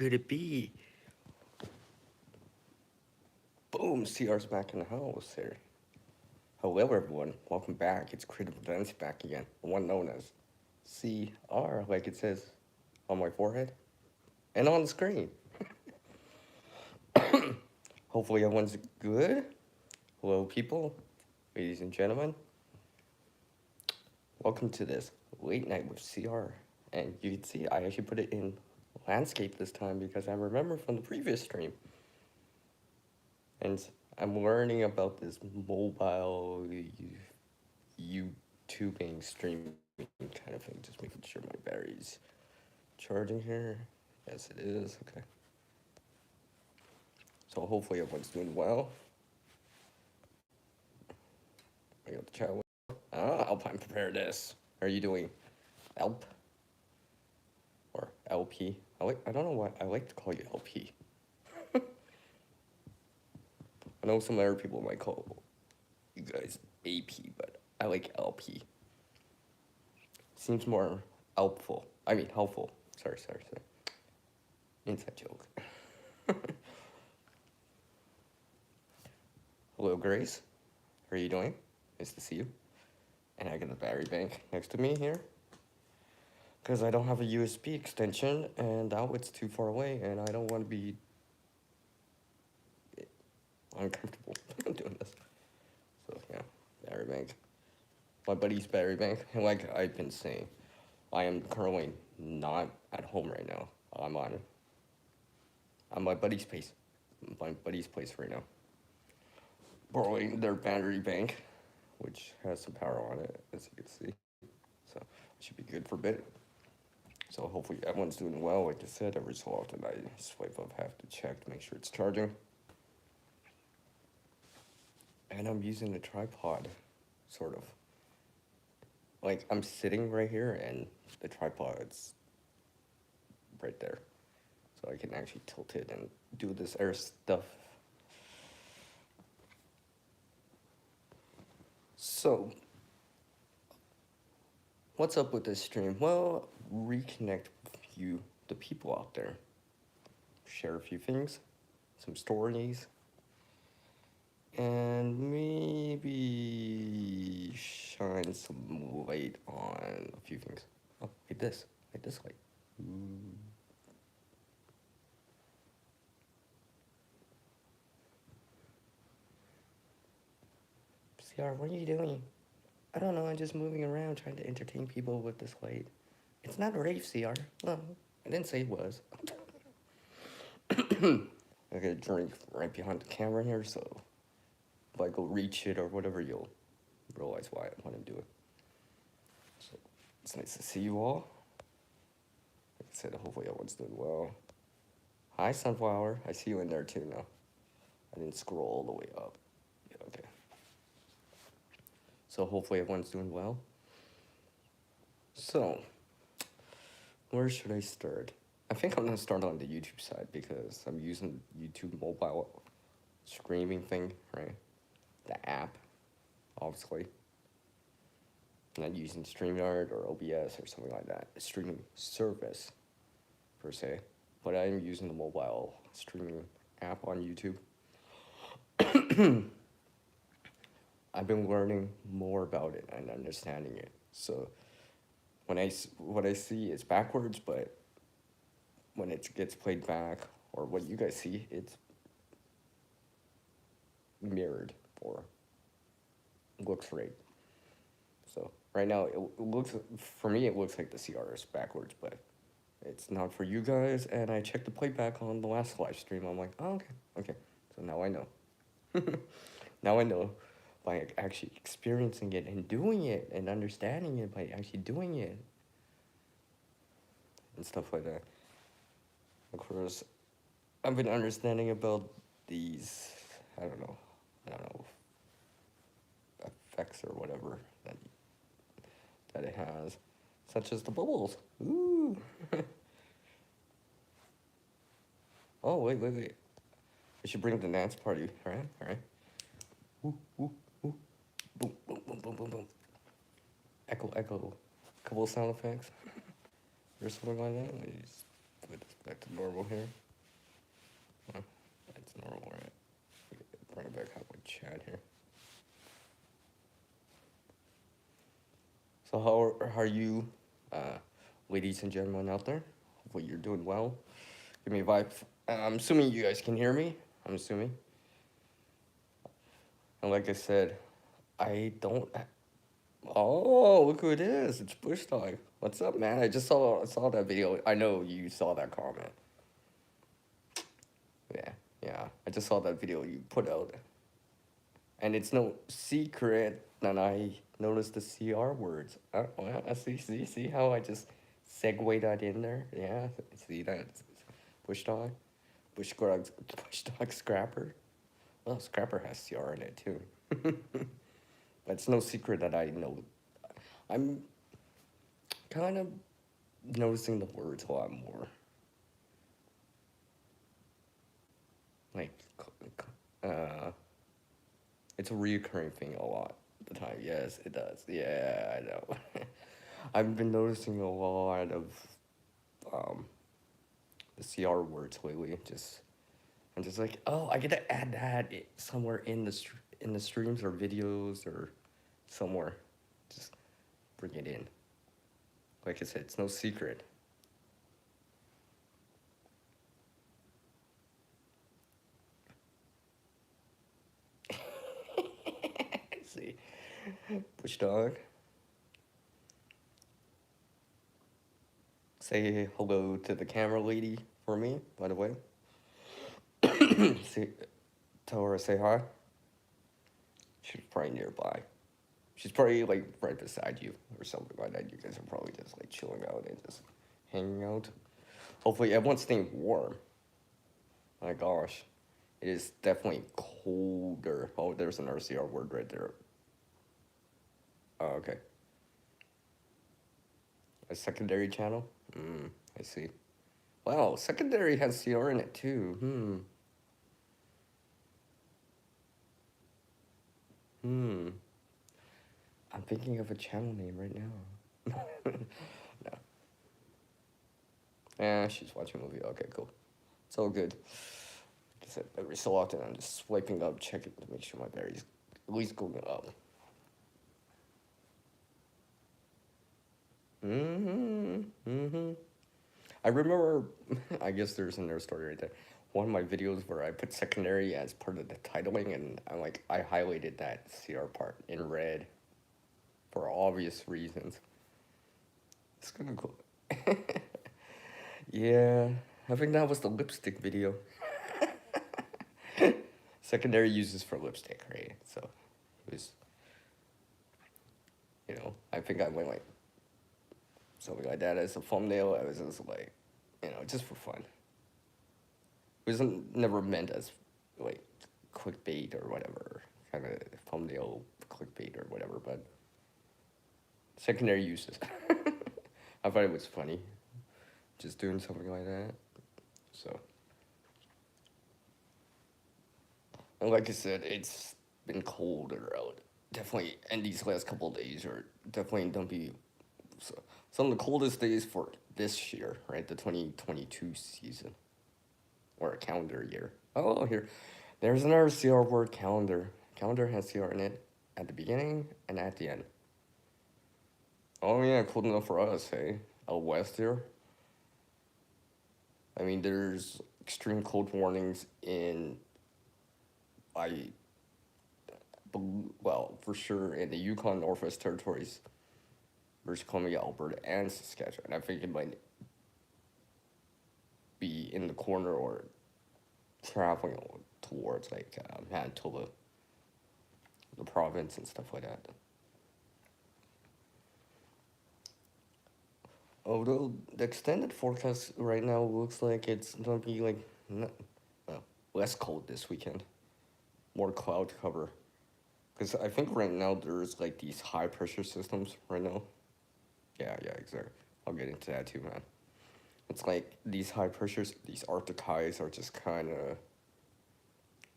could it be? Boom, CR's back in the house here. Hello, everyone. Welcome back. It's Redundancy back again. The one known as CR, like it says on my forehead and on the screen. Hopefully, everyone's good. Hello, people, ladies and gentlemen. Welcome to this late night with CR. And you can see I actually put it in landscape this time because I remember from the previous stream. And I'm learning about this mobile YouTubing streaming kind of thing. Just making sure my battery's charging here. Yes, it is. Okay. So hopefully everyone's doing well. I got the chat. Alpine Preparedness. How are you doing? Alp? Or LP? I don't know why I like to call you LP. I know some other people might call you guys AP, but I like LP. Seems more helpful. Helpful. Sorry. Inside joke. Hello, Grace. How are you doing? Nice to see you. And I got the battery bank next to me here. Because I don't have a USB extension, and the outlet's too far away, and I don't want to be uncomfortable doing this. So, yeah, battery bank. My buddy's battery bank. And like I've been saying, I am currently not at home right now. I'm on my buddy's place. My buddy's place right now. Borrowing their battery bank, which has some power on it, as you can see. So it should be good for a bit. So hopefully everyone's doing well. Like I said, every so often I swipe up, have to check to make sure it's charging. And I'm using a tripod, sort of. Like I'm sitting right here and the tripod's right there. So I can actually tilt it and do this air stuff. So, what's up with this stream? Well, reconnect with you, the people out there. Share a few things, some stories, and maybe shine some light on a few things. Oh, like this light. Ooh. CR, what are you doing? I don't know, I'm just moving around trying to entertain people with this light. It's not a rave, CR. No, I didn't say it was. I got a drink right behind the camera here, so if I go reach it or whatever, you'll realize why I want to do it. So it's nice to see you all. Like I said, hopefully everyone's doing well. Hi, Sunflower. I see you in there too now. I didn't scroll all the way up. Yeah, okay. So hopefully everyone's doing well. So, where should I start? I think I'm gonna start on the YouTube side because I'm using YouTube mobile streaming thing, right? The app, obviously. I'm not using StreamYard or OBS or something like that. A streaming service, per se. But I'm using the mobile streaming app on YouTube. I've been learning more about it and understanding it. So what I see is backwards, but when it gets played back, or what you guys see, it's mirrored or looks right. So right now it looks, for me it looks like the CR is backwards, but it's not for you guys. And I checked the playback on the last live stream. I'm like, oh, okay. So now I know. Now I know by actually experiencing it and doing it and understanding it by actually doing it and stuff like that. Of course, I've been understanding about these, I don't know, effects or whatever that it has, such as the bubbles. Ooh. Oh, wait. I should bring the dance party. All right. Ooh. Boom. Echo. Couple sound effects. Or something like that. put this back to normal here. Huh? That's normal, right? Bring it back up with chat here. So how are you, ladies and gentlemen out there? Hopefully you're doing well. Give me a vibe. I'm assuming you guys can hear me. I'm assuming. And like I said, I don't. Oh, look who it is! It's Bush Dog. What's up, man? I just saw that video. I know you saw that comment. Yeah, yeah. I just saw that video you put out, and it's no secret that I noticed the CR words. Well, see how I just segue that in there? Yeah, see that? Bush Dog, Bush Dog Scrapper. Well, Scrapper has CR in it too. But it's no secret that I know. I'm kind of noticing the words a lot more. Like, it's a reoccurring thing a lot of the time. Yes, it does. Yeah, I know. I've been noticing a lot of the CR words lately. I'm just like, oh, I get to add that somewhere in the streams or videos or somewhere. Just bring it in. Like I said, it's no secret. See, Bush Dog. Say hello to the camera lady for me, by the way. Tell her I say hi. She's probably nearby. She's probably like right beside you or something like that. You guys are probably just like chilling out and just hanging out. Hopefully everyone's staying warm. My gosh. It is definitely colder. Oh, there's an RCR word right there. Oh, okay. A secondary channel? I see. Wow, secondary has CR in it too. I'm thinking of a channel name right now. No. Yeah, she's watching a movie. Okay, cool. It's all good. Like I said, every so often I'm just swiping up, checking to make sure my battery's at least going up. I remember, I guess there's another story right there. One of my videos where I put secondary as part of the titling, and I highlighted that CR part in red for obvious reasons. It's kind of cool. Yeah, I think that was the lipstick video. Secondary uses for lipstick, right? So it was, I think I went like something like that as a thumbnail. I was just like, just for fun. It wasn't never meant as like clickbait or whatever, kind of thumbnail clickbait or whatever, but secondary uses. I thought it was funny, just doing something like that. So, and like I said, it's been colder out. Definitely, and these last couple of days are definitely don't be some of the coldest days for this year, right? The 2022 season or a calendar year. Oh, here, there's another CR word, calendar. Calendar has CR in it at the beginning and at the end. Oh yeah, cold enough for us, hey? Out west here. I mean, there's extreme cold warnings in, well, for sure in the Yukon Northwest Territories, British Columbia, Alberta, and Saskatchewan. I think it might be in the corner or traveling towards like Manitoba, the province, and stuff like that. Although the extended forecast right now looks like it's gonna be like less cold this weekend, more cloud cover. Because I think right now there's like these high pressure systems right now. Yeah, exactly. I'll get into that too, man. It's like these high pressures, these Arctic highs are just kind of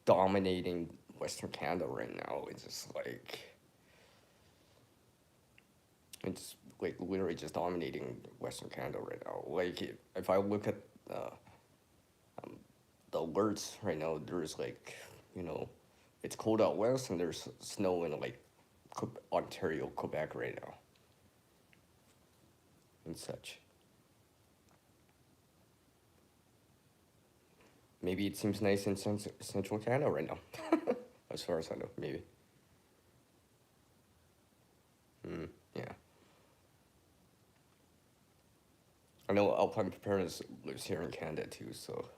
dominating Western Canada right now. It's literally just dominating Western Canada right now. Like if I look at uh, the alerts right now. There's like, you know, it's cold out west, and there's snow in like Ontario, Quebec right now, and such. Maybe it seems nice in central Canada right now, as far as I know. Maybe. Yeah. I know Alpine Preparedness lives here in Canada too, so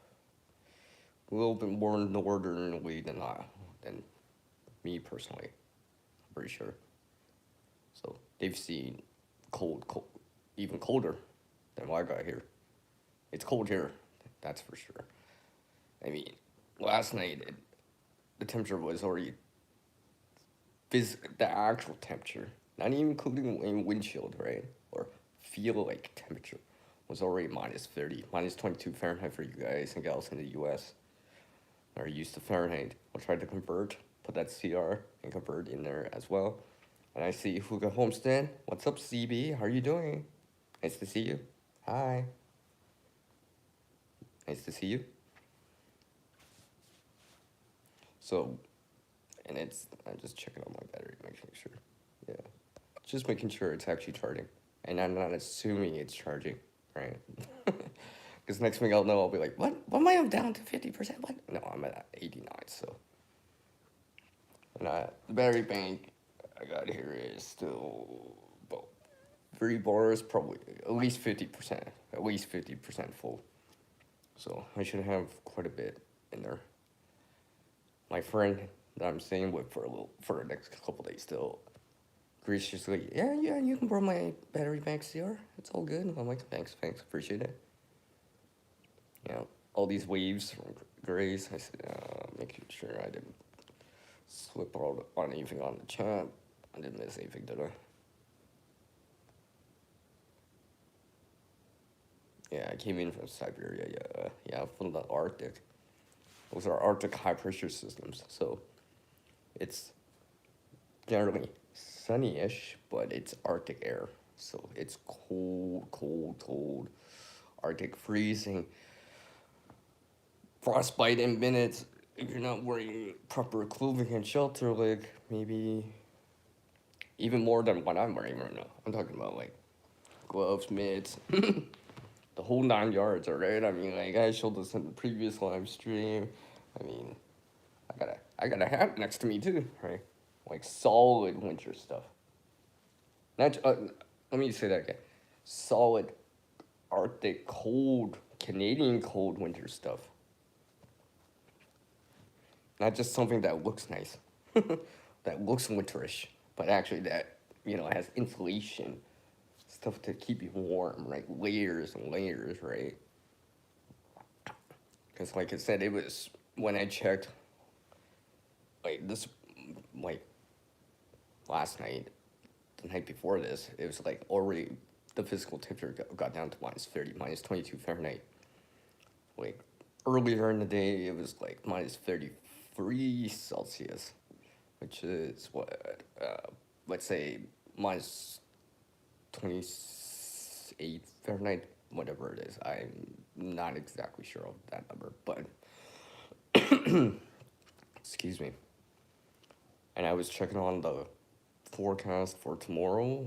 a little bit more northernly than me personally. I'm pretty sure. So they've seen cold, even colder than what I got here. It's cold here, that's for sure. I mean, last night the temperature was already the actual temperature, not even including in windshield, right? Or feel like temperature was already minus 30, minus 22 Fahrenheit for you guys and gals in the US. Are used to Fahrenheit. I'll try to convert, put that CR and convert in there as well. And I see Huga Homestead. What's up, CB? How are you doing? Nice to see you. Hi. Nice to see you. So, and I'm just checking on my battery, making sure. Yeah. Just making sure it's actually charging. And I'm not assuming it's charging, right? Because next thing I'll know, I'll be like, what? Why am I down to 50%? What? No, I'm at 89, so. And the battery bank I got here is still about 3 bars, probably at least 50%, full. So I should have quite a bit in there. My friend that I'm staying with for the next couple days still graciously, yeah, you can borrow my battery bank, CR. It's all good. I'm like, thanks, appreciate it. You know, all these waves from Grace. I said, making sure I didn't slip on anything on the chat. I didn't miss anything, did I? Yeah, I came in from Siberia, yeah, from the Arctic. Those are Arctic high pressure systems, so it's generally sunny-ish, but it's Arctic air, so it's cold, Arctic freezing, frostbite in minutes if you're not wearing proper clothing and shelter, like maybe even more than what I'm wearing right now. I'm talking about like gloves, mitts, the whole 9 yards, alright? I mean, like I showed this in the previous live stream. I mean, I got a hat next to me too, right? Like solid winter stuff. Not let me say that again. Solid Arctic cold, Canadian cold winter stuff. Not just something that looks nice, that looks winterish, but actually that, has insulation, stuff to keep you warm, right? Layers and layers, right? Because like I said, it was, when I checked, like last night, the night before this, it was like already, the physical temperature got down to minus 30, minus 22 Fahrenheit. Like earlier in the day, it was like minus 33 Celsius, which is what, let's say minus 28 Fahrenheit, whatever it is. I'm not exactly sure of that number, but excuse me. And I was checking on the forecast for tomorrow,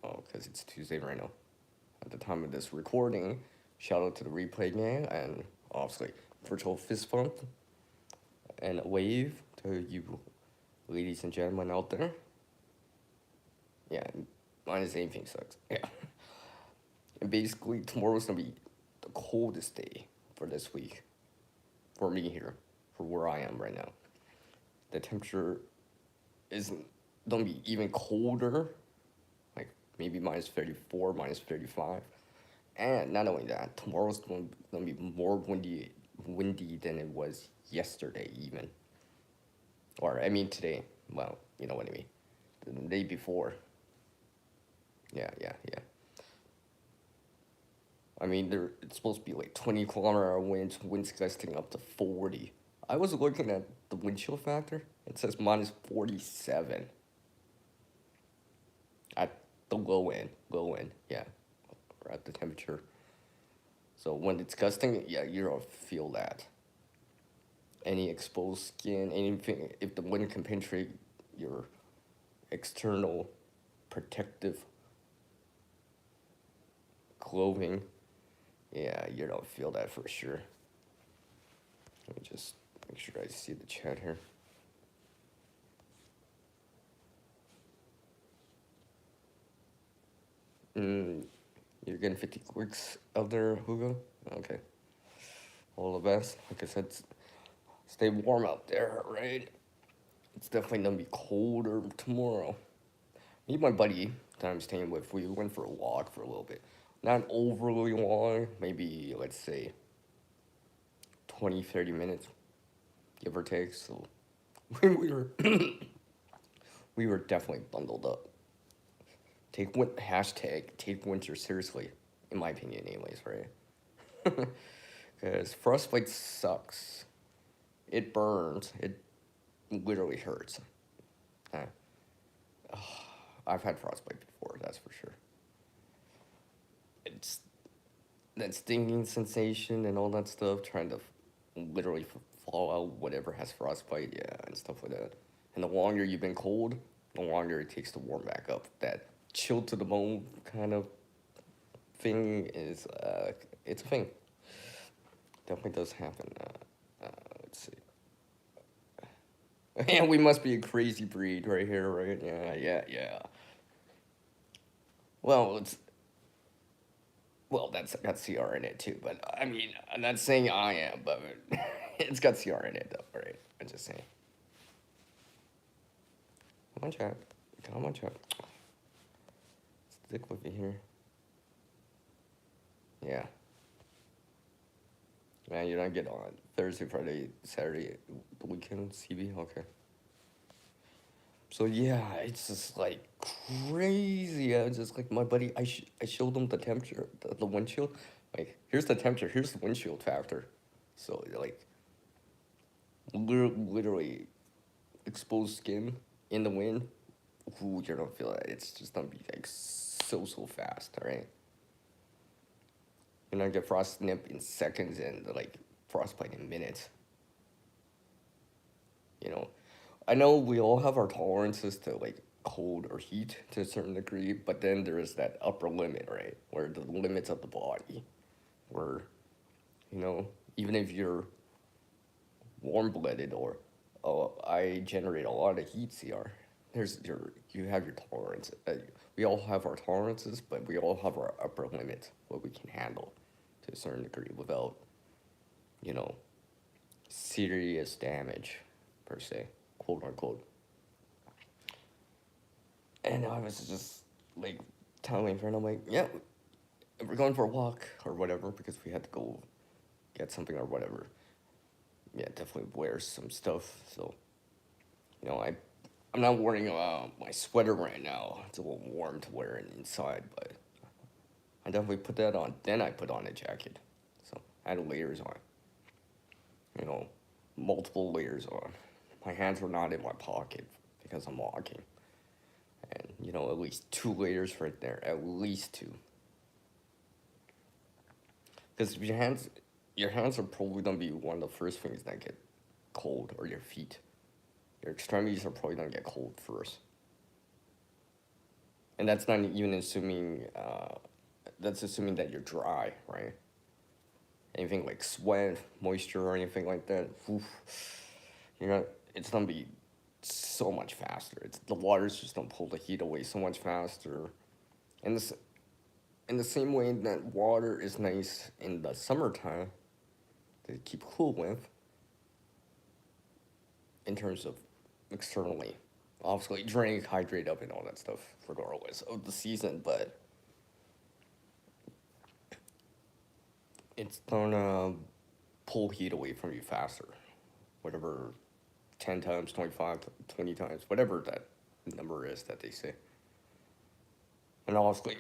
because it's Tuesday right now. At the time of this recording, shout out to the replay gang, and obviously virtual fist bump and a wave to you ladies and gentlemen out there. Yeah, minus anything sucks. Yeah. And basically, tomorrow's gonna be the coldest day for this week. For me here, for where I am right now. The temperature isn't gonna be even colder, like maybe minus 34, minus 35. And not only that, tomorrow's gonna be more windy than it was yesterday even. Or I mean today. Well, you know what I mean. The day before. Yeah. I mean, it's supposed to be like 20-kilometer winds gusting up to 40. I was looking at the wind chill factor. It says minus 47 at the low end, yeah, or at the temperature. So when it's gusting, yeah, you don't feel that. Any exposed skin, anything, if the wind can penetrate your external protective clothing, yeah, you don't feel that for sure. Let me just make sure I see the chat here. You're getting 50 clicks out there, Hugo? Okay. All the best. Like I said, stay warm out there, right? It's definitely gonna be colder tomorrow. Me and my buddy that I'm staying with, we went for a walk for a little bit. Not overly long, maybe, let's say, 20, 30 minutes, give or take. So we were we were definitely bundled up. Take winter seriously, in my opinion, anyways, right? Because frostbite sucks. It burns. It literally hurts. Uh, I've had frostbite before, that's for sure. It's that stinging sensation and all that stuff, trying to literally fall out whatever has frostbite, yeah, and stuff like that. And the longer you've been cold, the longer it takes to warm back up. That chill to the bone kind of thing is, it's a thing. Definitely does happen. Let's see. And we must be a crazy breed right here, right? Yeah, yeah, yeah. Well, that's got CR in it too. But I mean, I'm not saying I am, but it's got CR in it though, right? I'm just saying. Come on, chat. Come on, chat. Stick with me here. Yeah. Man, you don't get on Thursday, Friday, Saturday, the weekend, CB? Okay. So yeah, it's just like crazy. I was just like my buddy. I showed him the temperature, the windshield. Like here's the temperature. Here's the windshield factor. So like literally exposed skin in the wind. Ooh, you don't feel that. It's just gonna be like so fast. All right. You're gonna get frost nip in seconds and like frostbite in minutes. You know, I know we all have our tolerances to like cold or heat to a certain degree, but then there is that upper limit, right? Where the limits of the body, where, you know, even if you're warm blooded or, oh, I generate a lot of heat, CR. You have your tolerance. We all have our tolerances, but we all have our upper limit, what we can handle to a certain degree without, you know, serious damage, per se, quote unquote. And I was just like telling my friend, I'm like, yeah, we're going for a walk or whatever because we had to go get something or whatever. Yeah, definitely wear some stuff. So, you know, I'm not wearing my sweater right now. It's a little warm to wear it inside, but I definitely put that on. Then I put on a jacket. So I had layers on. You know, multiple layers on. My hands were not in my pocket because I'm walking. And, you know, at least 2 layers right there. At least two. Because your hands are probably gonna be one of the first things that get cold, or your feet. Your extremities are probably gonna get cold first. And that's not even assuming, that's assuming that you're dry, right? Anything like sweat, moisture, or anything like that, oof, you're not, it's gonna be so much faster. The water's just gonna pull the heat away so much faster. And this, in the same way that water is nice in the summertime to keep cool with, in terms of externally. Obviously, drink, hydrate up, and all that stuff, regardless of the season, but it's gonna pull heat away from you faster. Whatever, 10 times, 25, 20 times, whatever that number is that they say. And obviously,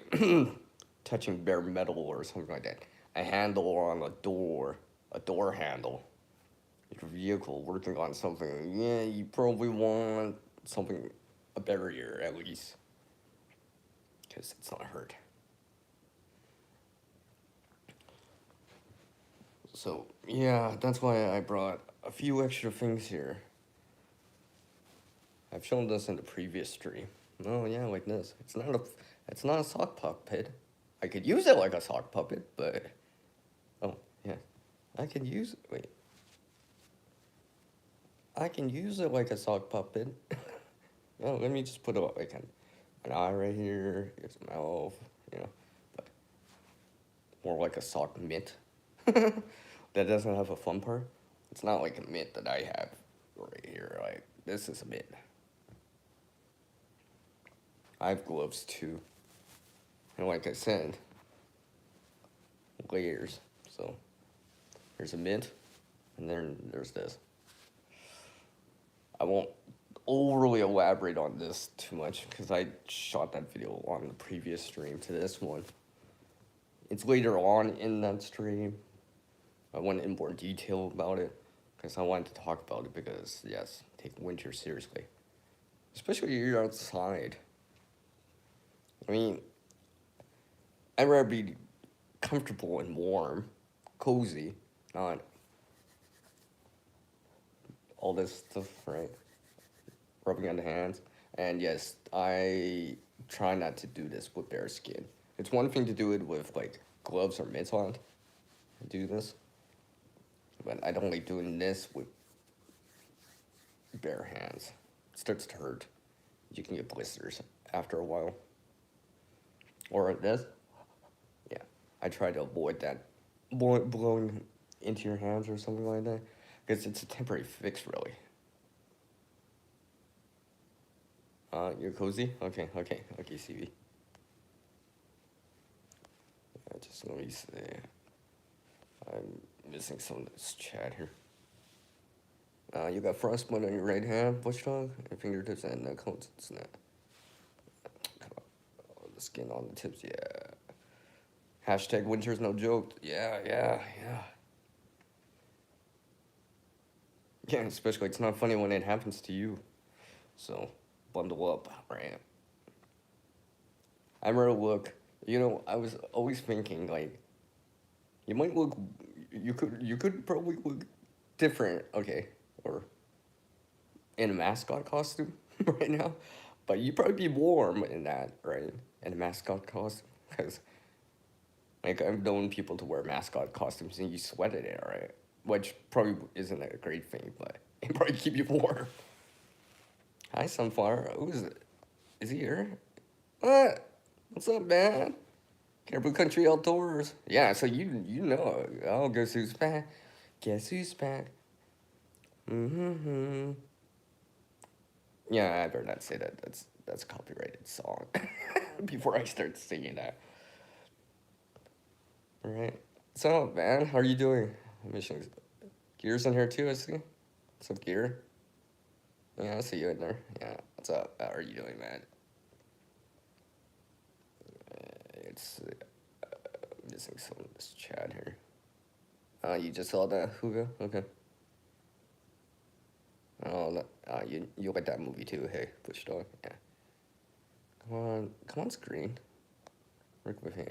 touching bare metal or something like that, a handle on a door handle, your vehicle working on something, yeah, you probably want something, a barrier at least, because it's not hurt. So yeah, that's why I brought a few extra things here. I've shown this in the previous stream. Oh yeah, like this. It's not a sock puppet. I could use it like a sock puppet, but oh yeah, I can use wait. I can use it like a sock puppet. No, let me just put like an eye right here. Here's a mouth. You know, but more like a sock mitt. That doesn't have a fun part. It's not like a mitt that I have right here. Like this is a mitt. I have gloves too. And like I said, layers. So there's a mitt, and then there's this. I won't overly elaborate on this too much because I shot that video on the previous stream to this one. It's later on in that stream. I went in more detail about it because I wanted to talk about it because, yes, take winter seriously. Especially if you're outside. I mean, I'd rather be comfortable and warm, cozy, not all this stuff, right? Rubbing on the hands. And yes, I try not to do this with bare skin. It's one thing to do it with like gloves or mitts on. Do this. But I don't like doing this with bare hands. It starts to hurt. You can get blisters after a while. Or this. Yeah. I try to avoid that blowing into your hands or something like that. Because it's a temporary fix, really. You're cozy? Okay, CV. Just let me see. I'm missing some of this chat here. You got frostbite on your right hand, bush dog, and fingertips and knuckles. It's not. Oh, the skin on the tips, yeah. Hashtag winter's no joke. Yeah. Yeah, especially it's not funny when it happens to you. So, bundle up, right? I remember look, I was always thinking like, you might look, you could probably look different, okay, or in a mascot costume right now, but you'd probably be warm in that, right? In a mascot costume, because like I've known people to wear mascot costumes and you sweat in it, right? Which probably isn't a great thing, but it probably keep you warm. Hi, Sunflower. Who is it? Is he here? What? What's up, man? Caribou Country Outdoors. Yeah, so you know. Oh, guess who's back? Guess who's back? Mm-hmm. Yeah, I better not say that. That's a copyrighted song. Before I start singing that. All right. So, man, how are you doing? Mission Gear's in here too. I see. What's up, Gear? Yeah, I see you in there. Yeah. What's up? How are you doing, man? It's missing some of this chat here. You just saw that Hugo? Okay. Oh, you like that movie too? Hey, Bush Dog. Yeah. Come on, screen. Work with me.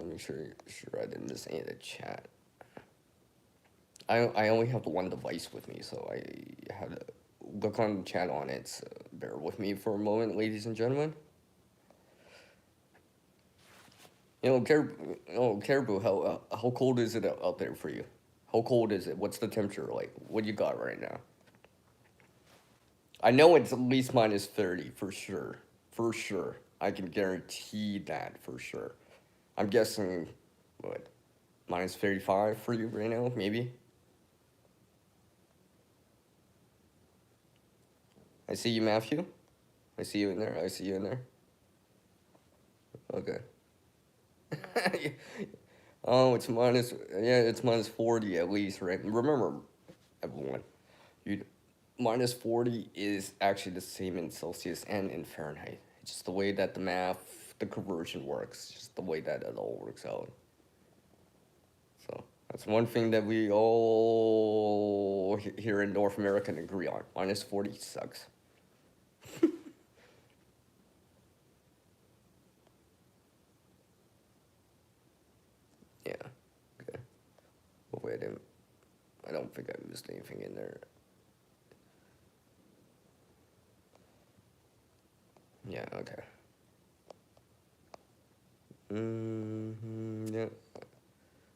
Make sure I didn't miss any of the chat. I only have the one device with me, so I have to look on the chat on it. So bear with me for a moment, ladies and gentlemen. Caribou, how cold is it out there for you? How cold is it? What's the temperature like? What you got right now? I know it's at least minus 30 for sure. For sure. I can guarantee that for sure. I'm guessing, what, minus 35 for you right now, maybe? I see you, Matthew. I see you in there. Okay. Oh, it's minus 40 at least, right? Remember, everyone, minus 40 is actually the same in Celsius and in Fahrenheit. It's just the way that the math, the conversion works, just the way that it all works out. So that's one thing that we all here in North America can agree on. Minus 40 sucks. Yeah. Okay. liquid, and I don't think I used anything in there. Yeah, okay. Yeah.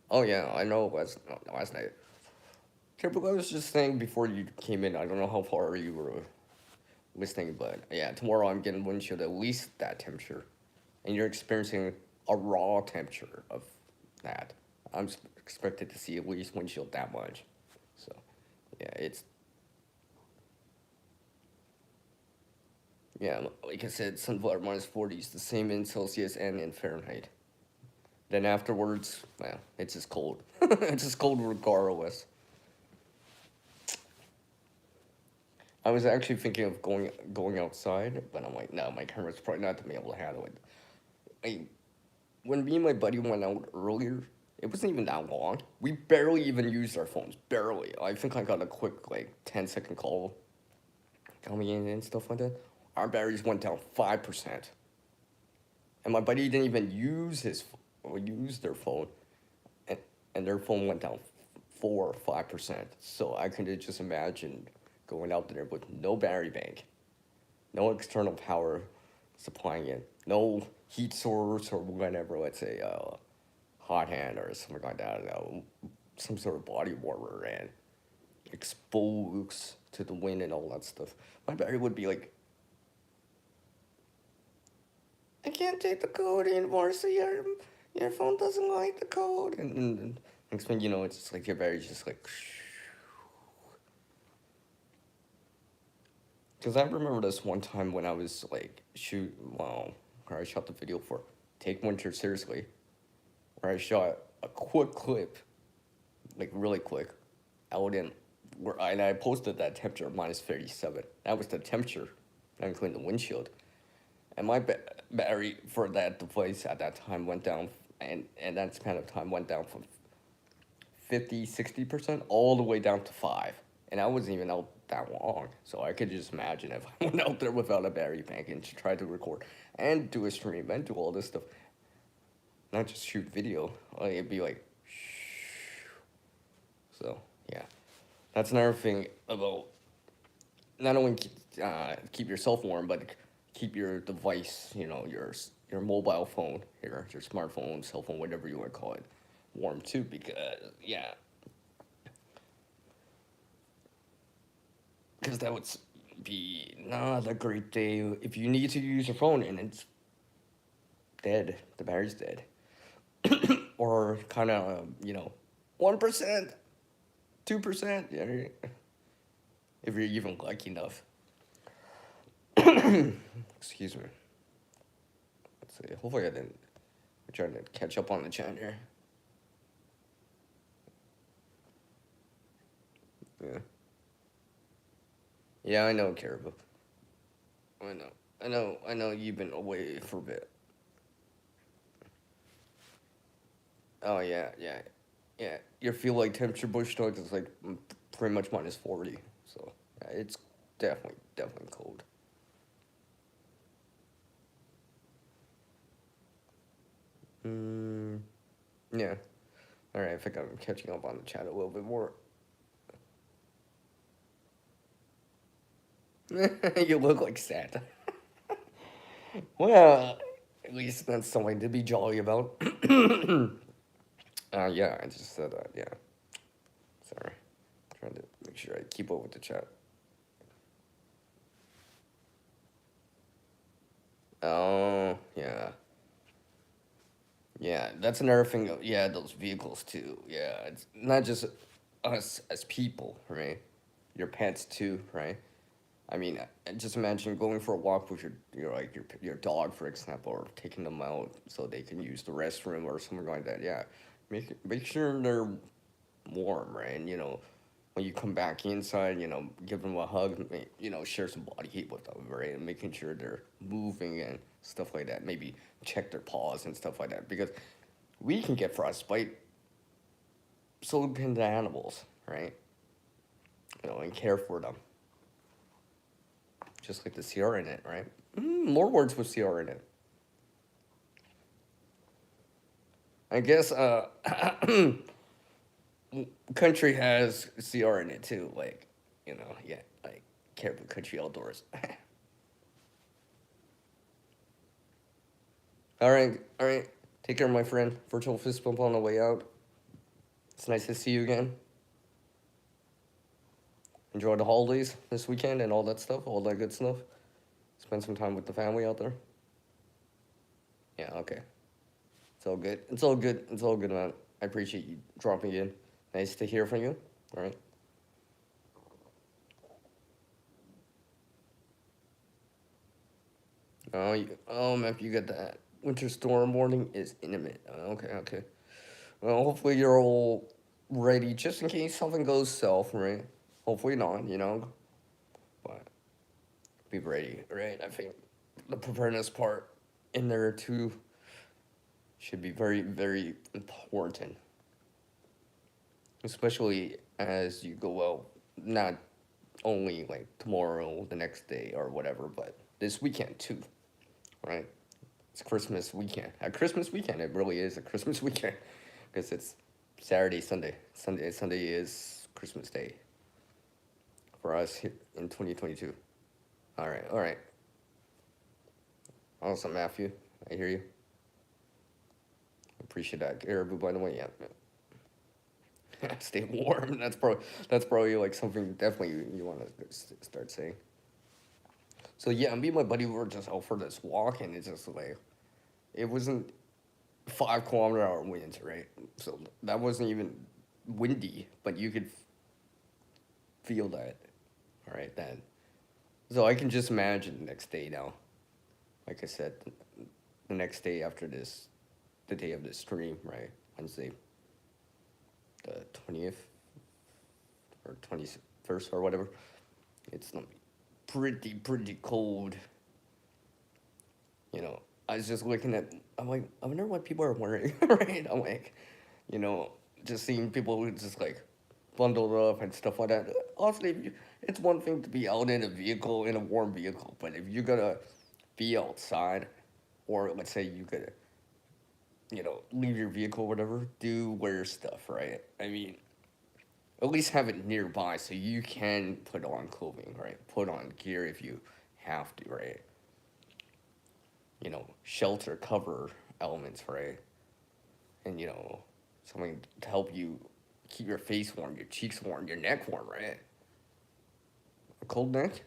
Oh yeah, I know. Last night. Okay, but I was just saying before you came in. I don't know how far you were listening, but yeah, tomorrow I'm getting windshield at least that temperature, and you're experiencing a raw temperature of that. Expected to see at least windshield that much. So yeah, it's yeah, like I said, sunflower -40s, the same in Celsius and in Fahrenheit. Then afterwards, well, it's just cold. It's just cold regardless. I was actually thinking of going outside, but I'm like, no, my camera's probably not gonna be able to handle it. I, when me and my buddy went out earlier, it wasn't even that long. We barely even used our phones. Barely. I think I got a quick like 10-second call coming in and stuff like that. Our batteries went down 5%, and my buddy didn't even use their phone, and, and their phone went down 4 or 5%. So I could just imagine going out there with no battery bank, no external power supplying it, no heat source or whatever. Let's say hot hand or something like that. Some sort of body warmer and exposed to the wind and all that stuff. My battery would be like, I can't take the code anymore, so your phone doesn't like the code. And next thing you know, it's just like your battery's just like. Because I remember this one time when I was like, where I shot the video for Take Winter Seriously, where I shot a quick clip, like really quick, out in, and I posted that temperature -37. That was the temperature, not including the windshield. And my battery for that device at that time went down, and that span of time went down from 50, 60% all the way down to 5. And I wasn't even out that long. So I could just imagine if I went out there without a battery bank and tried to record and do a stream and do all this stuff, not just shoot video, like, it'd be like, so yeah. That's another thing about not only keep yourself warm, but keep your device, your mobile phone, your smartphone, cell phone, whatever you want to call it, warm too. Because that would be not a great day if you need to use your phone and it's dead. The battery's dead, or kind of 1%, 2%. Yeah, if you're even lucky enough. Excuse me. Let's see. Hopefully I didn't. I'm trying to catch up on the chat here. Yeah. Yeah, I know, Caribou. I know you've been away for a bit. Oh, yeah, yeah. Yeah, your feel like temperature bush dogs is like pretty much -40. So, yeah, it's definitely cold. Yeah. Alright, I think I'm catching up on the chat a little bit more. You look like Santa. Well, at least that's something to be jolly about. Yeah, I just said that, yeah. Sorry. Trying to make sure I keep up with the chat. Oh, yeah. Yeah, that's another thing. Yeah, those vehicles too. Yeah, it's not just us as people, right? Your pets too, right? I mean, just imagine going for a walk with your dog, for example, or taking them out so they can use the restroom or something like that. Yeah, make sure they're warm, right? And when you come back inside, give them a hug, share some body heat with them, right? And making sure they're moving and stuff like that. Maybe check their paws and stuff like that, because we can get frostbite, so can the animals, right? And care for them. Just like the CR in it, right? More words with CR in it. I guess, country has CR in it too. Like, yeah, like Caribou Country Outdoors. All right, all right. Take care, my friend. Virtual fist bump on the way out. It's nice to see you again. Enjoy the holidays this weekend and all that stuff, all that good stuff. Spend some time with the family out there. Yeah, okay. It's all good. It's all good. It's all good, man. I appreciate you dropping in. Nice to hear from you. All right. Oh, man, you got that. Winter storm warning is imminent. Okay, okay. Well, hopefully you're all ready just in case something goes south, right? Hopefully not. But be ready, right? I think the preparedness part in there too should be very, very important, especially as you go out, not only like tomorrow, the next day, or whatever, but this weekend too, right? It's Christmas weekend. At Christmas weekend, it really is a Christmas weekend because it's Saturday, Sunday. Sunday is Christmas Day for us here in 2022. All right, all right. Awesome, Matthew. I hear you. Appreciate that, Caribou. By the way, yeah. Stay warm. That's probably like something definitely you want to start saying. So yeah, me and my buddy were just out for this walk, and it's just like it wasn't 5 kilometer-hour winds, right? So that wasn't even windy, but you could feel that, all right? That so I can just imagine the next day now. Like I said, the next day after this, the day of the stream, right? Wednesday, the 20th or 21st or whatever. It's gonna be pretty cold. I was just looking at. I'm like, I wonder what people are wearing, right? I'm like, you know, just seeing people who just like bundled up and stuff like that. Honestly, it's one thing to be out in a vehicle, in a warm vehicle, but if you're gonna be outside, or let's say you could, leave your vehicle, or whatever, do wear stuff, right? I mean, at least have it nearby so you can put on clothing, right? Put on gear if you have to, right? Shelter, cover elements, right? And, something to help you keep your face warm, your cheeks warm, your neck warm, right? A cold neck?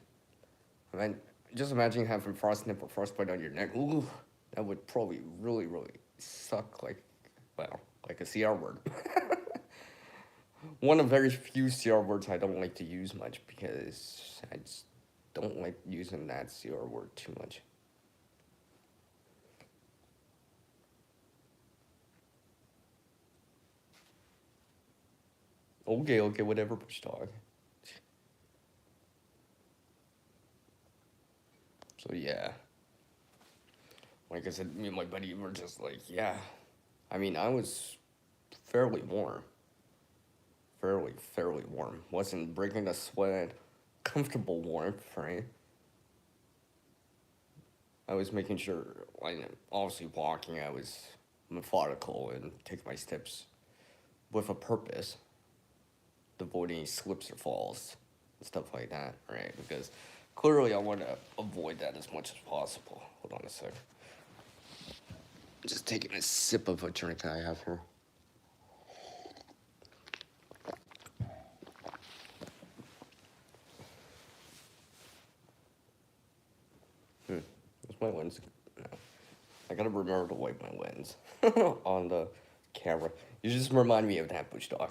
I mean, just imagine having frostnip or frostbite on your neck. Ooh, that would probably really, really suck like, well, like a CR word. One of very few CR words I don't like to use much because I just don't like using that CR word too much. Okay, okay, whatever, push dog. So yeah, like I said, me and my buddy were just like, yeah. I mean, I was fairly warm, fairly warm. Wasn't breaking a sweat, comfortable warmth, right? I was making sure, like, obviously walking, I was methodical and take my steps with a purpose, avoiding slips or falls and stuff like that, right? Because clearly I want to avoid that as much as possible. Hold on a sec. Just taking a sip of a drink I have here. Where's my lens? No. I gotta remember to wipe my lens on the camera. You just remind me of that bush dog.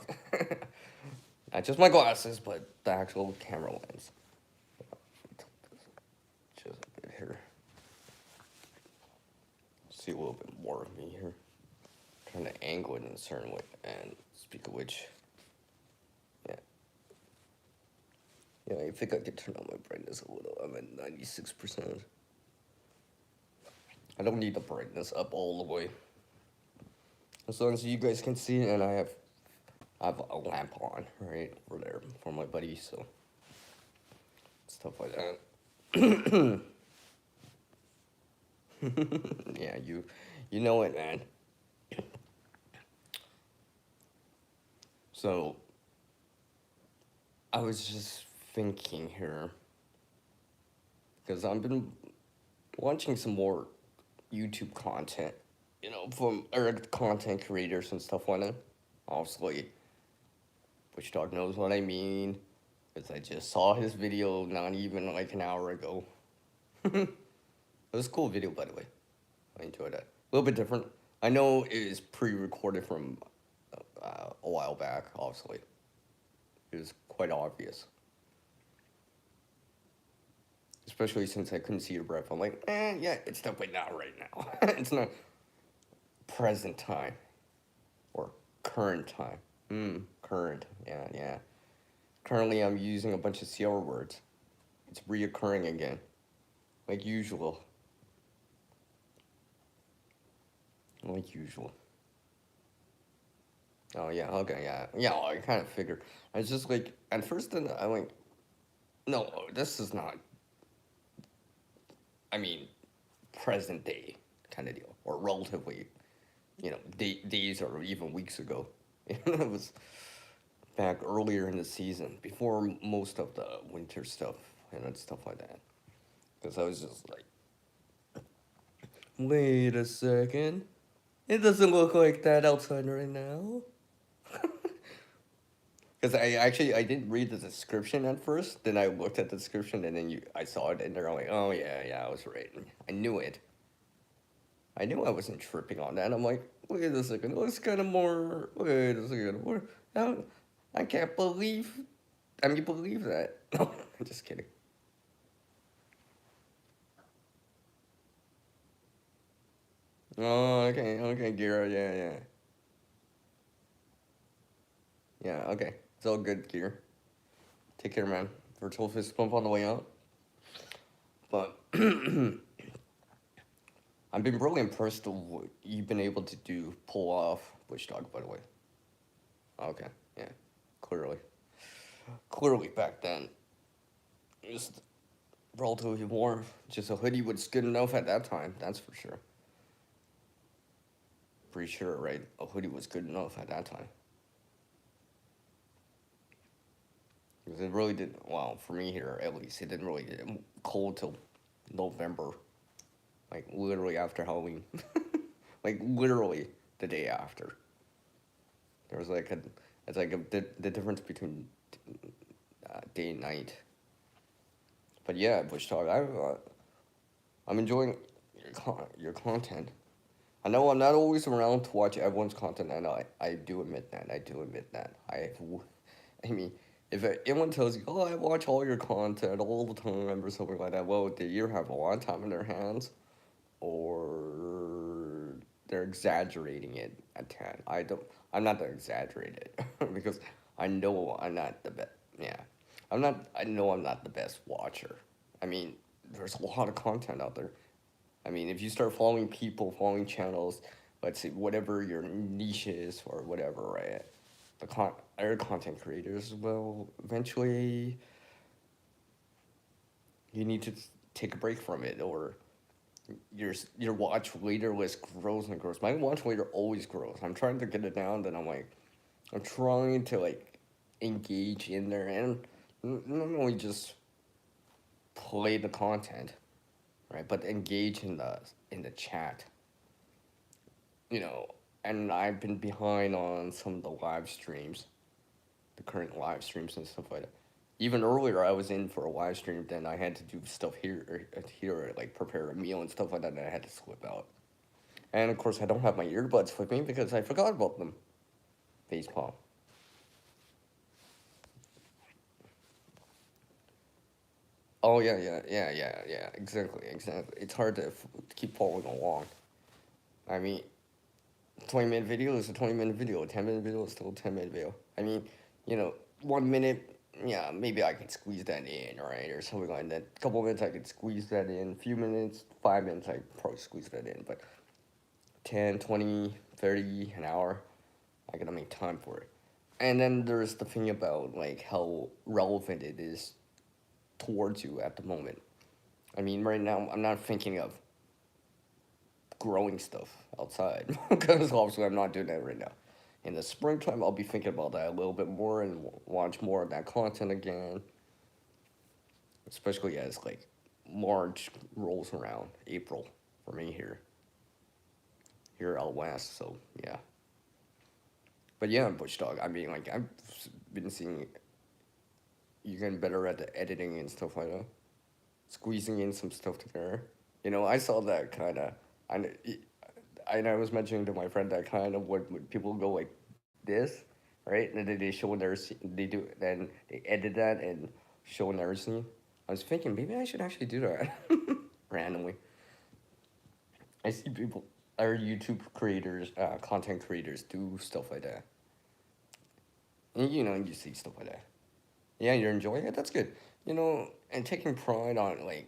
Not just my glasses, but the actual camera lens. Just a bit here. See a little bit more of me here. Trying to angle it in a certain way. And speak of which, yeah. Yeah, I think I could turn on my brightness a little. I'm at 96%. I don't need the brightness up all the way. As long as you guys can see, and I have a lamp on right over there for my buddy, so stuff like that. Yeah, you know it, man. So I was just thinking here because I've been watching some more YouTube content, from or content creators and stuff like that. Obviously, which dog knows what I mean, because I just saw his video not even like an hour ago. It was a cool video, by the way. I enjoyed it. A little bit different. I know it is pre-recorded from a while back. Obviously, it was quite obvious, especially since I couldn't see your breath. I'm like, yeah, it's definitely not right now. It's not present time or current time. Current. Yeah, yeah. Currently, I'm using a bunch of CR words. It's reoccurring again, like usual. Like usual. Oh yeah, okay, yeah, yeah. I kind of figured. I was just like, at first, then I went, no, this is not. I mean, present day kind of deal, or relatively, days or even weeks ago. It was back earlier in the season, before most of the winter stuff and stuff like that. Because I was just like, wait a second, it doesn't look like that outside right now. Because I didn't read the description at first. Then I looked at the description and then I saw it and they're like, oh yeah, yeah, I was right. I knew it. I knew I wasn't tripping on that. I'm like, wait a second, it looks kind of more. Wait a second, what? I can't believe. I mean, believe that. No, I'm just kidding. Oh, okay, okay, Gira, yeah, yeah, yeah. Okay, it's all good, Gear. Take care, man. Virtual fist pump on the way out. But I've been really impressed with what you've been able to pull off Bush Dog, by the way. Okay, yeah, clearly. Clearly back then, just relatively warm. Just a hoodie was good enough at that time, that's for sure. Pretty sure, right? A hoodie was good enough at that time. Because it really did, well, for me here at least, it didn't really get cold till November. Like, literally after Halloween. Like, literally the day after. There was like it's like the difference between day and night. But yeah, Bush Talk, I'm enjoying your content. I know I'm not always around to watch everyone's content, and I do admit that. I do admit that. I mean, if anyone tells you, "Oh, I watch all your content all the time" or something like that, well, they either have a lot of time in their hands, or they're exaggerating it a tad. I don't. I'm not that exaggerated because I know I'm not the best. Yeah, I'm not. I know I'm not the best watcher. I mean, there's a lot of content out there. I mean, if you start following people, following channels, let's say whatever your niche is or whatever, right? Other content creators will eventually you need to take a break from it, or your watch later list grows and grows. My watch later always grows. I'm trying to get it down, then I'm trying to like engage in there and not only just play the content, right? But engage in the chat, you know. And I've been behind on some of the live streams, the current live streams and stuff like that. Even earlier, I was in for a live stream. Then I had to do stuff here, like prepare a meal and stuff like that. And I had to slip out. And of course, I don't have my earbuds with me because I forgot about them. Facepalm. Oh yeah, yeah, yeah, yeah, yeah. Exactly, exactly. It's hard to keep following along. I mean, 20-minute video is a 20-minute video. A 10-minute video is still a 10-minute video. I mean, 1 minute. Yeah, maybe I could squeeze that in, right, or something like that. A couple minutes I could squeeze that in. A few minutes, 5 minutes I could probably squeeze that in. But 10, 20, 30, an hour, I gotta make time for it. And then there's the thing about like how relevant it is towards you at the moment. I mean, right now I'm not thinking of growing stuff outside because obviously I'm not doing that right now. In the springtime, I'll be thinking about that a little bit more and watch more of that content again, especially as like March rolls around, April for me here out west. So yeah, but yeah, Bush Dog. I mean, like I've been seeing you getting better at the editing and stuff like that, squeezing in some stuff together. I saw that kind of. I I was mentioning to my friend that kind of when people go like this, right? And then they show their they do then they edit that and show their scene. I was thinking maybe I should actually do that randomly. I see people, our YouTube creators, content creators do stuff like that. And you see stuff like that. Yeah, you're enjoying it. That's good. And taking pride on like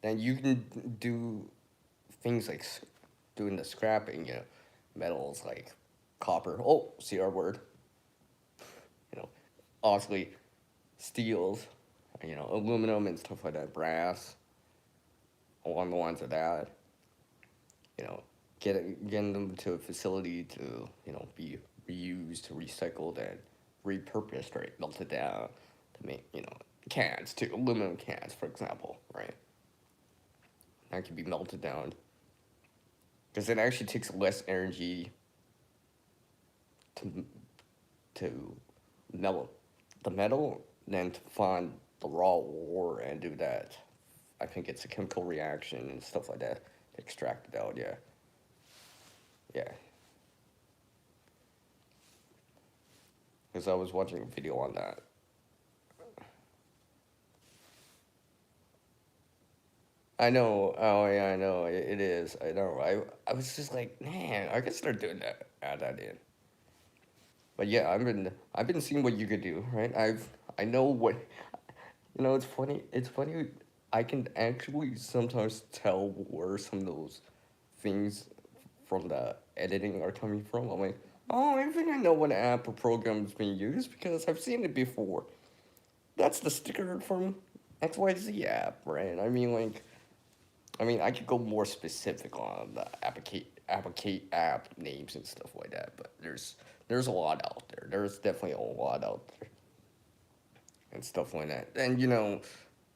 that you can do things like doing the scrapping, metals like copper. Oh, see our word. You know, obviously steels, aluminum and stuff like that, brass, along the lines of that. You know, getting them to a facility to be reused, recycled, and repurposed, right? Melted down to make cans too, aluminum cans, for example, right? That can be melted down because it actually takes less energy to to melt the metal than to find the raw ore and do that. I think it's a chemical reaction and stuff like that to extract it out. Yeah, yeah. Because I was watching a video on that. I know. Oh yeah, I know. It is. I know. I was just like, man, I could start doing that. Add that in. But yeah, I've been seeing what you could do. Right. I know what. It's funny. It's funny. I can actually sometimes tell where some of those things from the editing are coming from. I'm like, oh, I think I know what app or program is being used because I've seen it before. That's the sticker from XYZ app, right? I mean, I could go more specific on the applicate app names and stuff like that, but there's a lot out there. There's definitely a lot out there and stuff like that. And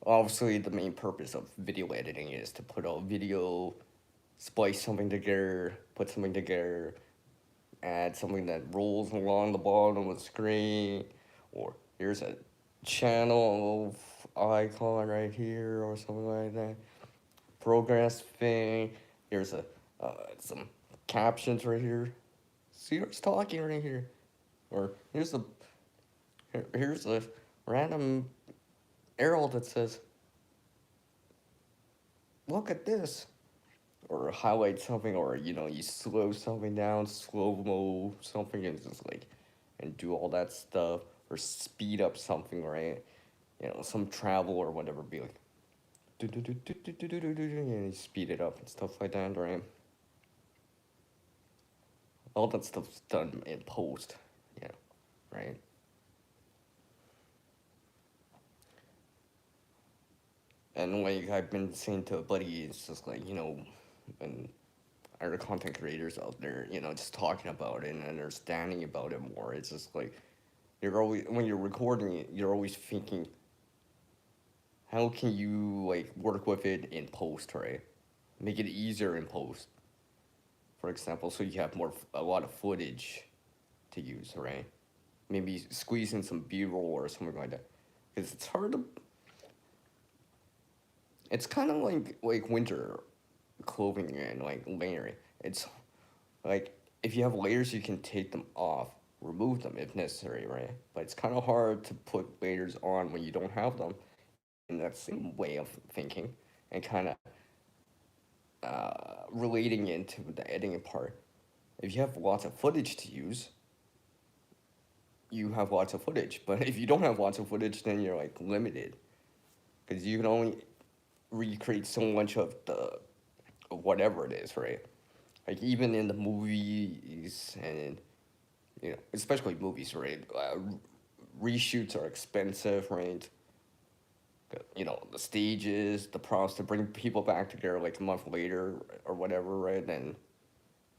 obviously the main purpose of video editing is to put a video, splice something together, put something together, add something that rolls along the bottom of the screen, or here's a channel icon right here or something like that. Progress thing. Here's some captions right here. See who's talking right here. Or here's a random arrow that says, "Look at this," or highlight something, or you slow something down, slow mo something, and just like and do all that stuff, or speed up something, right? Some travel or whatever. Be like, and you speed it up and stuff like that, right? All that stuff's done in post, yeah, right? And like I've been saying to a buddy, it's just like and other content creators out there, just talking about it and understanding about it more. It's just like you're always when you're recording it, you're always thinking, how can you like work with it in post, right? Make it easier in post, for example, so you have a lot of footage to use, right? Maybe squeeze in some B-roll or something like that, because it's hard to. It's kind of like winter clothing and like layering. It's like if you have layers, you can take them off, remove them if necessary, right? But it's kind of hard to put layers on when you don't have them. In that same way of thinking, and kind of relating into the editing part. If you have lots of footage to use, you have lots of footage. But if you don't have lots of footage, then you're like limited because you can only recreate so much of whatever it is, right? Like even in the movies and especially movies, right? Reshoots are expensive, right? The stages, the props to bring people back together like a month later or whatever, right? Then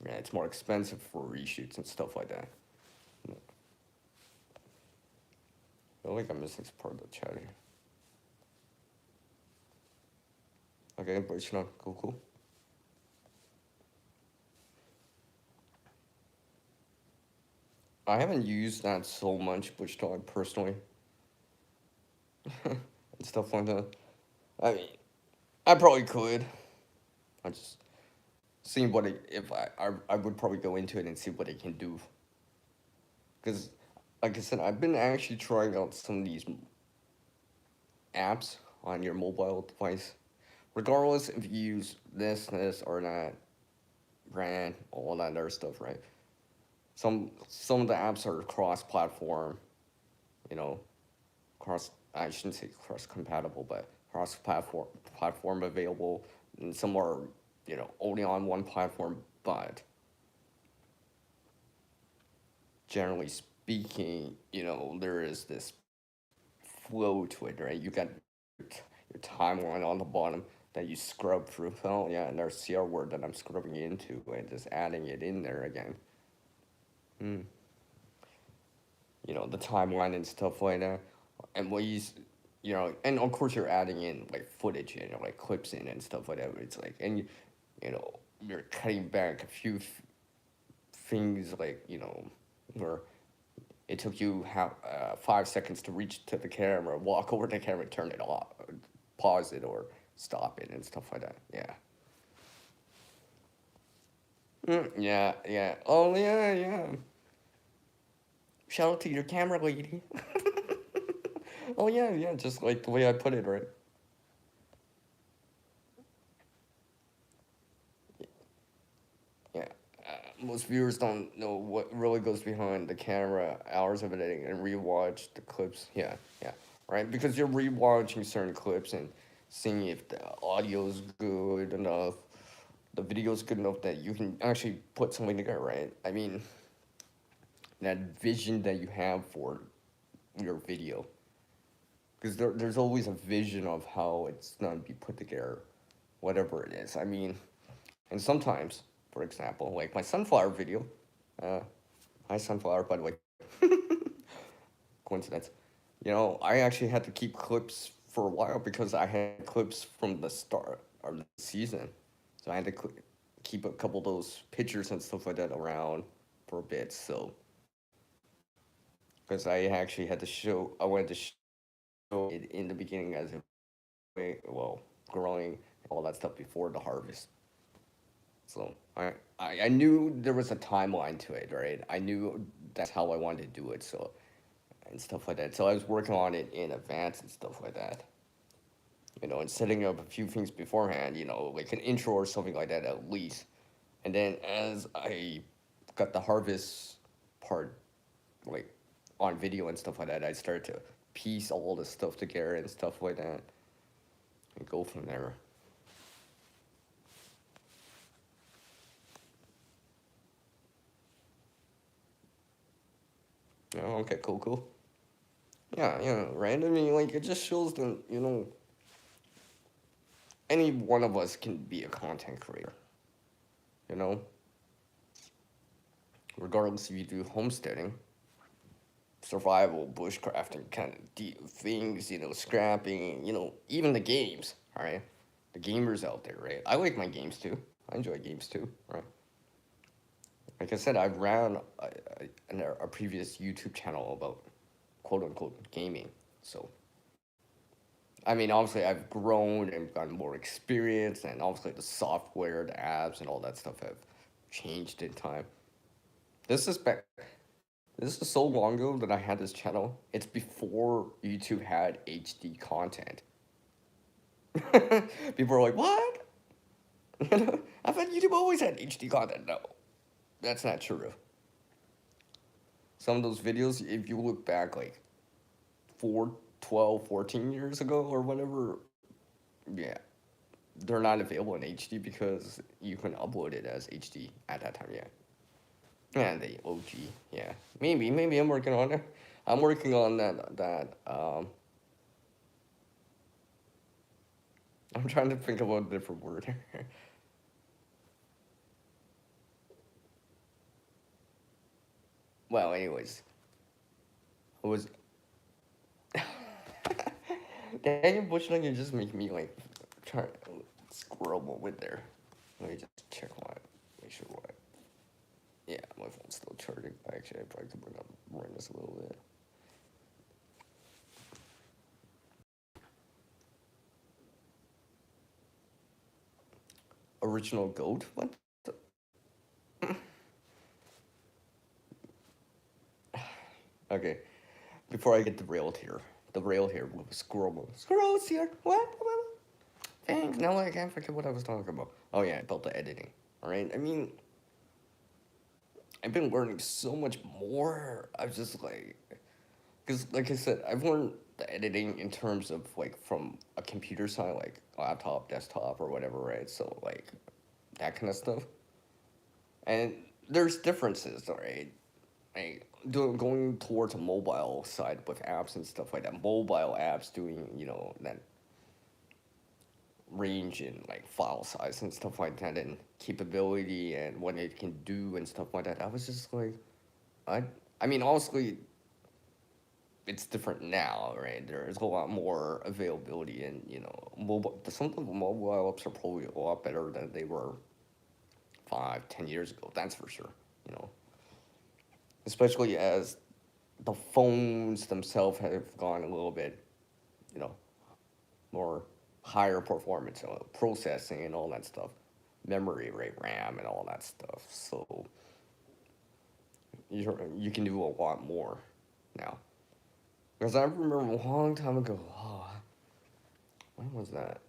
Yeah, it's more expensive for reshoots and stuff like that. I feel like I'm missing part of the chat here. Okay, but cool, cool. I haven't used that so much, Bush Dog, personally, and stuff like that. I mean, I probably could. I just seeing what it, if I would probably go into it and see what it can do. Because, like I said, I've been actually trying out some of these apps on your mobile device. Regardless if you use this, or that brand, all that other stuff, right? Some of the apps are cross-platform, you know, cross. I shouldn't say cross-compatible, but cross-platform available, and some are, only on one platform. But generally speaking, there is this flow to it, right? You got your timeline on the bottom that you scrub through. Oh yeah, and there's CR word that I'm scrubbing into and just adding it in there again. Hmm. The timeline and stuff like that. And what and of course you're adding in like footage and like clips in and stuff like that. It's like, and you know, you're cutting back a few things, like, where it took you 5 seconds to reach to the camera, walk over to the camera, turn it off, pause it, or stop it, and stuff like that. Yeah. Yeah, yeah. Oh, yeah, yeah. Shout out to your camera lady. Oh, yeah, yeah. Just like the way I put it, right? Yeah. Most viewers don't know what really goes behind the camera, hours of editing, and rewatch the clips. Yeah, yeah, right. Because you're rewatching certain clips and seeing if the audio's good enough, the video's good enough that you can actually put something together, right? I mean, that vision that you have for your video, because there's always a vision of how it's gonna be put together, whatever it is. I mean, and sometimes, for example, like my sunflower video, uh, hi sunflower, by the way, coincidence. I actually had to keep clips for a while because I had clips from the start of the season, so I had to keep a couple of those pictures and stuff like that around for a bit. So, because I actually had to show, I wanted to show it in the beginning as a way, well, growing all that stuff before the harvest. So I knew there was a timeline to it, right? I knew that's how I wanted to do it. So, and stuff like that. So I was working on it in advance and stuff like that. And setting up a few things beforehand, like an intro or something like that at least. And then as I got the harvest part, like, on video and stuff like that, I started to piece all the stuff together and stuff like that and go from there. Okay, cool, cool. Yeah, yeah, right? I mean, like, it just shows that, any one of us can be a content creator, you know? Regardless if you do homesteading, survival, bushcrafting kind of things, scrapping, even the games, all right? The gamers out there, right? I like my games too. I enjoy games too, right? Like I said, I ran a previous YouTube channel about quote unquote gaming. So, I mean, obviously, I've grown and gotten more experience, and obviously, the software, the apps, and all that stuff have changed in time. This is back. This is so long ago that I had this channel. It's before YouTube had HD content. People are like, "What?" I thought YouTube always had HD content. No, that's not true. Some of those videos, if you look back like 4, 12, 14 years ago or whatever, yeah, they're not available in HD because you can upload it as HD at that time. Yeah, yeah, the OG. Yeah, maybe I'm working on it. I'm working on that. I'm trying to think about a different word. Well, anyways, I was. Dang it, Bush, you just make me like try to scrabble with there. Let me just check my, make sure what. Yeah, my phone's still charging. Actually, I probably could bring this a little bit. Original goat? What? Okay, before I get derailed here with squirrel. Squirrels here. What? Thanks. Now I can't forget what I was talking about. Oh yeah, about the editing. All right. I mean, I've been learning so much more. I was just like, because like I said, I've learned the editing in terms of like from a computer side, like laptop, desktop, or whatever, right? So like that kind of stuff. And there's differences, all right? Like going towards a mobile side with apps and stuff like that. Mobile apps doing, that range in like file size and stuff like that, and capability and what it can do and stuff like that. I was just like, I, I mean, honestly, it's different now, right? There's a lot more availability, and mobile. Some of the mobile apps are probably a lot better than they were 5, 10 years ago. That's for sure. You know, especially as the phones themselves have gone a little bit, you know, more higher performance, processing and all that stuff, memory rate, RAM, and all that stuff. So you can do a lot more now. Because I remember a long time ago. Oh, when was that?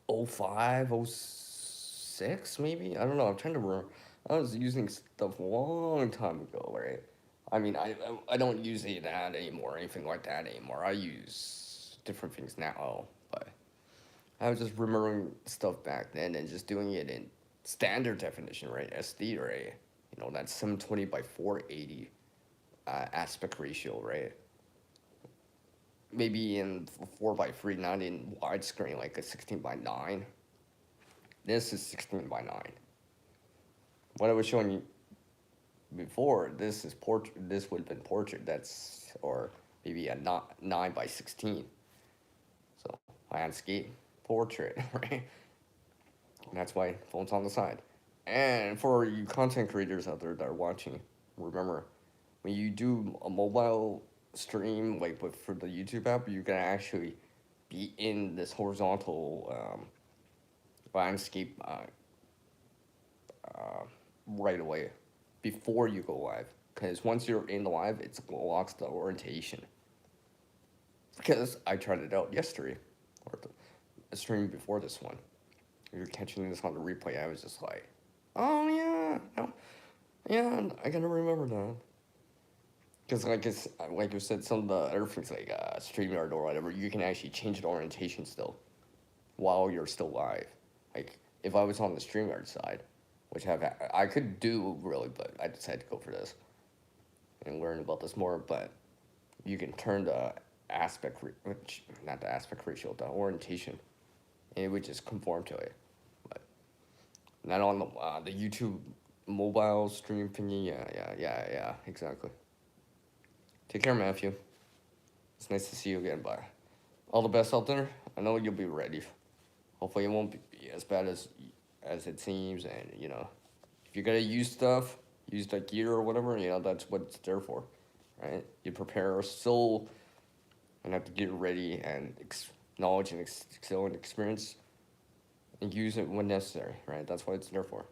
05, 06 maybe? I don't know. I'm trying to remember. I was using stuff a long time ago, right? I mean, I don't use any of that anymore, or anything like that anymore. I use different things now, but I was just remembering stuff back then and just doing it in standard definition, right? SD, right? That's 720 by 480 aspect ratio, right? Maybe in 4 by 3, not in widescreen, like a 16 by 9. This is 16 by 9. What I was showing you before, this is portrait. This would have been portrait. Or maybe a 9 by 16. So landscape, portrait, right? And that's why phone's on the side. And for you content creators out there that are watching, remember, when you do a mobile stream, like for the YouTube app, you can actually be in this horizontal landscape right away before you go live. Because once you're in the live, it locks the orientation. Because I tried it out yesterday, or the stream before this one. You're catching this on the replay. I was just like, oh yeah, no, yeah, I gotta remember that. Because like you said, some of the other things like StreamYard or whatever, you can actually change the orientation still while you're still live. Like if I was on the StreamYard side, which I could do really, but I decided to go for this and learn about this more. But you can turn the not the aspect ratio, the orientation, and it would just conform to it. But not on the YouTube mobile stream thingy. Yeah, exactly. Take care, Matthew. It's nice to see you again. Bye. All the best out there. I know you'll be ready. Hopefully, it won't be as bad as it seems. And if you gotta use stuff, use the gear or whatever. That's what it's there for, right? You prepare a soul and have to get ready and knowledge and skill and experience, and use it when necessary, right? That's what it's there for.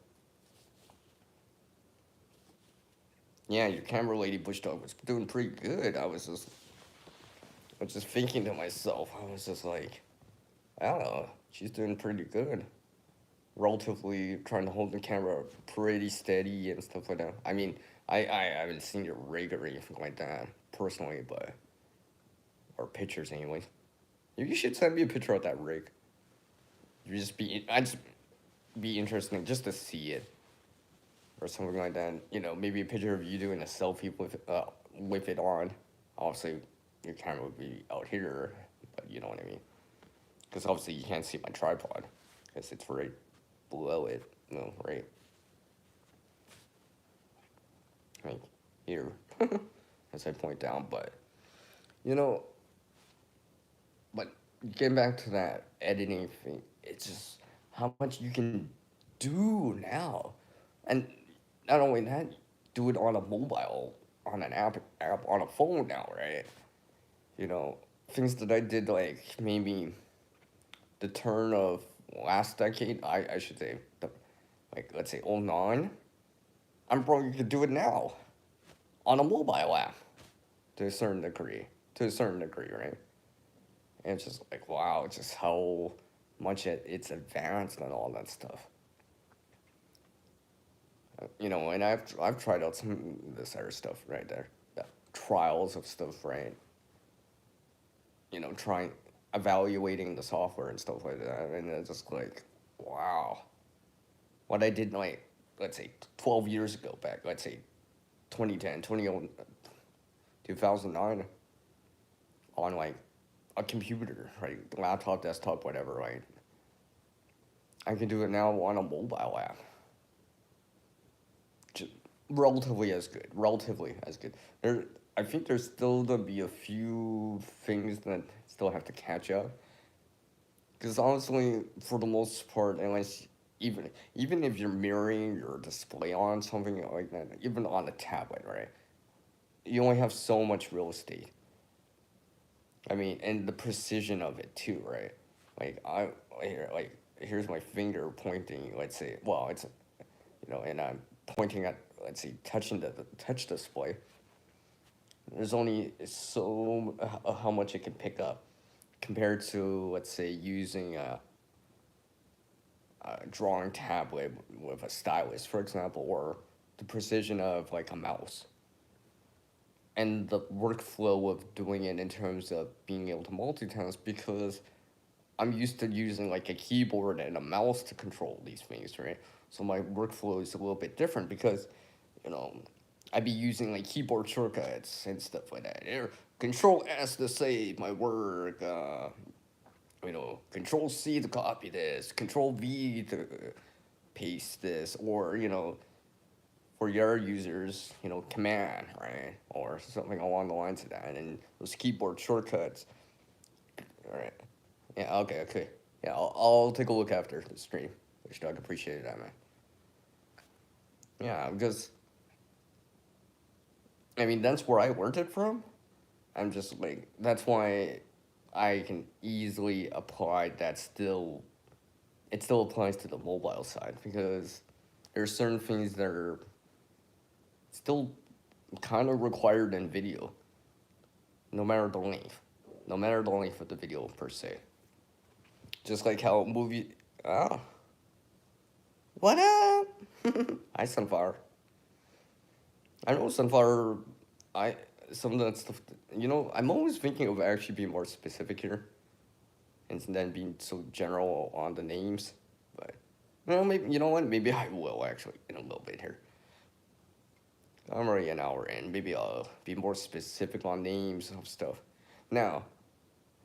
Yeah, your camera lady Bush Dog was doing pretty good. I was just thinking to myself, I was just like, I don't know, she's doing pretty good. Relatively trying to hold the camera pretty steady and stuff like that. I mean, I haven't seen your rig or anything like that personally, but or pictures anyways. You should send me a picture of that rig. I'd just be interesting just to see it or something like that. Maybe a picture of you doing a selfie with it on. Obviously, your camera would be out here, but you know what I mean. Because obviously you can't see my tripod, because it's right below it, right? like here, as I point down. But you know, but getting back to that editing thing, it's just how much you can do now, and not only that, do it on a mobile, on an app on a phone now, right? You know, things that I did like maybe the turn of last decade, I should say, like let's say '09. I'm probably could do it now on a mobile app to a certain degree, right? And it's just like wow, just how much it's advanced and all that stuff. You know, and I've tried out some of this other stuff right there, the trials of stuff, right? You know, trying evaluating the software and stuff like that, and it's just like wow, what I did like let's say 12 years ago back, let's say 2010, 2009 on like a computer, right? Laptop, desktop, whatever, right? I can do it now on a mobile app. Just relatively as good. Relatively as good. There, I think there's still gonna be a few things that still have to catch up. Because honestly, for the most part, unless even if you're mirroring your display on something like that, even on a tablet, right? You only have so much real estate. I mean, and the precision of it too, right? Like here's my finger pointing. Let's say, well, it's and I'm pointing at let's say touching the touch display. There's only so how much it can pick up compared to let's say using a drawing tablet with a stylus, for example, or the precision of like a mouse and the workflow of doing it in terms of being able to multitask because I'm used to using like a keyboard and a mouse to control these things, right? So my workflow is a little bit different because, you know, I'd be using like keyboard shortcuts and stuff like that. Or Control S to save my work, Control C to copy this, Control V to paste this, or, for your users, command, right? Or something along the lines of that. And those keyboard shortcuts, all right. Yeah, okay. Yeah, I'll take a look after the stream. Wish Doug appreciated that, man. Yeah, because, I mean, that's where I learned it from. I'm just like, that's why I can easily apply that still, it still applies to the mobile side because there are certain things that are still kind of required in video, no matter the length. No matter the length of the video per se. Just like how movie, ah, what up? Hi, Sunflower. I know Sunflower. I some of that stuff. I'm always thinking of actually being more specific here, and then being so general on the names. But maybe you know what? Maybe I will actually in a little bit here. I'm already an hour in. Maybe I'll be more specific on names of stuff. Now,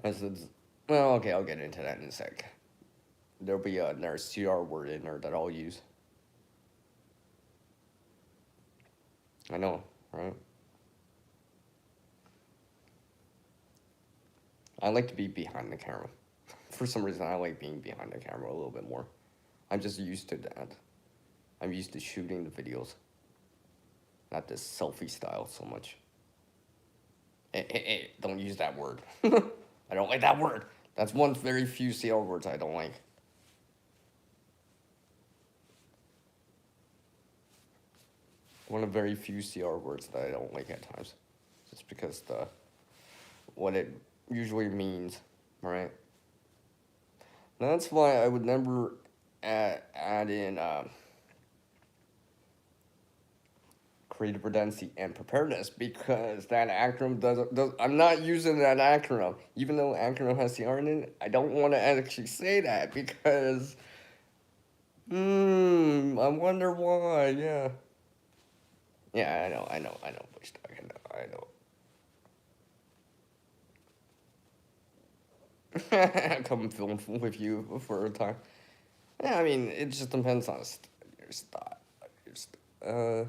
as it's, well, okay, I'll get into that in a sec. There'll be another CR word in there that I'll use. I know, right? I like to be behind the camera. For some reason, I like being behind the camera a little bit more. I'm just used to that. I'm used to shooting the videos, not this selfie style so much. Hey, don't use that word. I don't like that word. That's one of very few CR words I don't like. One of very few CR words that I don't like at times. Just because what it usually means, right? That's why I would never add in creative redundancy and preparedness because that acronym does I'm not using that acronym. Even though acronym has the R in it, I don't want to actually say that because I wonder why, yeah. Yeah, I know, Bush Dog, I know. Come film with you for a time. Yeah, I mean, it just depends on your style. Your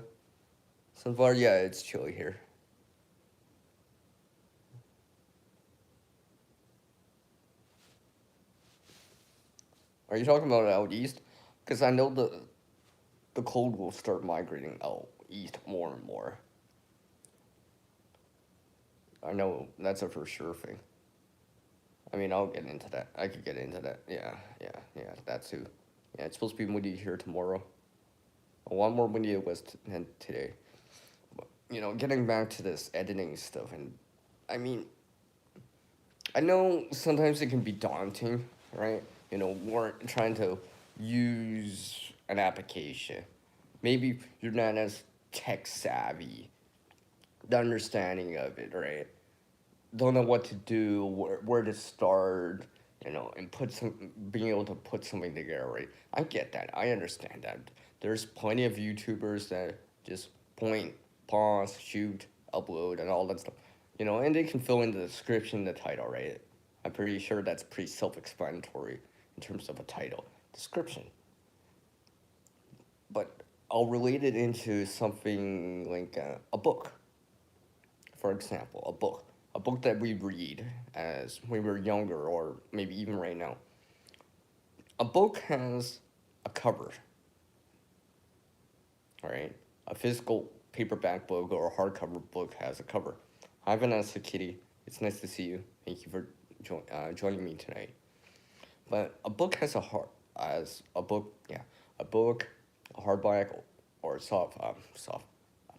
So far, yeah, it's chilly here. Are you talking about out east? Because I know the cold will start migrating out east more and more. I know that's a for sure thing. I mean, I'll get into that. I could get into that. Yeah, yeah, that too. Yeah, it's supposed to be windy here tomorrow. A lot more windy it was than today. Getting back to this editing stuff, and I mean, I know sometimes it can be daunting, right? We're trying to use an application. Maybe you're not as tech savvy, the understanding of it, right? Don't know what to do, where to start, and being able to put something together, right? I get that. I understand that. There's plenty of YouTubers that just point, pause, shoot, upload, and all that stuff, and they can fill in the description, the title, right? I'm pretty sure that's pretty self-explanatory in terms of a title, description. But I'll relate it into something like a book, for example, a book that we read as we were younger, or maybe even right now. A book has a cover, all right? A physical paperback book or a hardcover book has a cover. Hi, Vanessa Kitty. It's nice to see you. Thank you for joining me tonight. But a book has a book, a hardback, or a soft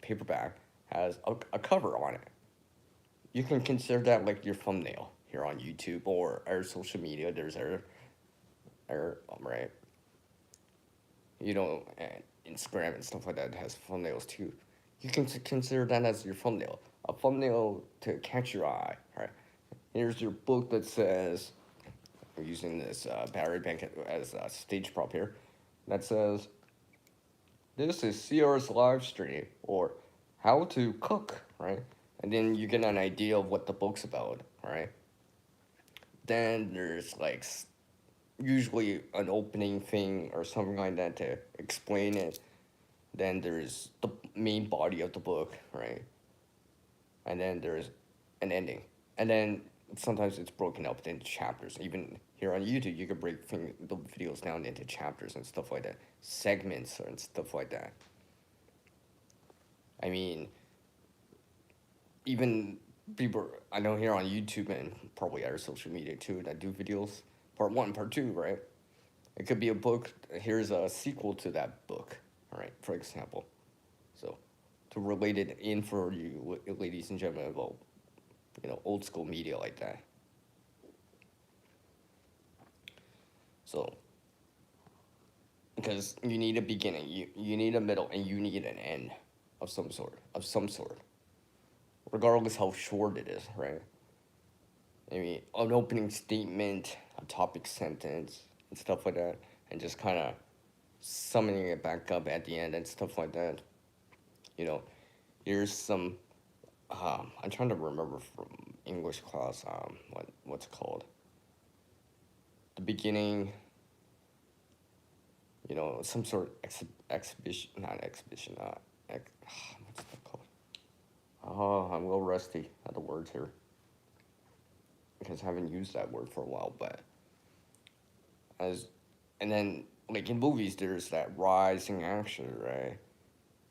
paperback has a cover on it. You can consider that like your thumbnail here on YouTube or our social media. There's our right, and Instagram and stuff like that has thumbnails too. You can consider that as your thumbnail, a thumbnail to catch your eye. Right, here's your book that says, I'm using this battery bank as a stage prop here, that says, "This is Sierra's live stream," or "How to cook," right? And then you get an idea of what the book's about, right? Then there's like usually an opening thing or something like that to explain it. Then there's the main body of the book, right? And then there's an ending. And then sometimes it's broken up into chapters. Even here on YouTube, you can break the videos down into chapters and stuff like that, segments and stuff like that. I mean, even people I know here on YouTube and probably other social media too that do videos, part one, part two, right? It could be a book. Here's a sequel to that book, all right, for example. So, to relate it in for you, ladies and gentlemen, about old school media like that. So, because you need a beginning, you need a middle, and you need an end of some sort, regardless how short it is, right? I mean, an opening statement, a topic sentence, and stuff like that, and just kind of summoning it back up at the end and stuff like that. You know, here's some. I'm trying to remember from English class. What's it called? The beginning. Some sort of exhibition, not exhibition. What's that called? Oh, I'm a little rusty at the words here because I haven't used that word for a while. But as and then like in movies, there's that rising action, right,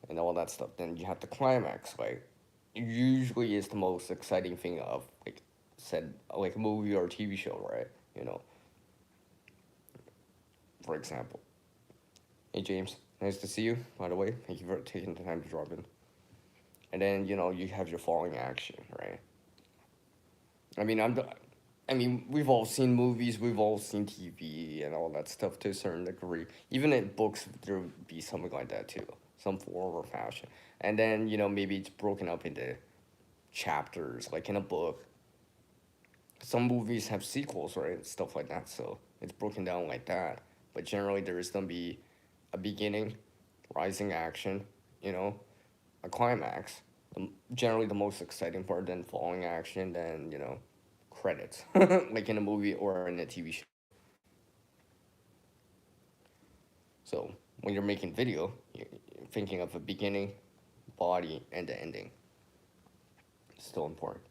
and all that stuff. Then you have the climax, like usually is the most exciting thing of like said like a movie or a TV show, right? You know, for example. Hey James, nice to see you. By the way, thank you for taking the time to drop in. And then you have your falling action, right? I mean, we've all seen movies, we've all seen TV and all that stuff to a certain degree. Even in books, there would be something like that too, some form or fashion. And then maybe it's broken up into chapters, like in a book. Some movies have sequels, right? Stuff like that. So it's broken down like that. But generally, there is gonna be a beginning, rising action, you know, a climax. Generally, the most exciting part, then falling action, then credits, like in a movie or in a TV show. So when you're making video, you're thinking of a beginning, body, and the ending. It's still important.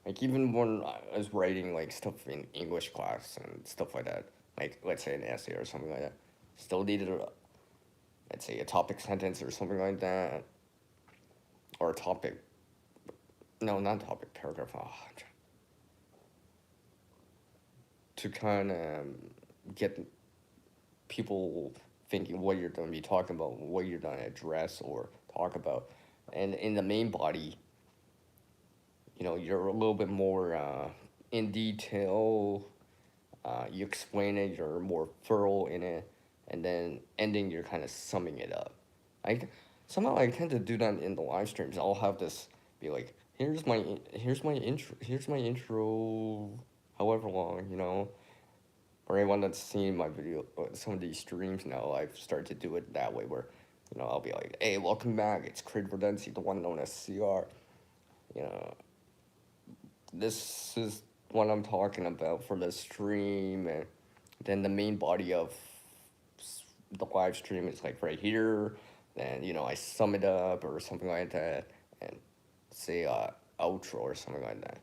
Like even when I was writing like stuff in English class and stuff like that, like let's say an essay or something like that, still needed let's say a topic sentence or something like that, or a topic. No, not topic paragraph. Oh, to kind of get people thinking what you're going to be talking about, what you're going to address or talk about, and in the main body, you're a little bit more in detail. You explain it, you're more thorough in it, and then ending, you're kind of summing it up. I somehow I tend to do that in the live streams. I'll have this be like, here's my intro, however long, For anyone that's seen my video, some of these streams now, I've started to do it that way where, I'll be like, hey, welcome back. It's Redundancy, the one known as CR. You know, this is what I'm talking about for the stream, and then the main body of the live stream is like right here. Then I sum it up or something like that, and say outro or something like that.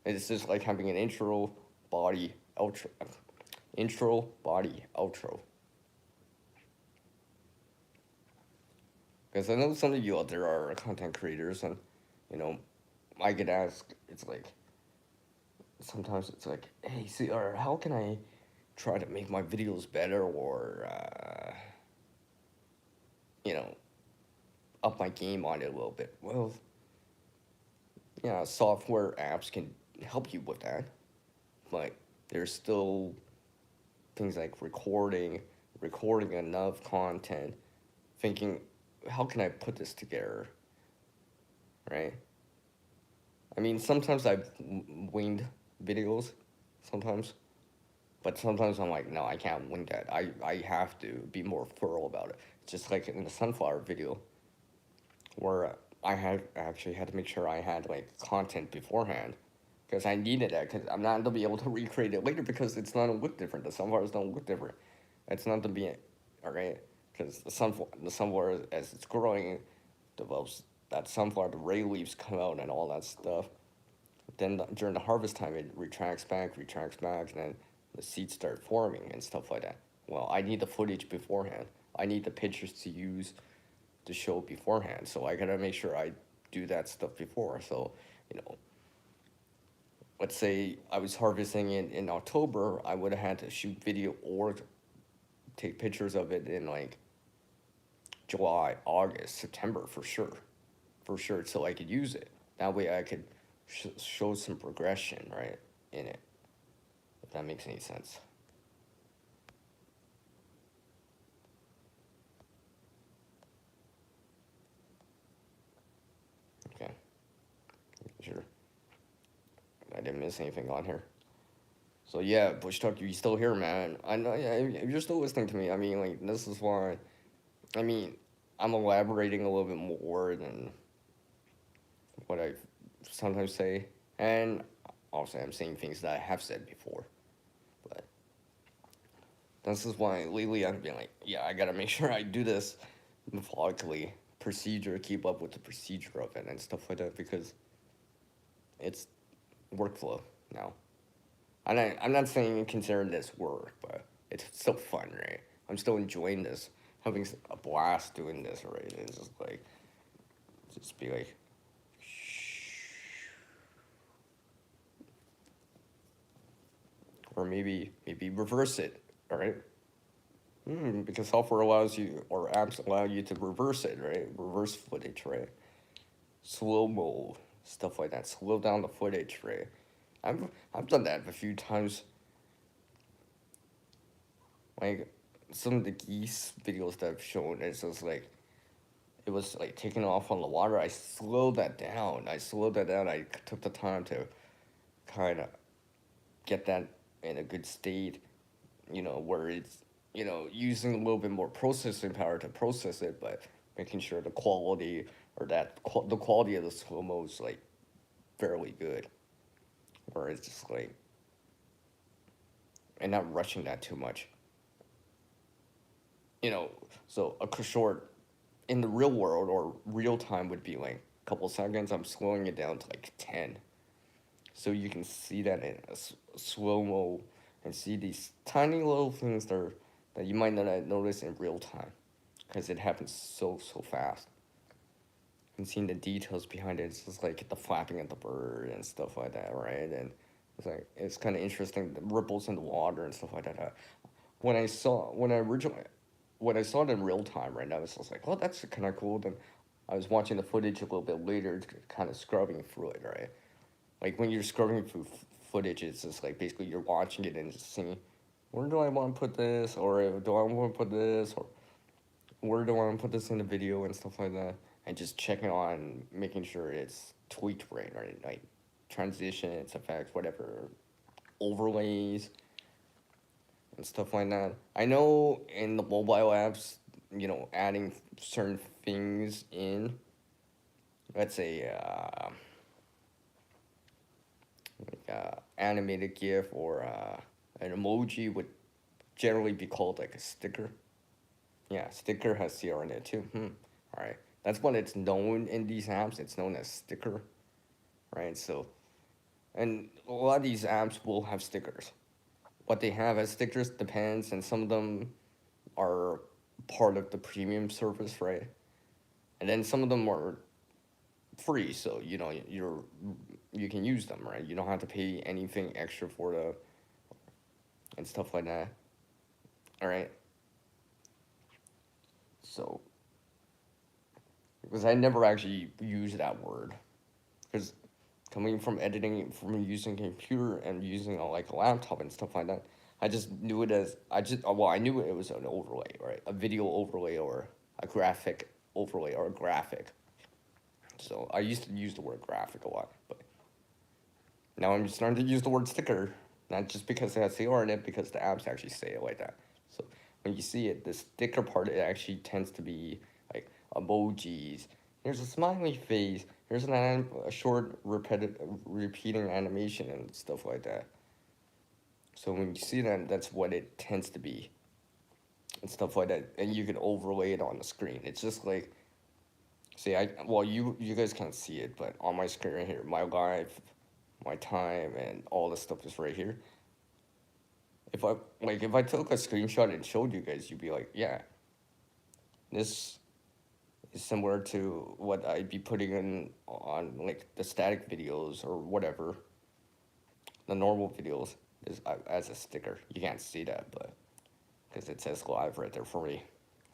It's just like having an intro, body, outro, intro, body, outro. Because I know some of you out there are content creators, and I get asked, it's like sometimes it's like, hey, CR, how can I try to make my videos better or up my game on it a little bit? Well, yeah, software apps can help you with that, but there's still things like recording enough content, thinking, how can I put this together, right? I mean, sometimes I've winged videos, sometimes, but sometimes I'm like, no, I can't wing that. I have to be more thorough about it. Just like in the sunflower video, where I actually had to make sure I had like content beforehand, because I needed that, because I'm not going to be able to recreate it later because it's not going to look different. The sunflowers don't look different. It's not to be, all right? Because the sunflower, as it's growing, develops that sunflower, the ray leaves come out and all that stuff. Then during the harvest time, it retracts back, and then the seeds start forming and stuff like that. Well, I need the footage beforehand. I need the pictures to use to show beforehand. So I gotta make sure I do that stuff before. So, let's say I was harvesting in October, I would have had to shoot video or take pictures of it in like July, August, September for sure, so I could use it. That way I could show some progression, right, in it, if that makes any sense. Okay, sure. I didn't miss anything on here. So yeah, Bush Tuck, you still here, man? I know. Yeah, if you're still listening to me, I mean, like, this is why. I mean, I'm elaborating a little bit more than what I sometimes say, and also I'm saying things that I have said before. But this is why lately I've been like, yeah, I gotta make sure I do this methodically, keep up with the procedure of it and stuff like that, because it's workflow now. I'm not saying consider this work, but it's still fun, right? I'm still enjoying this, having a blast doing this, right? It's just like, just be like, or maybe reverse it, all right? Because software allows you, or apps allow you to reverse it, right? Reverse footage, right? Slow mo, stuff like that. Slow down the footage, right? I've done that a few times. Like some of the geese videos that I've shown, it's just like it was like taking off on the water. I slowed that down. I took the time to kind of get that in a good state, where it's, using a little bit more processing power to process it, but making sure the quality or the quality of the slow mo is like fairly good, where it's just like, and not rushing that too much. So a short in the real world or real time would be like a couple seconds. I'm slowing it down to like 10. So you can see that in a slow mo and see these tiny little things that you might not notice in real time because it happens so fast. And seeing the details behind it, it's just like the flapping of the bird and stuff like that, right? And it's like it's kind of interesting, the ripples in the water and stuff like that. When I saw it in real time, right now, I was just like, well, that's kind of cool. Then I was watching the footage a little bit later, kind of scrubbing through it, right? Like when you're scrubbing through footage, it's just like basically you're watching it and just seeing, where do I want to put this, or do I want to put this, or where do I want to put this in the video and stuff like that, and just checking on making sure it's tweaked right, like transitions, effects, whatever, overlays and stuff like that. I know in the mobile apps, adding certain things in, let's say, like animated GIF or an emoji would generally be called like a sticker. Yeah, sticker has CR in it too. All right, that's what it's known in these apps. It's known as sticker, right? So, and a lot of these apps will have stickers. What they have as stickers depends, and some of them are part of the premium service, right? And then some of them are free, so you can use them, right? You don't have to pay anything extra for the and stuff like that. All right. So because I never actually use that word, because coming from editing from using a computer and using like a laptop and stuff like that, I just knew it as I knew it was an overlay, right? A video overlay or a graphic overlay or a graphic. So I used to use the word graphic a lot, but now I'm starting to use the word sticker, not just because it has CR in it, because the apps actually say it like that. So when you see it, the sticker part, it actually tends to be like emojis. Here's a smiley face. Here's a short repeating animation and stuff like that. So when you see that, that's what it tends to be and stuff like that. And you can overlay it on the screen. It's just like, see, you guys can't see it, but on my screen right here, my life, my time, and all this stuff is right here. If I took a screenshot and showed you guys, you'd be like, yeah, this is similar to what I'd be putting in on like the static videos or whatever, the normal videos is as a sticker. You can't see that, but because it says live right there for me,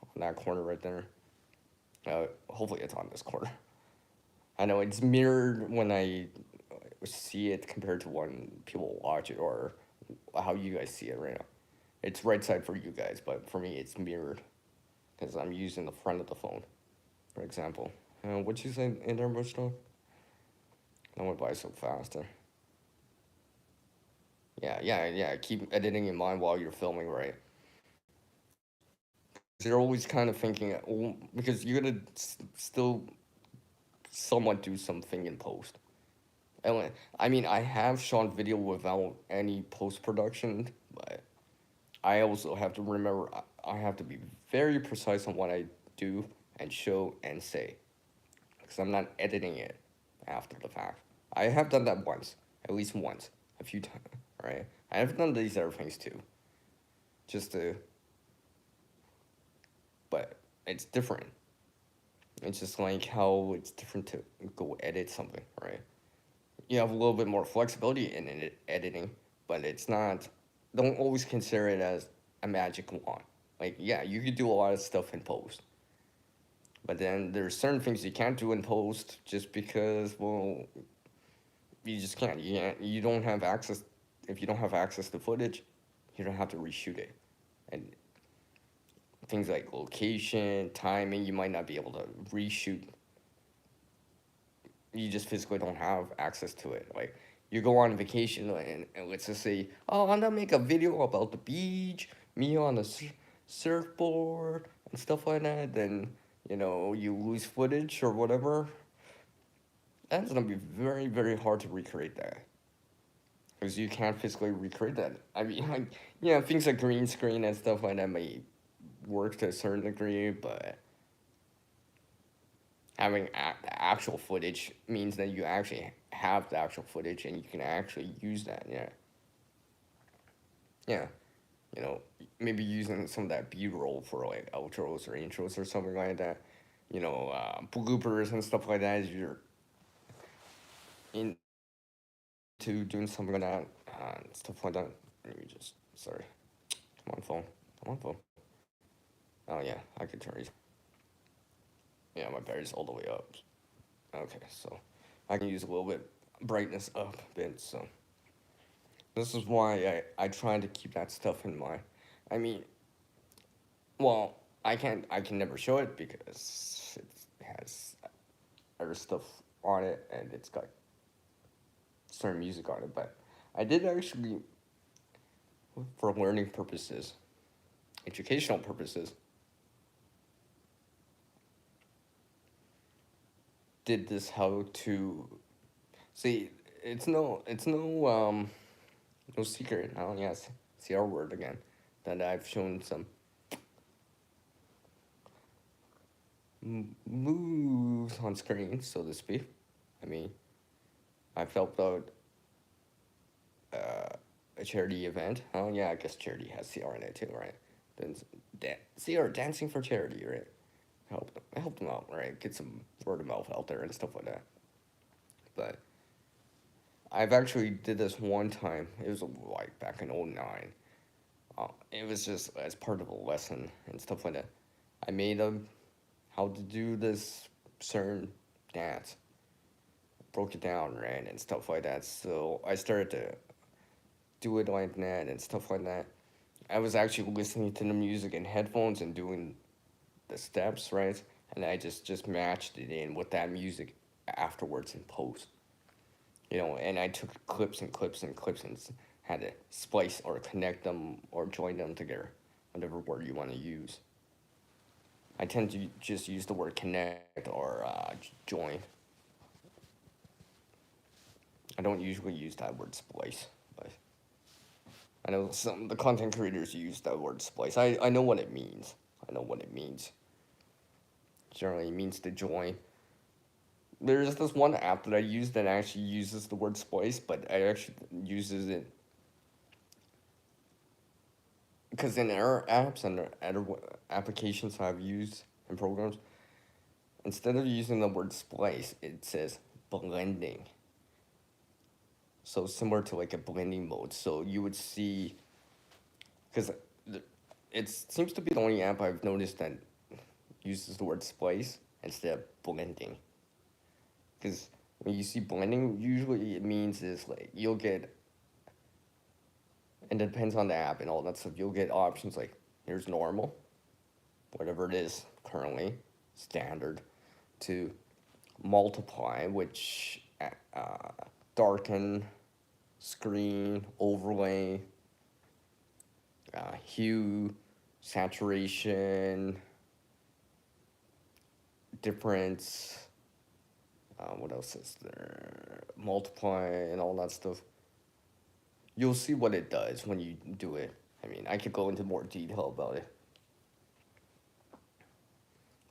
on that corner right there. Hopefully it's on this corner. I know it's mirrored when I see it compared to when people watch it or how you guys see it right now. It's right side for you guys, but for me it's mirrored because I'm using the front of the phone, for example. What you say in there, much though? That went by so fast there. Yeah. Keep editing in mind while you're filming, right? You're always kind of thinking, because you're gonna still somewhat do something in post. And I mean, I have shot video without any post production, but I also have to remember I have to be very precise on what I do and show and say, because I'm not editing it after the fact. I have done that once, at least once, a few times, right? I have done these other things too, just to, but it's different. It's just like how it's different to go edit something, right? You have a little bit more flexibility in editing, but it's not. Don't always consider it as a magic wand. Like, yeah, you could do a lot of stuff in post, but then there's certain things you can't do in post just because, well, you just can't. You don't have access. If you don't have access to footage, you don't have to reshoot it, and things like location, timing, you might not be able to reshoot. You just physically don't have access to it. Like you go on vacation and let's just say, oh, I'm gonna make a video about the beach, me on the surfboard and stuff like that. Then you lose footage or whatever. That's gonna be very hard to recreate that because you can't physically recreate that. I mean, like things like green screen and stuff like that may work to a certain degree, but having the actual footage means that you actually have the actual footage and you can actually use that. Yeah, yeah. You know, maybe using some of that B-roll for like outros or intros or something like that. You know, bloopers and stuff like that. As you're into doing something like that and stuff like that. Let me just sorry. Come on, phone. Come on, phone. Oh yeah, I could turn it. Yeah, my battery's all the way up. Okay, so I can use a little bit brightness up a bit. So this is why I try to keep that stuff in mind. I mean, well, I can never show it because it has other stuff on it and it's got certain music on it. But I did actually, for learning purposes, educational purposes, did this how to see. It's no secret. Oh yes, it's the R word again. That I've shown some moves on screen, so to speak. I mean, I felt out a charity event. Oh yeah, I guess charity has CR in it too, right? Then CR dancing for charity, right? Help them out, right? Get some word of mouth out there and stuff like that. But I've actually did this one time. It was like back in '09. It was just as part of a lesson and stuff like that. I made them how to do this certain dance, broke it down, right, and stuff like that. So I started to do it like that and stuff like that. I was actually listening to the music in headphones and doing the steps, right? And I just matched it in with that music afterwards in post, you know. And I took clips and clips and clips and had to splice or connect them or join them together, whatever word you want to use. I tend to just use the word connect or join. I don't usually use that word splice, but I know some the content creators use that word splice. I know what it means. I know what it means. Generally, it means to join. There's this one app that I use that actually uses the word splice, but I actually uses it because in our apps and other applications I've used and programs, instead of using the word splice, it says blending. So similar to like a blending mode. So you would see because it seems to be the only app I've noticed that uses the word splice instead of blending. Because when you see blending, usually it means is like you'll get, and it depends on the app and all that stuff. You'll get options like here's normal, whatever it is currently, standard, to multiply, which darken, screen, overlay, hue, saturation, difference. What else is there? Multiply and all that stuff. You'll see what it does when you do it. I mean, I could go into more detail about it.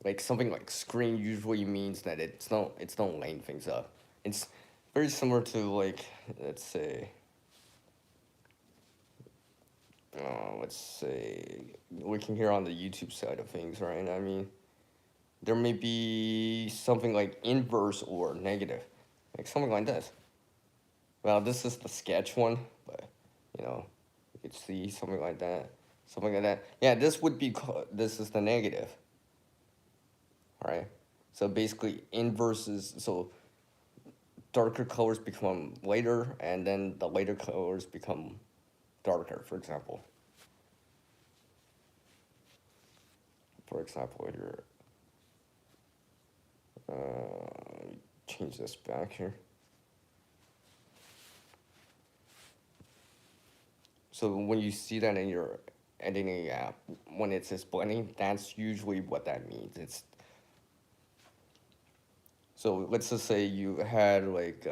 Like something like screen usually means that it's not laying things up. It's very similar to like let's say let's say looking here on the YouTube side of things, right? I mean, there may be something like inverse or negative, like something like this. Well, this is the sketch one, but you know, you could see something like that. Yeah, this would be this is the negative, right? So basically, inverses. So darker colors become lighter, and then the lighter colors become darker. For example, here, change this back here. So when you see that in your editing app, when it says blending, that's usually what that means. It's so let's just say you had like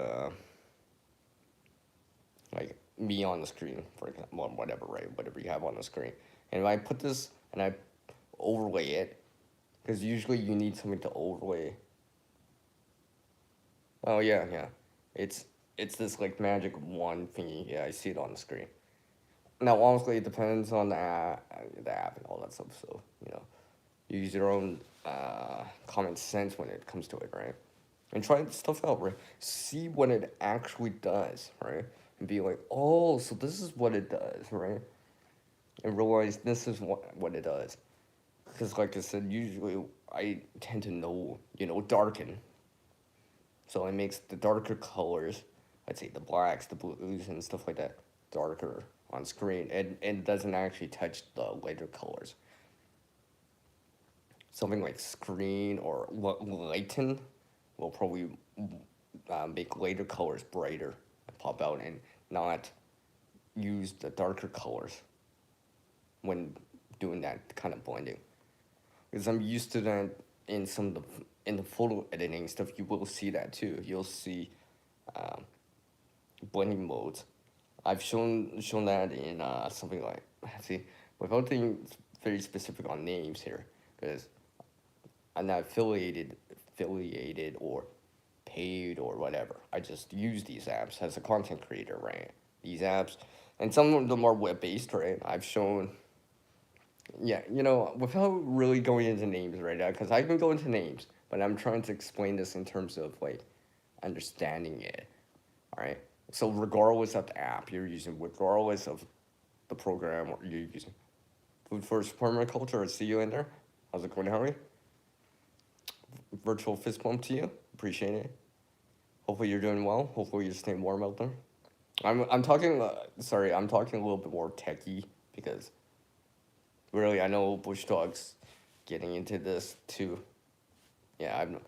me on the screen, for example, whatever, right? Whatever you have on the screen, and if I put this and I overlay it, because usually you need something to overlay Oh yeah, yeah. It's it's this like magic wand thingy. Yeah, I see it on the screen. Now, honestly, it depends on the app and all that stuff. So you use your own common sense when it comes to it, right? And try stuff out, right? See what it actually does, right? And be like, oh, so this is what it does, right? And realize this is what it does. Because, like I said, usually I tend to know, darken. So it makes the darker colors, I'd say the blacks, the blues, and stuff like that, darker on screen. And doesn't actually touch the lighter colors. Something like screen or lighten will probably make later colors brighter and pop out and not use the darker colors when doing that kind of blending. Because I'm used to that in some of the in the photo editing stuff. You will see that too. You'll see um, blending modes. I've shown that in something like, see, without being very specific on names here, because I'm not affiliated or paid or whatever. I just use these apps as a content creator, right? These apps, and some of them are web based, right? I've shown, yeah, without really going into names right now, because I can go into names, but I'm trying to explain this in terms of like understanding it, all right? So regardless of the app you're using, regardless of the program you're using, Food First Permaculture, I see you in there. How's it going, Howie? Virtual fist bump to you. Appreciate it. Hopefully you're doing well. Hopefully you're staying warm out there. I'm talking. Sorry, I'm talking a little bit more techie because really I know Bush Dog's getting into this too. Yeah, I'm.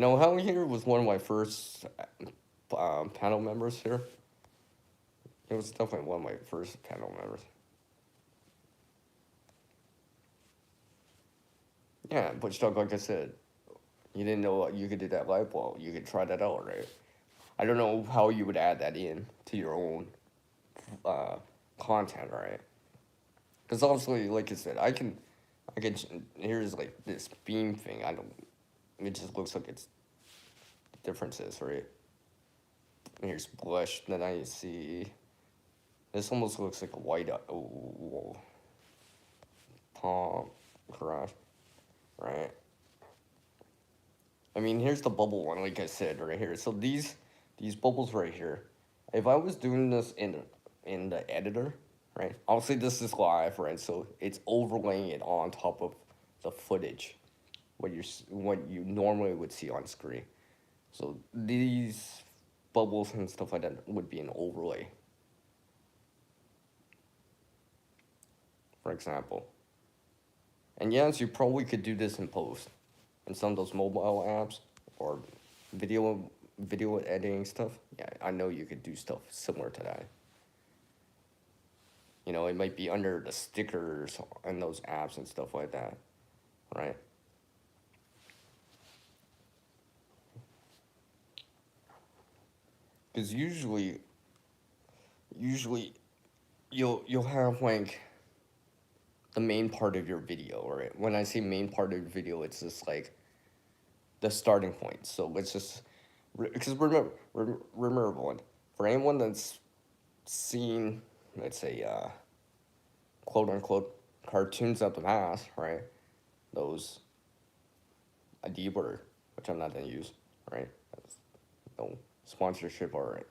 Howie here was one of my first panel members here. It was definitely one of my first panel members. Yeah, Bush Dog, like I said, you didn't know you could do that live. Well, you could try that out, right? I don't know how you would add that in to your own uh, content, right? Because obviously, like I said, I can. Here's like this beam thing. I don't. It just looks like it's differences, right? And here's blush. Then I see. This almost looks like a white. Oh, palm crush, right? I mean, here's the bubble one, like I said, right here. So these bubbles right here. If I was doing this in the editor, right? Obviously, this is live, right? So it's overlaying it on top of the footage, what you normally would see on screen. So these bubbles and stuff like that would be an overlay, for example. And yes, you probably could do this in post, in some of those mobile apps or video editing stuff. Yeah, I know you could do stuff similar to that. It might be under the stickers and those apps and stuff like that, right? Because usually you'll have like the main part of your video, right? When I say main part of your video, it's just like the starting point. So let's just because remember one for anyone that's seen, let's say, quote unquote cartoons of the past, right? Those a D word, which I'm not gonna use, right? No sponsorship or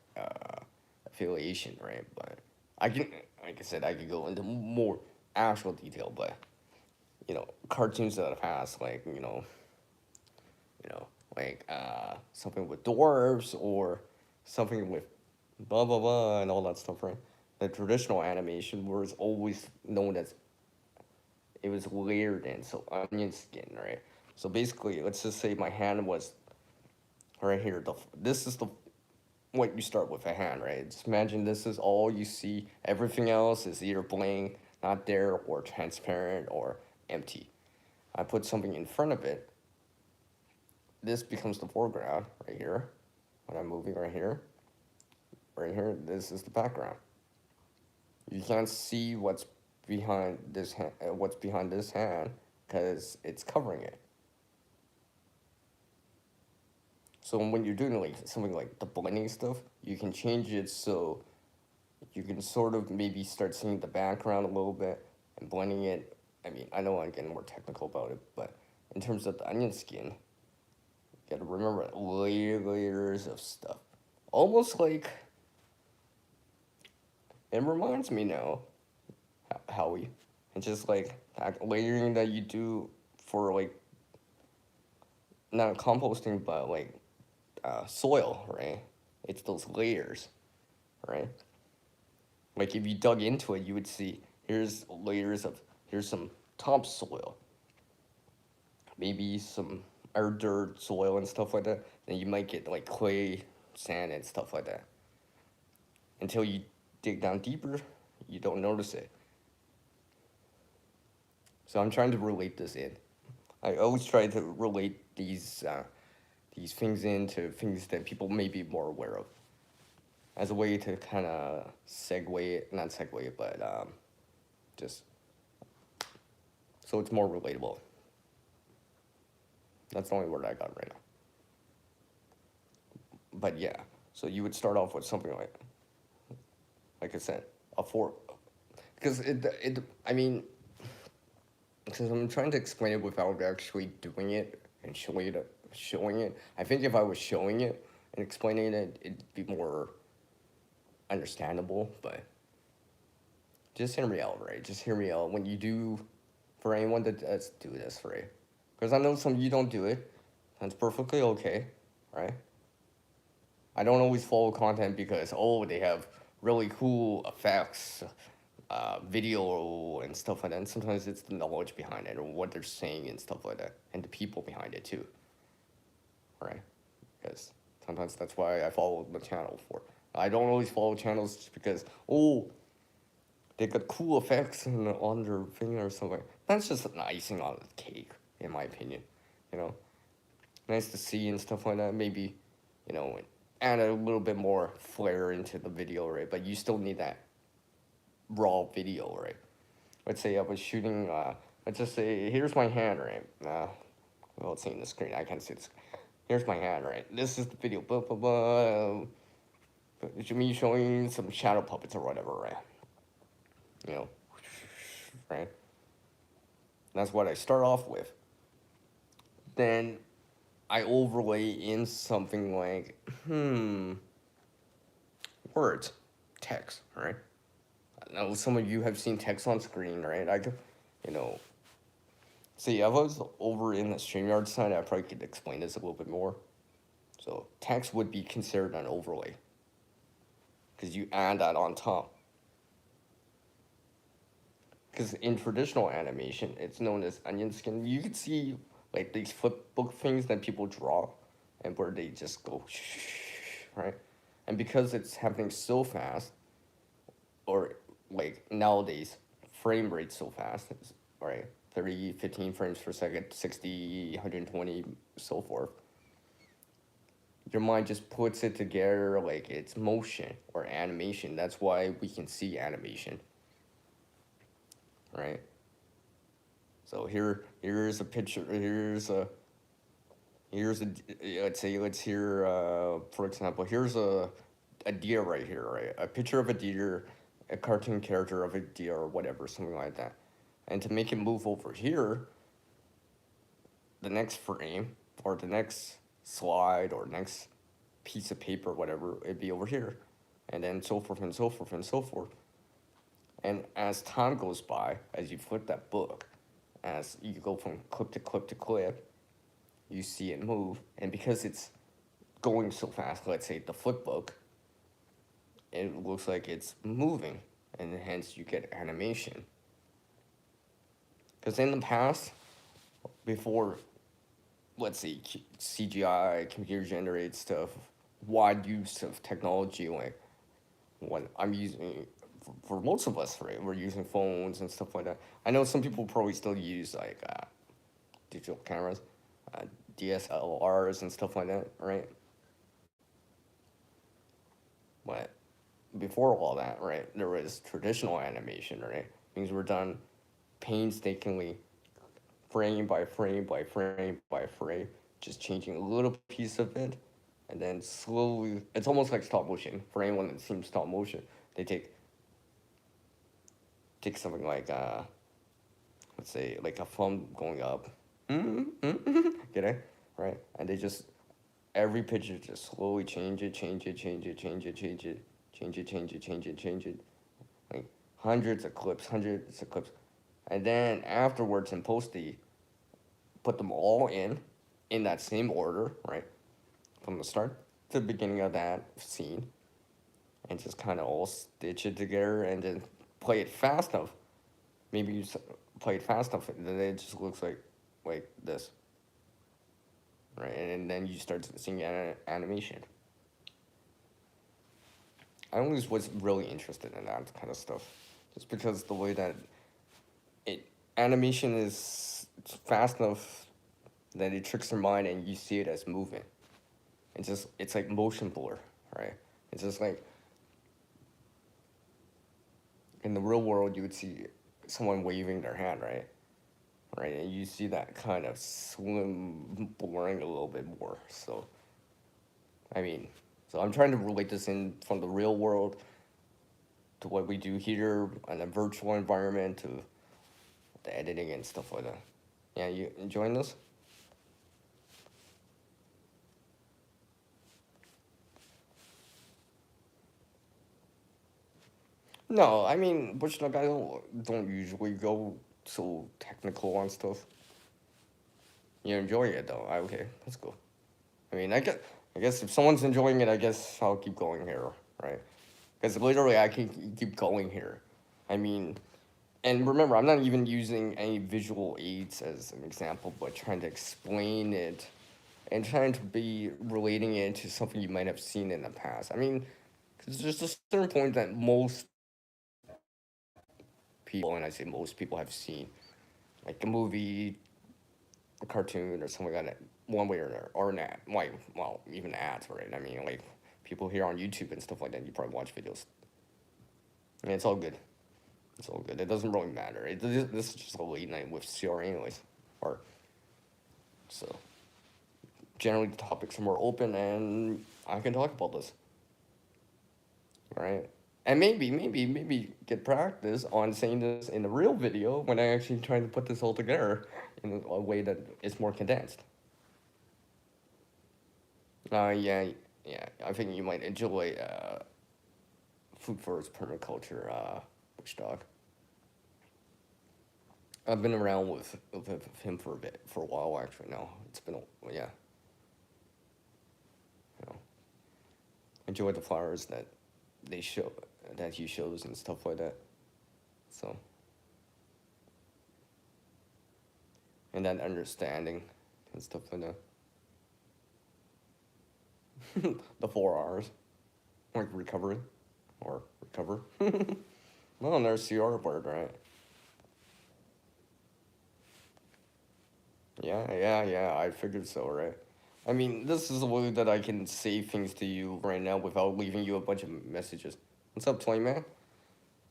affiliation, right? But I can, like I said, I could go into more actual detail, but cartoons of the past, like you know, like something with dwarves or something with blah blah blah and all that stuff, right? The traditional animation was always known as it was layered in, so onion skin, right? So basically, let's just say my hand was right here. This is the what you start with a hand, right? Just imagine this is all you see. Everything else is either blank, not there, or transparent, or empty. I put something in front of it. This becomes the foreground right here. When I'm moving right here, this is the background. You can't see what's behind this hand, because it's covering it. So when you're doing like something like the blending stuff, you can change it so you can sort of maybe start seeing the background a little bit and blending it. I mean, I know I'm getting more technical about it, but in terms of the onion skin, you gotta remember layers of stuff. Almost like it reminds me now, Howie, and just like that layering that you do for like not composting, but like soil, right? It's those layers, right? Like if you dug into it, you would see here's layers of here's some topsoil, maybe some earth dirt soil and stuff like that. Then you might get like clay, sand, and stuff like that. Until you dig down deeper, you don't notice it. So I'm trying to relate this in. I always try to relate these things into things that people may be more aware of, as a way to kind of segue it, not segue it, but just so it's more relatable. That's the only word I got right now. But yeah, so you would start off with something like I said, a four, because I mean, because I'm trying to explain it without actually doing it and showing it. I think if I was showing it and explaining it, it'd be more understandable. But just hear me out, right? Just hear me out when you do. For anyone that does do this, right? Because I know some of you don't do it. That's perfectly okay, right? I don't always follow content because they have really cool effects, video and stuff like that. And sometimes it's the knowledge behind it or what they're saying and stuff like that, and the people behind it too, right? Because sometimes that's why I follow the channel for. I don't always follow channels just because they got cool effects on their thing or something. That's just an icing on the cake, in my opinion. You know, nice to see and stuff like that. Maybe, you know, add a little bit more flair into the video, right? But you still need that raw video, right? Let's say I was shooting. Let's just say here's my hand, right? Well, it's in the screen. I can't see this. Here's my hand, right? This is the video. Blah blah blah. Me showing some shadow puppets or whatever, right? You know, right? That's what I start off with. Then I overlay in something like, words, text, right? I know some of you have seen text on screen, right? I could, you know, see, if I was over in the StreamYard side, I probably could explain this a little bit more. So text would be considered an overlay because you add that on top. Because in traditional animation, it's known as onion skin. You could see like these flip book things that people draw, and where they just go, right? And because it's happening so fast, or like nowadays, frame rate so fast, right? 30, 15 frames per second, 60, 120, so forth. Your mind just puts it together like it's motion or animation. That's why we can see animation, right? So here's a picture. Here's a let's hear for example, here's a deer right here, right? A picture of a deer, a cartoon character of a deer or whatever, something like that. And to make it move over here, the next frame or the next slide or next piece of paper, whatever, it'd be over here. And then so forth and so forth and so forth. And as time goes by, as you flip that book, as you go from clip to clip to clip, you see it move. And because it's going so fast, let's say the flip book, it looks like it's moving. And hence you get animation. Because in the past, before, let's say, CGI, computer generated stuff, wide use of technology, like what I'm using for most of us, right? We're using phones and stuff like that. I know some people probably still use like digital cameras, uh, DSLRs and stuff like that, right? But before all that, right, there was traditional animation, right? Things were done painstakingly, frame by frame by frame by frame, just changing a little piece of it, and then slowly, it's almost like stop motion. For anyone that's seen stop motion, they take something like let's say like a thumb going up, get it, right? And they just every picture just slowly change it, change it, change it, change it, change it, change it, change it, change it, change it, like hundreds of clips, and then afterwards in post they put them all in that same order, right, from the start to the beginning of that scene, and just kind of all stitch it together and then play it fast enough. Maybe you play it fast enough, and then it just looks like this, right? And then you start seeing animation. I always was really interested in that kind of stuff, just because the way that it animation is fast enough that it tricks your mind and you see it as movement. It's like motion blur, right? It's just like in the real world you would see someone waving their hand, right? Right, and you see that kind of slim blurring a little bit more. So I mean, so I'm trying to relate this in from the real world to what we do here in a virtual environment to the editing and stuff like that. Yeah, you enjoying this? No, I mean, Bush like I don't usually go so technical on stuff. You enjoy it though. Okay, that's cool. I mean, I guess if someone's enjoying it, I guess I'll keep going here, right? Because literally, I can keep going here. I mean, and remember, I'm not even using any visual aids as an example, but trying to explain it and trying to be relating it to something you might have seen in the past. I mean, 'cause there's a certain point that most people, and I say most people, have seen, like a movie, a cartoon, or something like that, one way or another, or an ad, like, well, even ads, right? I mean, like people here on YouTube and stuff like that, you probably watch videos. I mean, it's all good. It's all good. It doesn't really matter. This is just a late night with CR anyways. Or so generally the topics are more open and I can talk about this. Right? And maybe get practice on saying this in the real video when I actually try to put this all together in a way that is more condensed. Yeah, yeah. I think you might enjoy Food for Its Permaculture, Bush Dog. I've been around with him for a bit, for a while actually. Now it's been, yeah, you know, enjoy the flowers that they show, that he shows and stuff like that. So, and that understanding and stuff like that. The 4 R's, like recovery or recover. Well, and there's CR word, right? Yeah. I figured so, right? I mean, this is a way that I can say things to you right now without leaving you a bunch of messages. What's up, Toy Man?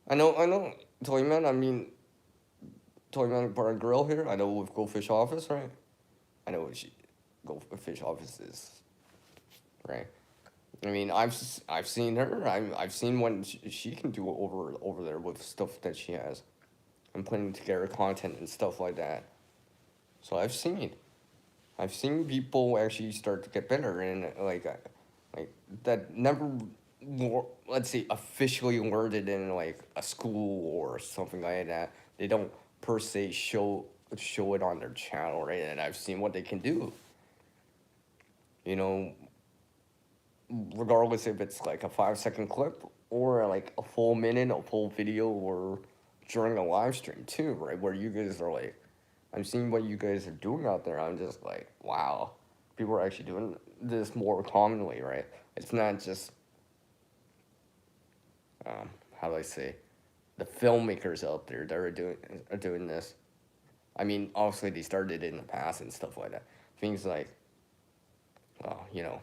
I know, Toy Man. I mean, Toy Man Bar and Grill here. I know with Go Fish Office, right? I know what Go Fish Office is, right? I mean, I've seen her. I've seen what she can do over there with stuff that she has and putting together content and stuff like that. So I've seen people actually start to get better and like that never, let's say officially learned it in like a school or something like that. They don't per se show it on their channel, right? And I've seen what they can do. You know, regardless if it's like a 5 second clip or like a full minute, a full video, or during a live stream too, right? Where you guys are like, I'm seeing what you guys are doing out there. I'm just like, wow, people are actually doing this more commonly, right? It's not just, how do I say, the filmmakers out there that are doing this. I mean, obviously they started in the past and stuff like that. Things like, you know,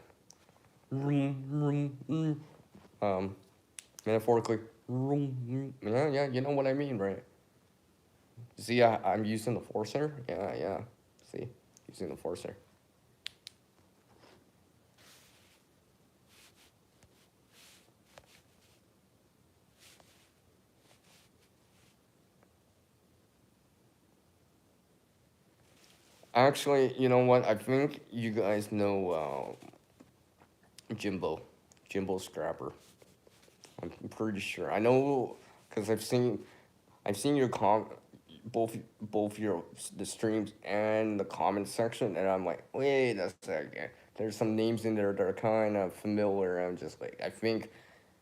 um, metaphorically, yeah, you know what I mean, right? See, I'm using the forcer. Yeah. See, using the forcer. Actually, you know what? I think you guys know Jimbo, Jimbo Scrapper. I'm pretty sure. I know because I've seen your both your the streams and the comment section, and I'm like, wait a second. There's some names in there that are kind of familiar. I'm just like, I think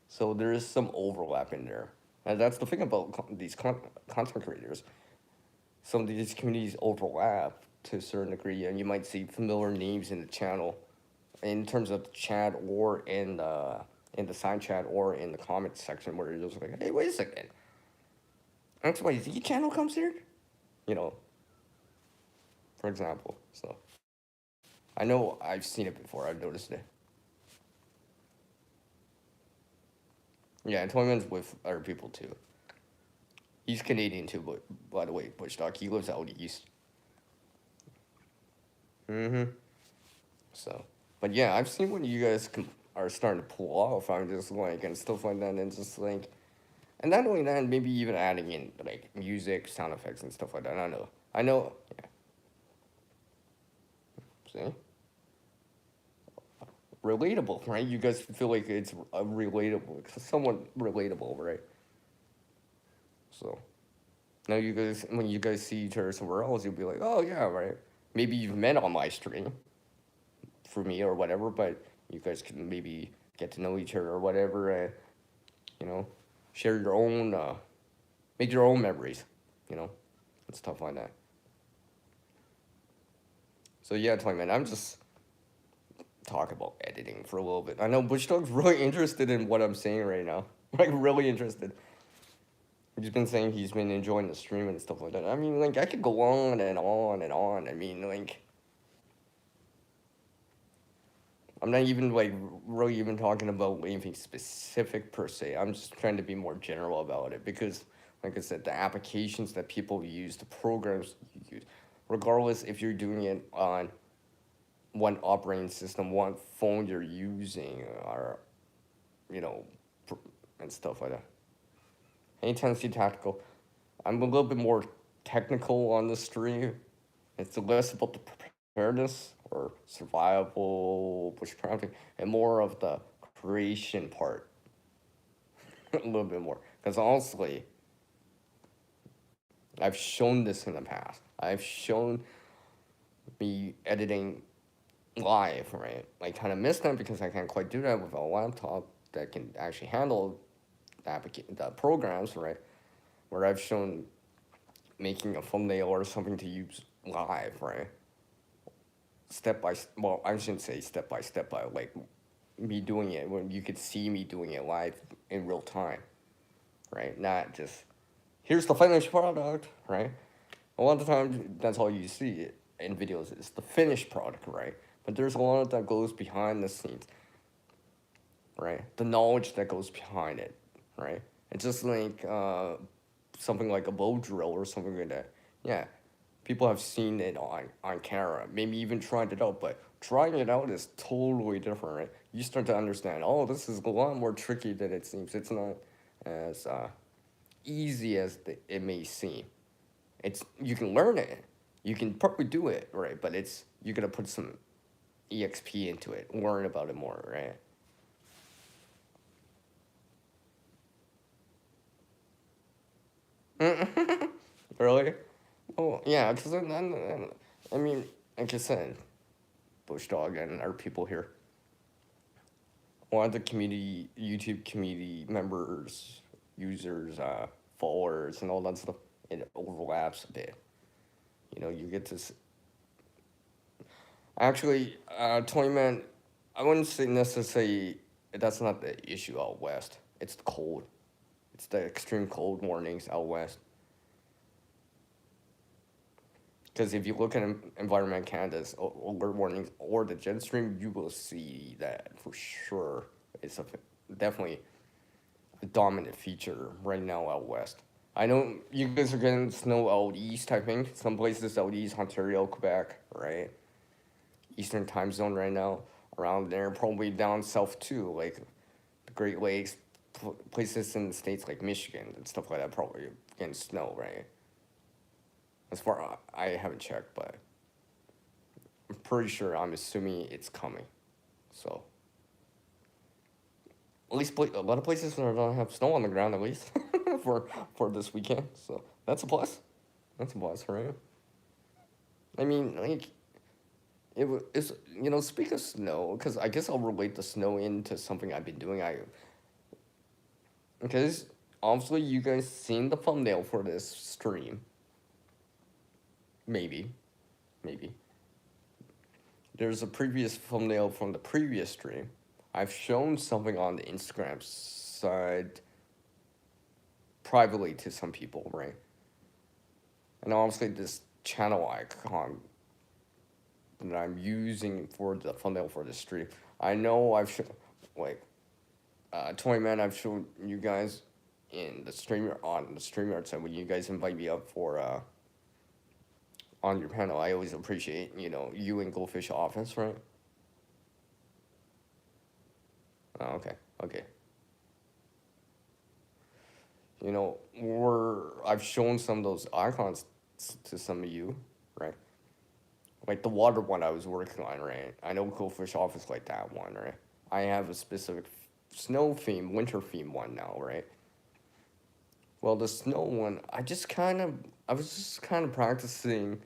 so. There is some overlap in there, and that's the thing about these content creators. Some of these communities overlap to a certain degree, and you might see familiar names in the channel, in terms of chat or in the side chat or in the comment section where you're just like, hey, wait a second, XYZ channel comes here, you know, for example. So I know I've seen it before. I've noticed it. Yeah, and Toyman's with other people too. He's Canadian too, but by the way, Bush Dog, he lives out east. Mm-hmm. So, but yeah, I've seen when you guys are starting to pull off. I'm just like and stuff like that, and just like, and not only that, maybe even adding in like music, sound effects, and stuff like that. I know. Yeah. See, relatable, right? You guys feel like it's relatable, somewhat relatable, right? So now you guys, when you guys see each other somewhere else, you'll be like, oh yeah, right. Maybe you've met on my stream for me or whatever, but you guys can maybe get to know each other or whatever, and you know, share your own, make your own memories, you know, and stuff like that. So yeah, Toyman, I'm just talk about editing for a little bit. I know Bush Dog's really interested in what I'm saying right now. Like really interested. He's been saying he's been enjoying the stream and stuff like that. I mean, like I could go on and on and on. I mean, like I'm not even like really even talking about anything specific per se. I'm just trying to be more general about it because, like I said, the applications that people use, the programs you use, regardless if you're doing it on one operating system, one phone you're using, or you know, and stuff like that. Hey, Tennessee Tactical. I'm a little bit more technical on the stream. It's less about the preparedness or survival, bushcrafting, and more of the creation part. A little bit more. Because honestly, I've shown this in the past. I've shown me editing live, right? I kind of miss that because I can't quite do that with a laptop that can actually handle the programs, right? Where I've shown making a thumbnail or something to use live, right? Step by well, I shouldn't say step by step, but like me doing it when you could see me doing it live in real time, right? Not just here's the finished product, right? A lot of the times that's all you see in videos is the finished product, right? But there's a lot that goes behind the scenes, right? The knowledge that goes behind it, right? It's just like something like a bow drill or something like that. Yeah, people have seen it on camera, maybe even tried it out, but trying it out is totally different, right? You start to understand, oh, this is a lot more tricky than it seems. It's not as easy as it may seem. It's you can learn it, you can probably do it, right? But it's you gotta put some exp into it, learn about it more, right? Really? Oh yeah, because I mean, like I said, Bush Dog and our people here, a lot of the community, YouTube community members, users, followers, and all that stuff, it overlaps a bit. You know, you get to actually, Toyman, I wouldn't say necessarily that's not the issue out west. It's the cold. It's the extreme cold warnings out west. Because if you look at Environment Canada's alert warnings or the jet stream, you will see that for sure. It's definitely a dominant feature right now out west. I know you guys are getting snow out east, I think. Some places out east, Ontario, Quebec, right? Eastern time zone right now. Around there, probably down south too, like the Great Lakes, places in the States like Michigan and stuff like that, probably getting snow, right? As far I haven't checked, but I'm pretty sure, I'm assuming it's coming. So, at least a lot of places are gonna have snow on the ground, at least, for, for this weekend. So, that's a plus. That's a plus, right? I mean, like, it's, speak of snow, because I guess I'll relate the snow into something I've been doing. Because obviously you guys seen the thumbnail for this stream. Maybe. Maybe. There's a previous thumbnail from the previous stream. I've shown something on the Instagram side privately to some people, right? And obviously this channel icon that I'm using for the thumbnail for the stream. I know I've shown, like, Toy Man, I've shown you guys in the streamer on the StreamYard side when you guys invite me up for on your panel. I always appreciate you and Goldfish Office, right? Oh, okay, okay. I've shown some of those icons to some of you, right? Like the water one I was working on, right? I know Goldfish Office like that one, right? I have a specific snow theme, winter theme one now, right? Well, the snow one, I was just kind of practicing,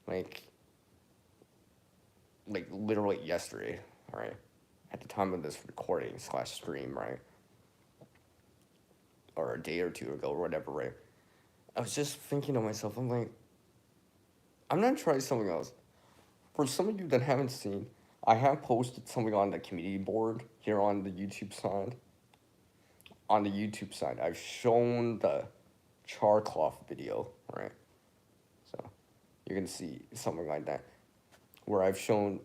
like, literally yesterday, right? At the time of this recording / stream, right? Or a day or two ago, or whatever, right? I was just thinking to myself, I'm like, I'm gonna try something else. For some of you that haven't seen, I have posted something on the community board here on the YouTube side. On the YouTube side, I've shown the char cloth video, right? So you can see something like that, where I've shown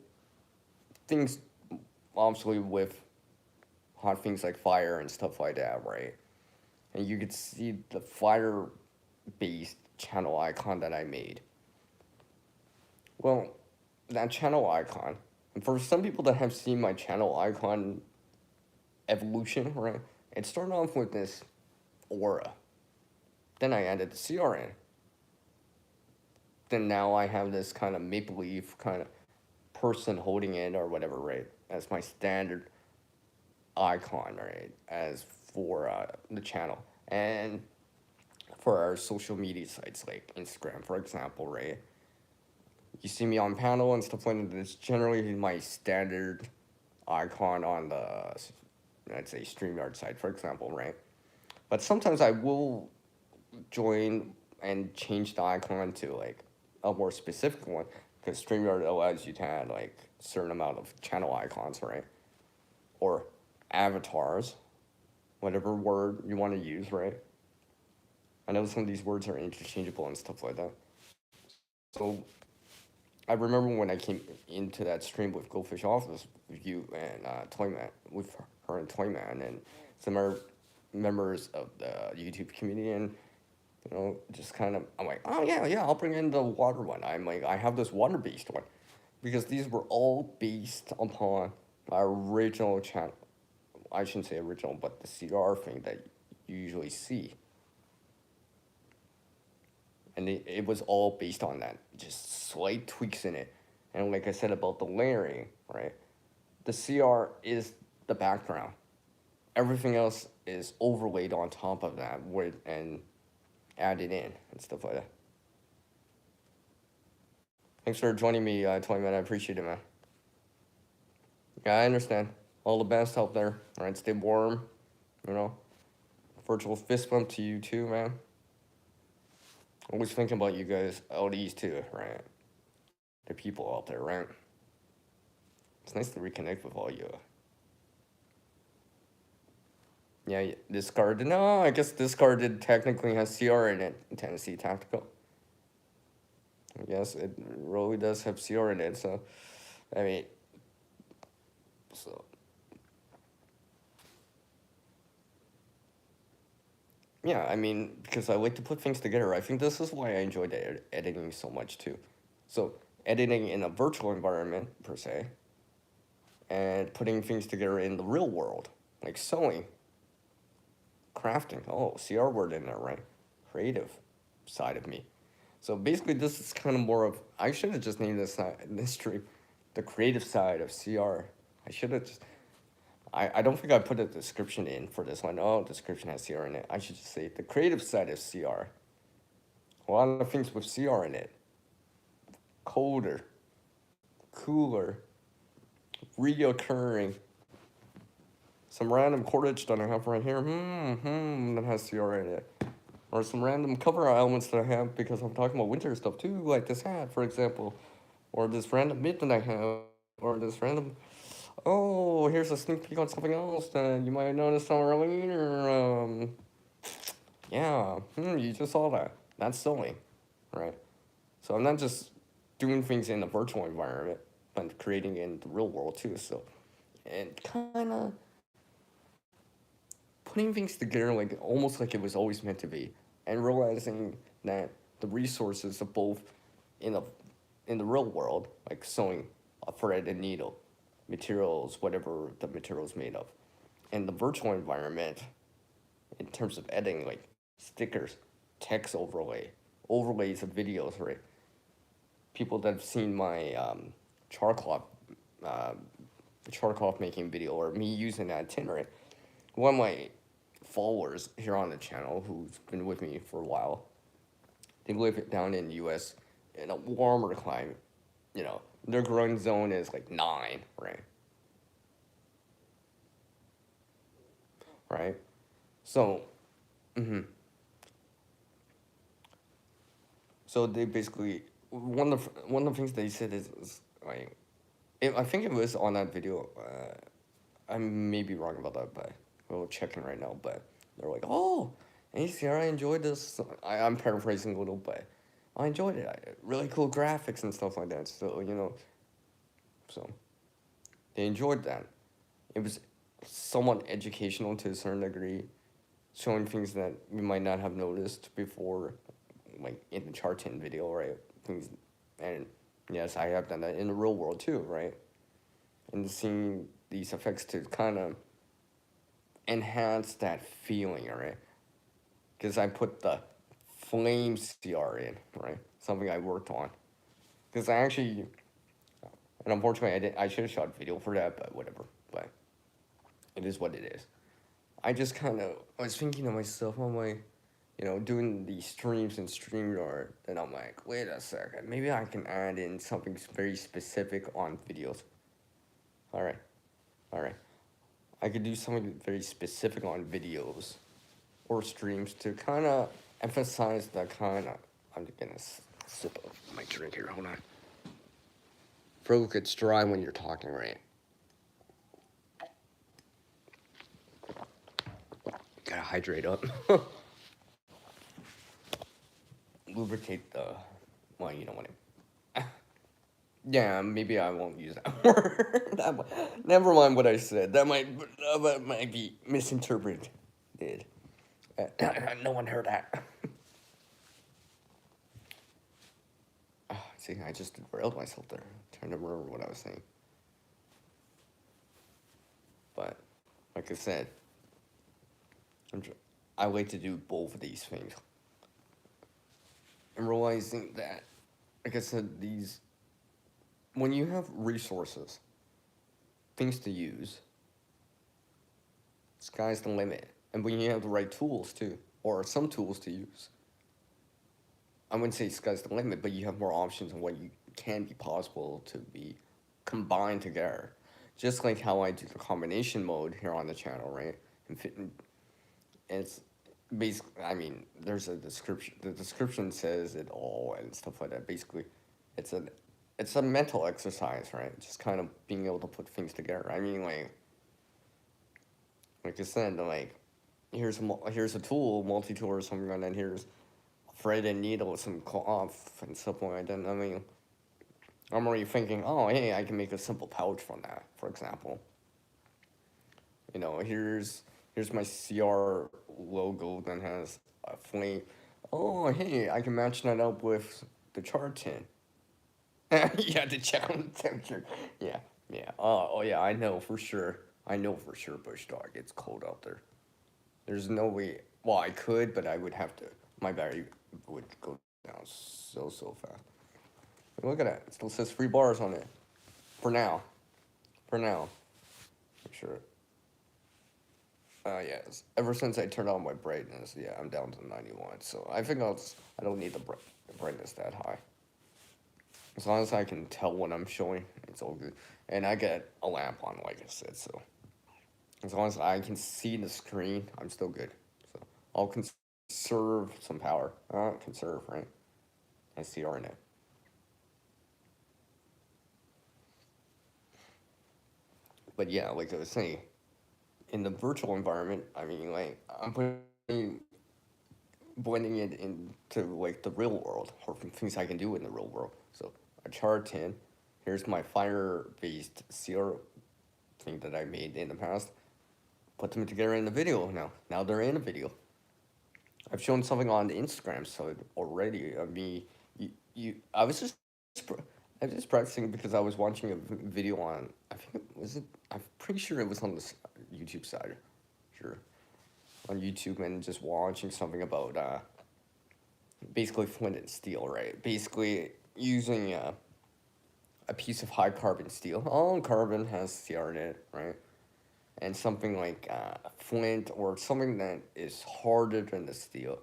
things, obviously with hot things like fire and stuff like that, right? And you could see the fire-based channel icon that I made. Well, that channel icon, and for some people that have seen my channel icon evolution, right? It started off with this aura. Then I added the CRN. Then now I have this kind of maple leaf kind of person holding it or whatever, right? As my standard icon, right? As for the channel. And for our social media sites like Instagram, for example, right? You see me on panel and stuff like that. It's generally my standard icon on the, I'd say, StreamYard side, for example, right? But sometimes I will join and change the icon to like a more specific one, because StreamYard allows you to add like a certain amount of channel icons, right? Or avatars, whatever word you want to use, right? I know some of these words are interchangeable and stuff like that. So I remember when I came into that stream with Goldfish Office with you and Toyman, with her and Toyman, and some other members of the YouTube community, and just kind of, I'm like, oh yeah, I'll bring in the water one. I'm like, I have this water-based one, because these were all based upon my original channel. I shouldn't say original, but the CR thing that you usually see. And it was all based on that, just slight tweaks in it. And like I said about the layering, right? The CR is the background. Everything else is overlaid on top of that and added in and stuff like that. Thanks for joining me, Tony, man. I appreciate it, man. Yeah, I understand. All the best out there. All right, stay warm. Virtual fist bump to you too, man. Always thinking about you guys out east too, right? The people out there, right? It's nice to reconnect with all you. Yeah, discarded. No, I guess discarded technically has CR in it. Tennessee Tactical. Yes, it really does have CR in it. So, I mean, so. Yeah, I mean, because I like to put things together. I think this is why I enjoyed editing so much too. So, editing in a virtual environment, per se, and putting things together in the real world, like sewing, crafting. Oh, CR word in there, right? Creative side of me. So basically, this is kind of more of, I should have just named this stream the creative side of CR. I should have just, I don't think I put a description in for this one. Oh, description has CR in it. I should just say the creative side of CR. A lot of things with CR in it. Colder, cooler, reoccurring. Some random cordage that I have right here, that has CR in it. Or some random cover elements that I have because I'm talking about winter stuff too, like this hat, for example. Or this random bit that I have, or this random, oh, here's a sneak peek on something else that you might have noticed on earlier. Yeah, you just saw that. That's sewing, right? So I'm not just doing things in a virtual environment, but creating in the real world too. So, and kind of putting things together like almost like it was always meant to be, and realizing that the resources of both in the in the real world, like sewing a thread and needle, materials, whatever the material is made of, and the virtual environment, in terms of editing, like stickers, text overlays of videos, right? People that have seen my charcloth, uh, charcloth making video, or me using that tin, right? One of my followers here on the channel who's been with me for a while, they live down in the U.S. in a warmer climate. You know, their growing zone is like 9, right? Right. So, so they basically one of the things they said is like, I think it was on that video. I may be wrong about that, but we're checking right now. But they're like, "Oh, ACR, I enjoyed this." I'm paraphrasing a little, but I enjoyed it. Really cool graphics and stuff like that. So so they enjoyed that. It was somewhat educational to a certain degree, showing things that we might not have noticed before, like in the Chartin video, right? Things, and yes, I have done that in the real world too, right? And seeing these effects to kind of enhance that feeling, right? Because I put the flame CR in, right? Something I worked on. Because I actually, and unfortunately, I should have shot video for that, but whatever. But it is what it is. I just kind of was thinking to myself, I'm like, doing these streams in StreamYard, and I'm like, wait a second, maybe I can add in something very specific on videos. All right, all right. I could do something very specific on videos or streams to kind of emphasize the kind of. I'm gonna sip of my drink here. Hold on. Throat gets dry when you're talking, right? Gotta hydrate up. Lubricate the. Well, you know what I. Yeah, maybe I won't use that word. Never mind what I said. That might be misinterpreted. No one heard that. See, I just derailed myself there. Trying to remember what I was saying. But, like I said, I like to do both of these things. And realizing that, like I said, when you have resources, things to use, sky's the limit. And when you have the right tools too, or some tools to use, I wouldn't say sky's the limit, but you have more options on what you can be possible to be combined together. Just like how I do the combination mode here on the channel, right? And it's basically, I mean, there's a description. The description says it all and stuff like that. Basically, it's a it's a mental exercise, right? Just kind of being able to put things together. I mean, like I said, like here's a tool, multi-tool or something, and then here's a thread and needle, some cloth and stuff like that. I mean, I'm already thinking, oh, hey, I can make a simple pouch from that, for example. Here's my CR logo that has a flame. Oh, hey, I can match that up with the chart tin. You have to check on the temperature. Yeah, yeah. Oh, yeah, I know for sure. I know for sure, Bush Dog, it's cold out there. There's no way. Well, I could, but I would have to. My battery would go down so fast. Look at that. It still says 3 bars on it. For now. For now. Make sure. Yes. Ever since I turned on my brightness, yeah, I'm down to 91. So I think I don't need the brightness that high. As long as I can tell what I'm showing, it's all good. And I get a lamp on, like I said, so as long as I can see the screen, I'm still good. So I'll conserve some power. Conserve, right? SCR in it. But yeah, like I was saying, in the virtual environment, I mean, like I'm putting blending it into like the real world or things I can do in the real world. So a char tin, here's my fire-based CR thing that I made in the past. Put them together in the video now. Now they're in a video. I've shown something on the Instagram side already. I mean, I was just, I was just practicing because I was watching a video on. I think I'm pretty sure it was on the YouTube side. Sure, on YouTube and just watching something about basically flint and steel, right? Basically using a piece of high carbon steel. All carbon has CR in it, right? And something like flint or something that is harder than the steel.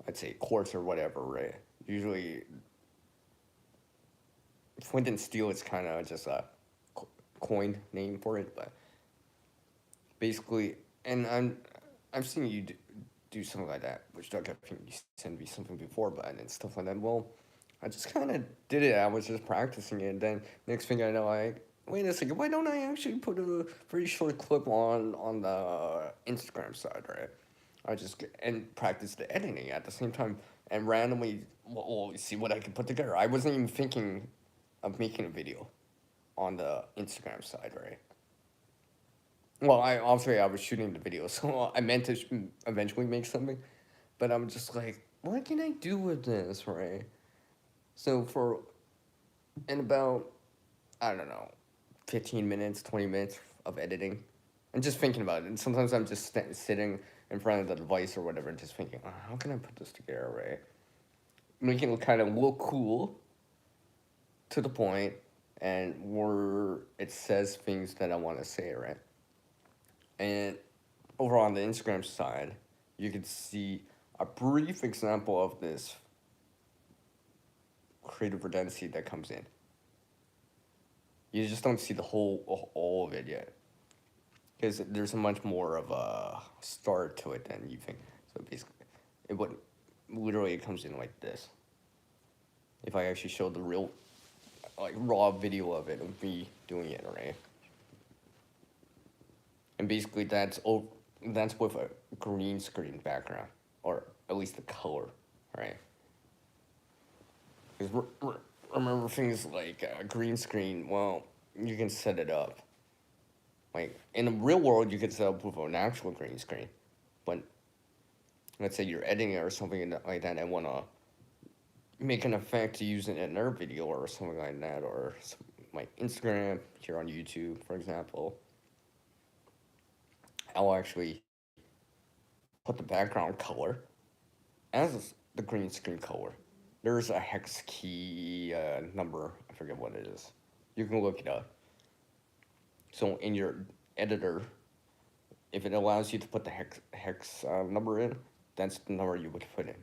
I'd say quartz or whatever, right? Usually, flint and steel is kind of just a coined name for it, but basically, and I've seen you do something like that, which Doug I think you sent me something before, but and stuff like that. Well, I just kind of did it. I was just practicing it. And then next thing I know, I wait a second. Why don't I actually put a pretty short clip on the Instagram side, right? I just and practice the editing at the same time and randomly see what I can put together. I wasn't even thinking of making a video on the Instagram side, right? Well, I was shooting the video, so I meant to eventually make something, but I'm just like, what can I do with this, right? So for in about I don't know, 15 minutes, 20 minutes of editing, and just thinking about it. And sometimes I'm just sitting in front of the device or whatever, and just thinking, how can I put this together, right? Making it kind of look cool to the point, and where it says things that I want to say, right? And over on the Instagram side, you can see a brief example of this creative redundancy that comes in. You just don't see the whole all of it yet, because there's a much more of a start to it than you think. So basically, it would literally it comes in like this. If I actually showed the real, like raw video of it of me doing it, right? And basically, that's with a green screen background, or at least the color, right? Because remember things like green screen. Well, you can set it up. Like in the real world, you could set up with an actual green screen, but let's say you're editing it or something like that, and wanna make an effect to use it in another video or something like that, or like Instagram here on YouTube, for example. I'll actually put the background color as the green screen color. There's a hex key number. I forget what it is. You can look it up. So in your editor, if it allows you to put the hex number in, that's the number you would put in.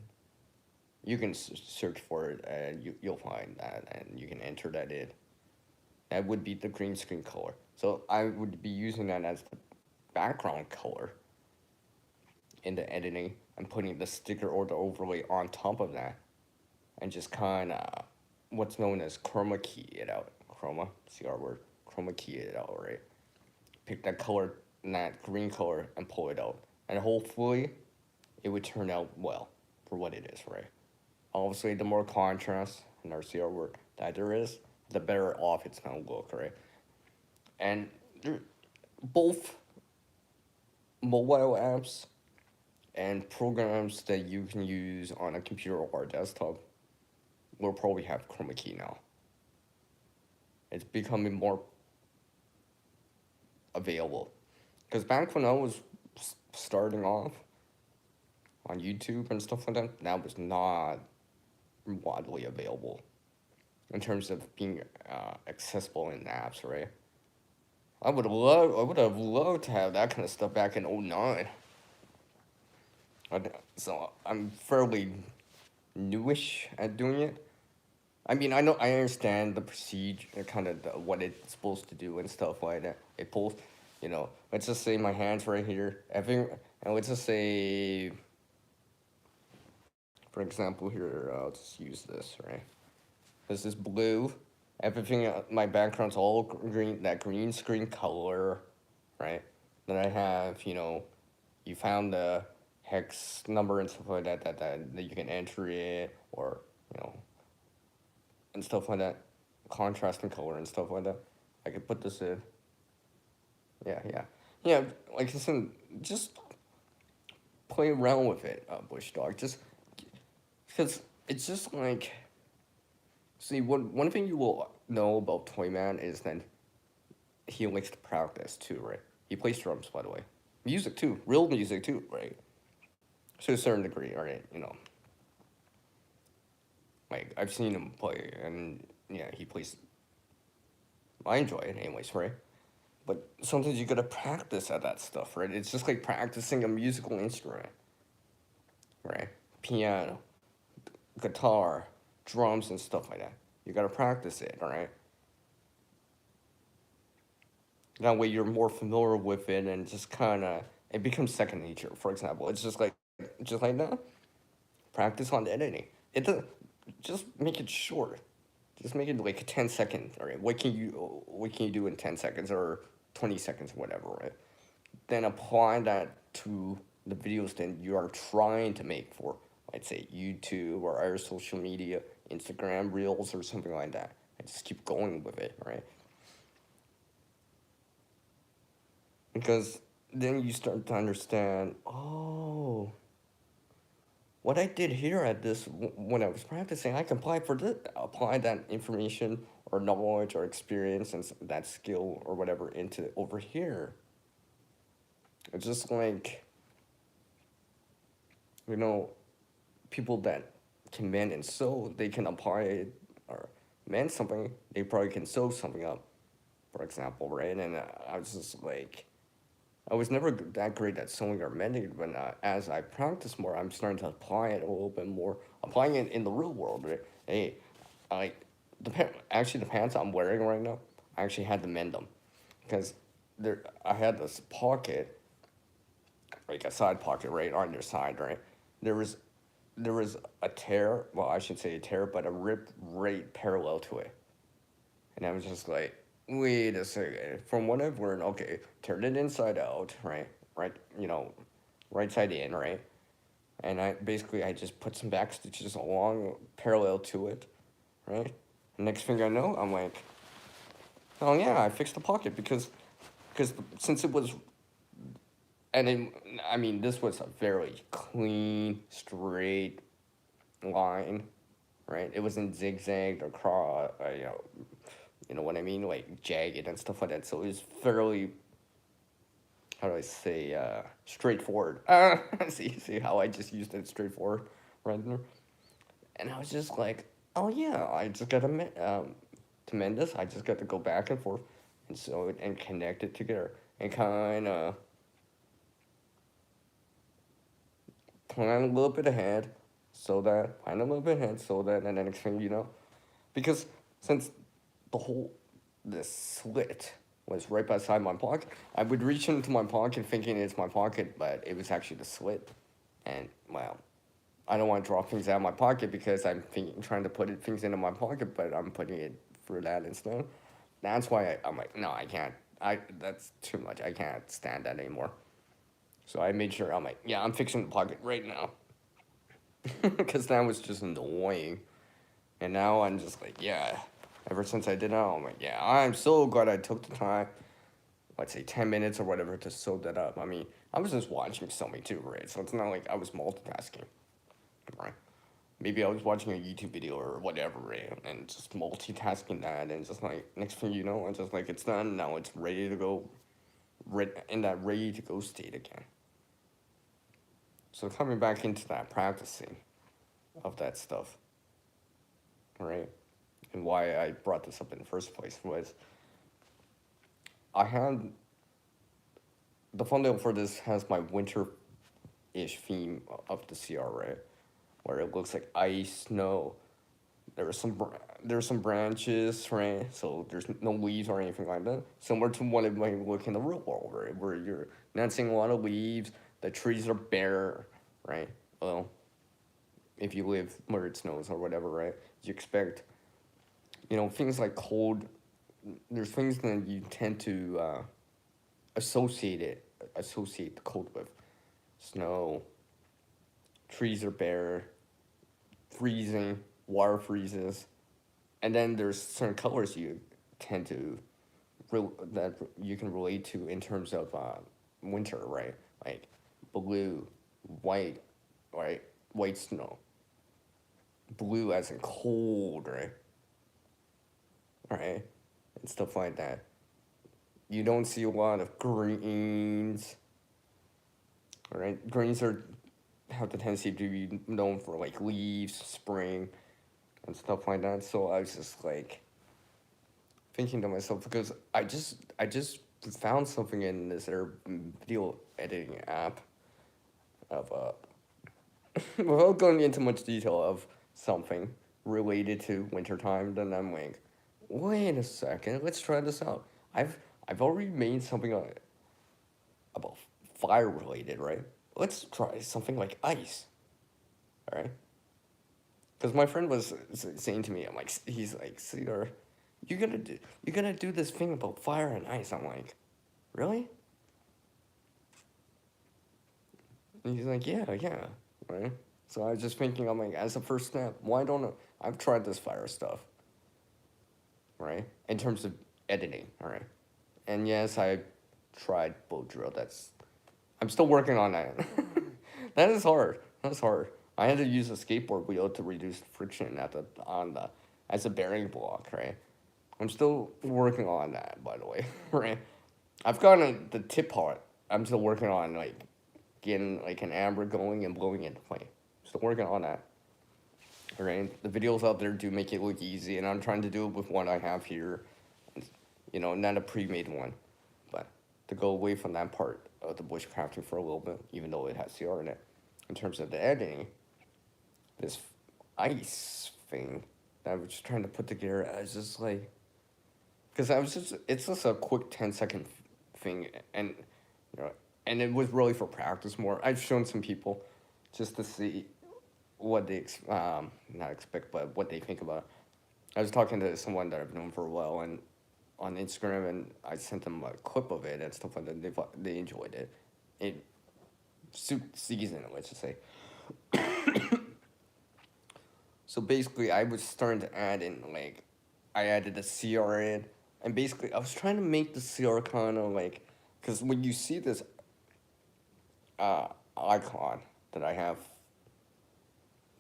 You can search for it and you'll find that, and you can enter that in. That would be the green screen color. So I would be using that as the background color in the editing and putting the sticker or the overlay on top of that, and just kind of what's known as chroma key it out. Chroma, CR word, chroma key it out, right? Pick that color, that green color, and pull it out. And hopefully, it would turn out well for what it is, right? Obviously, the more contrast in our CR word that there is, the better off it's gonna look, right? And both mobile apps and programs that you can use on a computer or a desktop will probably have chroma key now. It's becoming more available. Because back when I was starting off on YouTube and stuff like that, that was not widely available in terms of being accessible in apps, right? I would have loved to have that kind of stuff back in '09. So I'm fairly newish at doing it. I mean, I understand the procedure, kind of what it's supposed to do and stuff like that. It pulls, let's just say my hand's right here. And let's just say, for example, here, I'll just use this, right? This is blue. Everything, my background's all green, that green screen color, right? Then I have, you found the hex number and stuff like that you can enter it, or, you know, and stuff like that. Contrast and color and stuff like that. I could put this in. Yeah, yeah. Yeah, like I said, just play around with it, Bush Dog. Just because it's just like, see, one thing you will know about Toyman is that he likes to practice too, right? He plays drums, by the way. Music too, real music too, right? To a certain degree, right? Like I've seen him play, and yeah, he plays. I enjoy it, anyways, right? But sometimes you gotta practice at that stuff, right? It's just like practicing a musical instrument, right? Piano, guitar, drums, and stuff like that. You gotta practice it, all right? That way you're more familiar with it, and just kind of it becomes second nature. For example, it's just like that. Practice on editing. It does, just make it short. Just make it like 10 seconds. All right, what can you do in 10 seconds or 20 seconds, whatever, right? Then apply that to the videos that you are trying to make for, let's say, YouTube or other social media, Instagram Reels or something like that. And just keep going with it, right? Because then you start to understand, oh, what I did here at this when I was practicing, I can apply that information or knowledge or experience and that skill or whatever into over here. It's just like, you know, people that can mend and sew, they can apply it or mend something, they probably can sew something up, for example, right? And I was just like, I was never that great at sewing or mending, but as I practice more, I'm starting to apply it a little bit more, applying it in the real world, right? Hey, I, actually the pants I'm wearing right now, I actually had to mend them, because I had this pocket, like a side pocket, right on your side, right? There was there was a tear. Well, I should say a tear, but a rip right parallel to it. And I was just like, wait a second. From what I've learned, okay, turn it inside out, right? Right, right side in, right? And I just put some back stitches along parallel to it, right? Next thing I know, I'm like, oh yeah, I fixed the pocket because since it was, and then I mean this was a very clean, straight line, right? It wasn't zigzagged or you know what I mean, like jagged and stuff like that. So it was fairly, how do I say, straightforward. See how I just used it straightforward right there. And I was just like, oh yeah, I just got to mend this. I just got to go back and forth and sew it and connect it together and kind of plan a little bit ahead, so that, and then next thing you know, because since the whole this slit was right beside my pocket, I would reach into my pocket thinking it's my pocket, but it was actually the slit. And well, I don't want to draw things out of my pocket because I'm trying to put things into my pocket, but I'm putting it through that instead. That's why I'm like, no, I can't. That's too much. I can't stand that anymore. So I made sure I'm like, yeah, I'm fixing the pocket right now, because that was just annoying. And now I'm just like, yeah. Ever since I did that, I'm like, yeah, I'm so glad I took the time, let's say 10 minutes or whatever, to sew that up. I mean, I was just watching something too, right? So it's not like I was multitasking, right? Maybe I was watching a YouTube video or whatever, right? And just multitasking that, and just like next thing you know, it's just like it's done. Now it's ready to go, in that ready to go state again. So coming back into that practicing of that stuff, right? And why I brought this up in the first place was I had the thumbnail for this has my winter-ish theme of the CR, right? Where it looks like ice, snow. There's some branches, right? So there's no leaves or anything like that. Similar to what it might look in the real world, right? Where you're not seeing a lot of leaves, the trees are bare, right? Well, if you live where it snows or whatever, right? You expect, things like cold. There's things that you tend to associate the cold with. Snow, trees are bare, freezing, water freezes, and then there's certain colors you tend to that you can relate to in terms of winter, right? Like blue, white, right? White snow. Blue as in cold, right? Right? And stuff like that. You don't see a lot of greens. Right? Greens have the tendency to be known for like leaves, spring, and stuff like that. So I was just like thinking to myself because I just found something in this video editing app of without going into much detail of something related to wintertime. Then I'm like, wait a second, let's try this out. I've already made something about fire related, right? Let's try something like ice, all right? Because my friend was saying to me, he's like, Cedar, you're gonna do this thing about fire and ice. I'm like, really? And he's like, yeah, right? So I was just thinking, I'm like, as a first step, why don't I've tried this fire stuff, right? In terms of editing, all right? And yes, I tried bow drill. I'm still working on that. That is hard. That's hard. I had to use a skateboard wheel to reduce friction as a bearing block, right? I'm still working on that, by the way, right? I've gotten the tip part. I'm still working on getting like an amber going and blowing into flame. Still working on that. Right? The videos out there do make it look easy, and I'm trying to do it with what I have here. Not a pre-made one, but to go away from that part of the bushcrafting for a little bit, even though it has CR in it. In terms of the editing, this ice thing that I was just trying to put together, I was just like, because it's just a quick 10-second thing, and you know, and it was really for practice more. I've shown some people just to see what they not expect, but what they think about it. I was talking to someone that I've known for a while, and on Instagram, and I sent them a clip of it and stuff like that. They enjoyed it. It suit season, let's just say. So basically, I was starting to add in I added the CR in, and basically I was trying to make the CR kind of because when you see this icon that I have,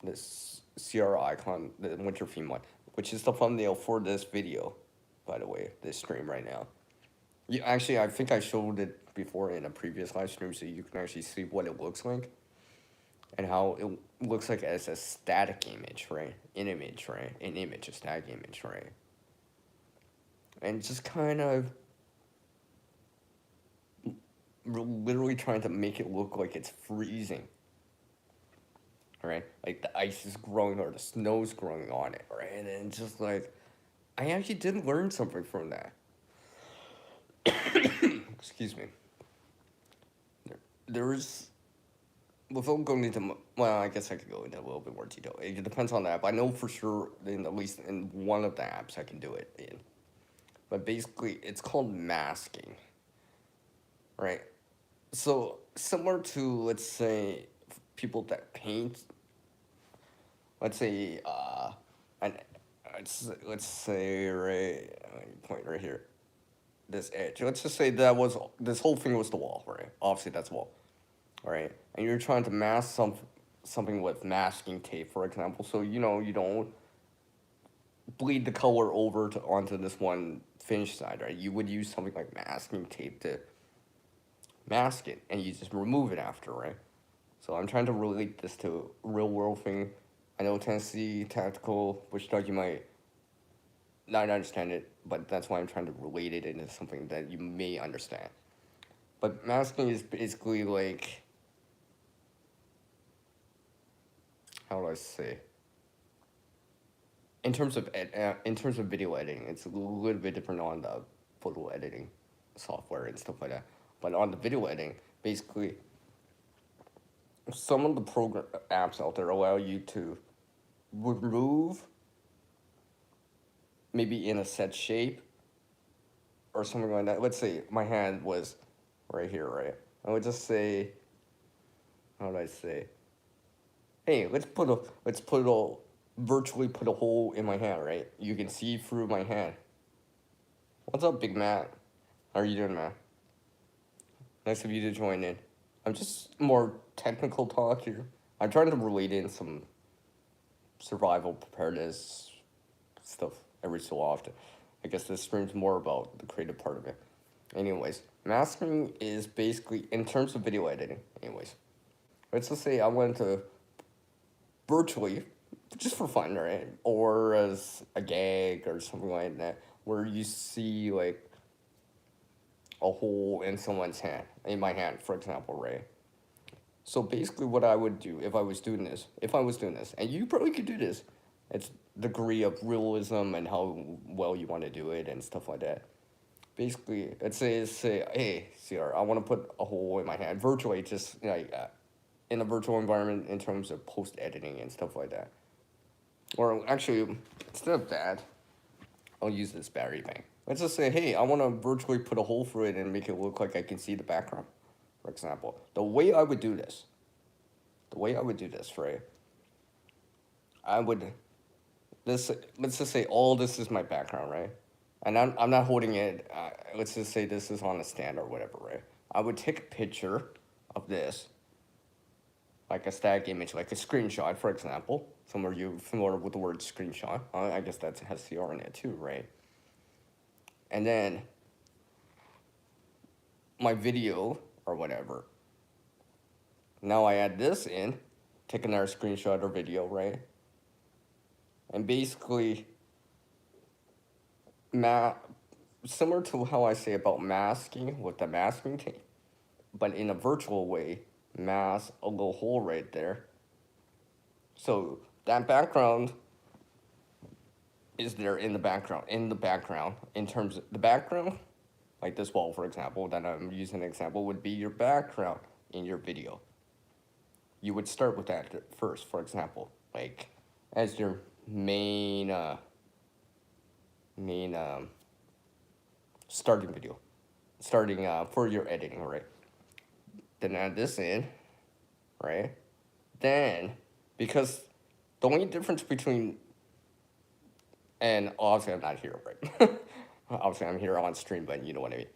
this CR icon, the winter theme one, which is the thumbnail for this video, by the way, this stream right now. Yeah, actually, I think I showed it before in a previous live stream, so you can actually see what it looks like and how it looks like as a static image, right? An image, right? An image, a static image, right? And just kind of literally trying to make it look like it's freezing, right? Like the ice is growing or the snow's growing on it, right? And then just I actually did learn something from that. Excuse me. There was, without going into, well, I guess I could go into a little bit more detail. It depends on the app. I know for sure, at least in one of the apps, I can do it in. But basically, it's called masking, right? So, similar to, let's say, people that paint, let's say, and let's say, right, point right here, this edge. Let's just say this whole thing was the wall, right? Obviously, that's wall, right? And you're trying to mask something with masking tape, for example. So, you don't bleed the color over onto this one finish side, right? You would use something like masking tape to mask it, and you just remove it after, right? So I'm trying to relate this to a real world thing. I know Tennessee tactical, which thought you might not understand it, but that's why I'm trying to relate it into something that you may understand. But masking is basically like, how do I say? In terms of video editing, it's a little bit different on the photo editing software and stuff like that. But on the video editing, basically, some of the program apps out there allow you to remove maybe in a set shape or something like that. Let's say my hand was right here, right? I would just say, how do I say? Hey, virtually put a hole in my hand, right? You can see through my hand. What's up, Big Matt? How are you doing, Matt? Nice of you to join in. I'm just more technical talk here. I'm trying to relate in some survival preparedness stuff every so often. I guess this stream's more about the creative part of it. Anyways, masking is basically, in terms of video editing, anyways, let's just say I wanted to virtually, just for fun, right? Or as a gag or something like that, where you see like a hole in someone's hand, in my hand, for example, right? So basically, what I would do if I was doing this, and you probably could do this, it's degree of realism and how well you want to do it and stuff like that. Basically, let's say, hey, CR, I want to put a hole in my hand virtually, just like in a virtual environment in terms of post editing and stuff like that. Or actually, instead of that, I'll use this battery bank. Let's just say, hey, I want to virtually put a hole through it and make it look like I can see the background, for example. The way I would do this, right? I would, let's just say all this is my background, right? And I'm not holding it, let's just say this is on a stand or whatever, right? I would take a picture of this, like a static image, like a screenshot, for example. Some of you familiar with the word screenshot. I guess that has CR in it too, right? And then my video or whatever. Now I add this in, take another screenshot or video, right? And basically, similar to how I say about masking with the masking tape, but in a virtual way, mask a little hole right there. So that background is there in the background, in terms of the background, like this wall, for example, that I'm using an example, would be your background in your video. You would start with that first, for example, like as your main starting video, for your editing, right? Then add this in, right? Then, because the only difference between, and obviously I'm not here, right? Obviously I'm here on stream, but you know what I mean.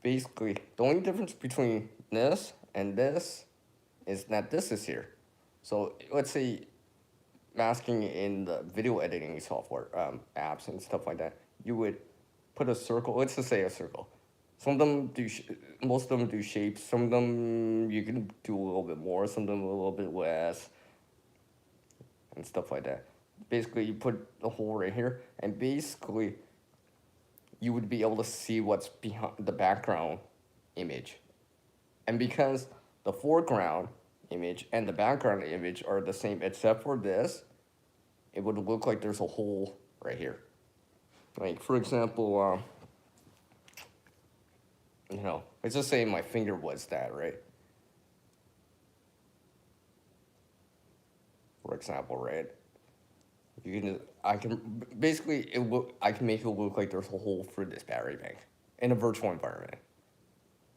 Basically, the only difference between this and this is that this is here. So let's say masking in the video editing software, apps and stuff like that, you would put a circle. Let's just say a circle. Some of them do, most of them do shapes. Some of them you can do a little bit more. Some of them a little bit less, and stuff like that. Basically, you put the hole right here, and basically, you would be able to see what's behind the background image. And because the foreground image and the background image are the same, except for this, it would look like there's a hole right here. Like, for example, let's just say my finger was that, right? For example, right? I can make it look like there's a hole through this battery bank in a virtual environment.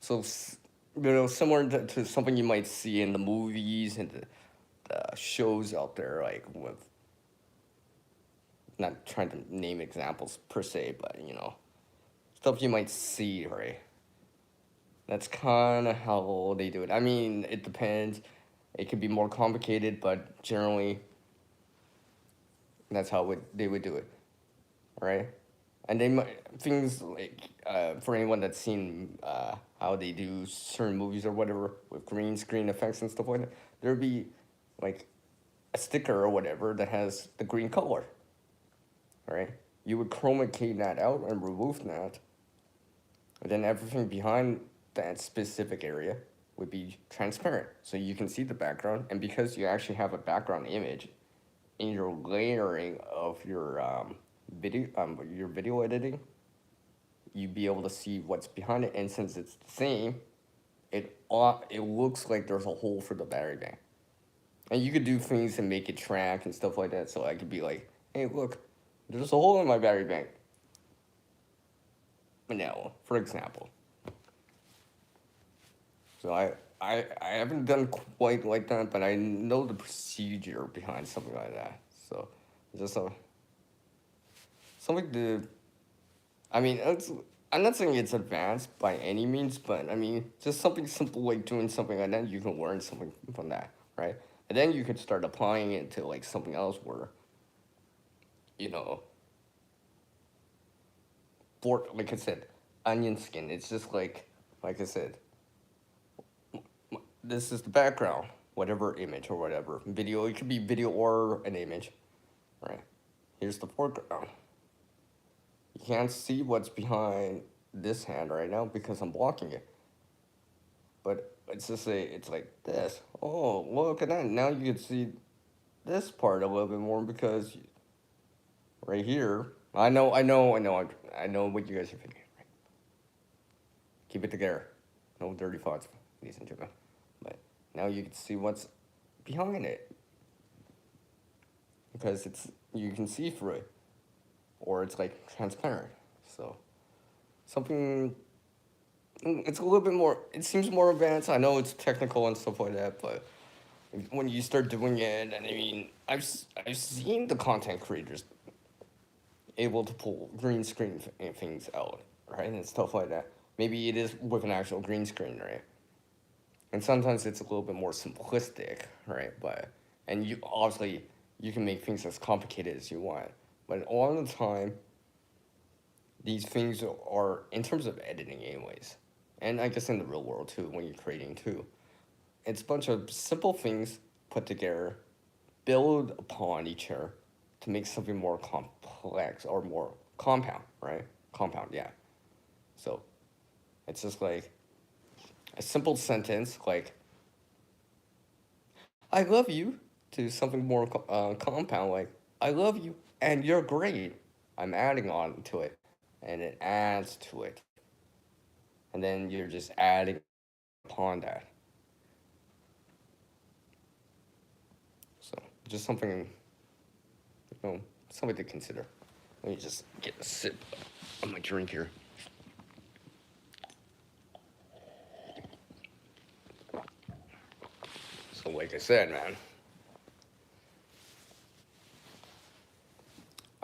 So, similar to something you might see in the movies and the shows out there, like with, not trying to name examples per se, but stuff you might see, right? That's kind of how they do it. I mean, it depends. It could be more complicated, but generally, that's how they would do it, right? And they might, things like, for anyone that's seen how they do certain movies or whatever with green screen effects and stuff like that, there'd be like a sticker or whatever that has the green color, right? You would chroma key that out and remove that, and then everything behind that specific area would be transparent, so you can see the background. And because you actually have a background image in your layering of your video editing, you'd be able to see what's behind it. And since it's the same, it looks like there's a hole for the battery bank. And you could do things and make it track and stuff like that. So I could be like, hey, look, there's a hole in my battery bank. No, for example. So I haven't done quite like that, but I know the procedure behind something like that. So just something to, I mean, I'm not saying it's advanced by any means, but I mean, just something simple like doing something like that, you can learn something from that, right? And then you could start applying it to like something else where, you know, for like I said, onion skin. It's just like I said, this is the background, whatever image or whatever video. It could be video or an image, right? Here's the foreground. You can't see what's behind this hand right now because I'm blocking it. But it's like this. Oh, look at that. Now you can see this part a little bit more because right here, I know what you guys are thinking. Right? Keep it together. No dirty thoughts, ladies and gentlemen. But now you can see what's behind it because you can see through it, or it's like transparent. So something it's a little bit more. It seems more advanced. I know it's technical and stuff like that, but when you start doing it, and I mean, I've seen the content creators able to pull green screen things out, right, and stuff like that. Maybe it is with an actual green screen, right? And sometimes it's a little bit more simplistic, right? But and you obviously you can make things as complicated as you want, but a lot of the time these things are in terms of editing, anyways, and I guess in the real world too when you're creating too. It's a bunch of simple things put together, build upon each other to make something more complex or more compound, right? Compound, yeah. So it's just like a simple sentence like, I love you, to something more compound like, I love you and you're great. I'm adding on to it and it adds to it. And then you're just adding upon that. So just something, something to consider. Let me just get a sip of my drink here. So, like I said, man,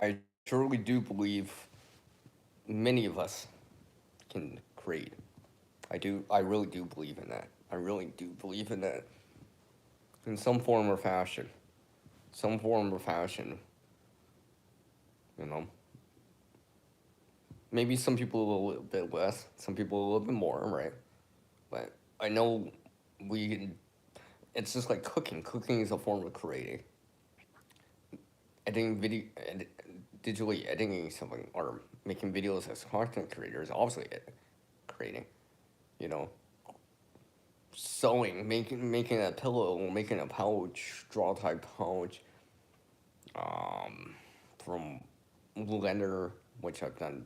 I truly do believe many of us can create. I do. I really do believe in that. I really do believe in that. In some form or fashion. Some form or fashion. You know. Maybe some people a little bit less. Some people a little bit more. Right. But I know we. It's just like cooking. Cooking is a form of creating. Editing video, digitally editing something or making videos as content creators, obviously creating. You know, sewing, making a pillow, making a pouch, straw type pouch, um, from leather, which I've done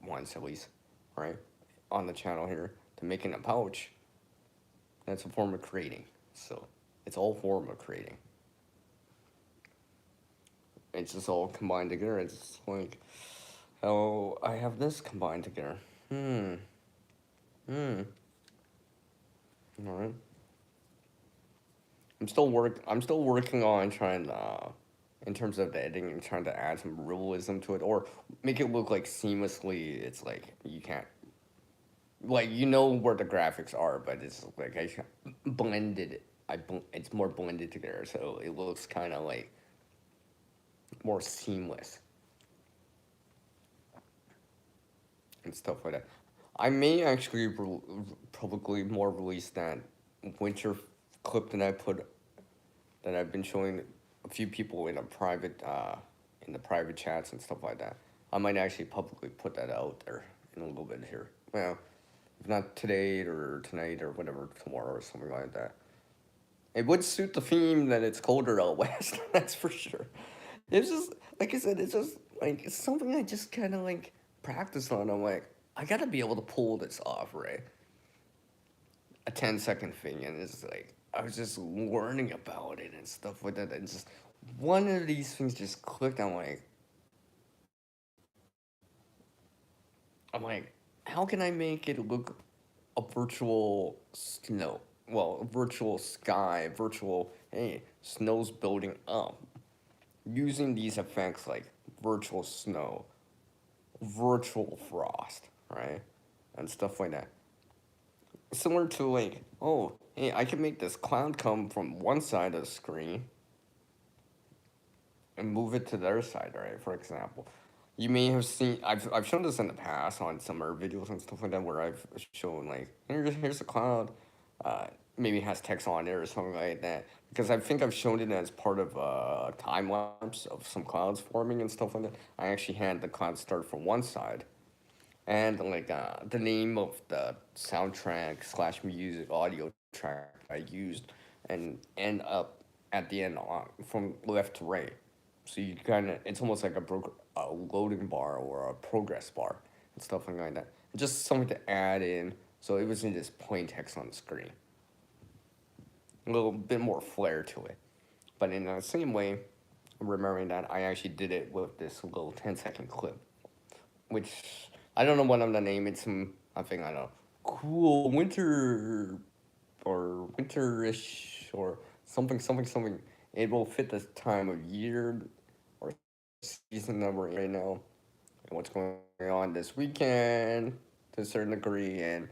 once at least, right, on the channel here, to making a pouch. That's a form of creating. So it's all form of creating. It's just all combined together. It's like, oh, I have this combined together. Hmm. Hmm. All right. I'm still working on trying to, in terms of the editing, and trying to add some realism to it, or make it look like seamlessly. It's like you can't, like where the graphics are, but it's like I blended it. It's more blended together, so it looks kind of like more seamless and stuff like that. I may actually probably more release that winter clip that I've been showing a few people in a private in the private chats and stuff like that. I might actually publicly put that out there in a little bit here. Well, if not today or tonight or whatever, tomorrow or something like that. It would suit the theme that it's colder out west. That's for sure. It's just like I said. It's just like it's something I just kind of like practice on. I'm like, I gotta be able to pull this off, right? A 10-second thing, and it's like I was just learning about it and stuff like that, and just one of these things just clicked. I'm like, how can I make it look a virtual snow? Well, a virtual sky, virtual hey, snow's building up using these effects like virtual snow, virtual frost, right, and stuff like that. Similar to like, oh, hey, I can make this cloud come from one side of the screen and move it to the other side, right? For example, you may have seen I've shown this in the past on summer videos and stuff like that where I've shown like here's a cloud, maybe it has text on it or something like that because I think I've shown it as part of a time lapse of some clouds forming and stuff like that. I actually had the cloud start from one side and like the name of the soundtrack slash music audio track I used and end up at the end from left to right. So you kind of it's almost like a loading bar or a progress bar and stuff like that. Just something to add in so it wasn't just plain text on the screen. A little bit more flair to it. But in the same way, remembering that I actually did it with this little 10-second clip which I don't know what I'm gonna name it. I think I don't know, cool winter or winterish or something. It will fit the time of year or season that we're in right now and what's going on this weekend to a certain degree, and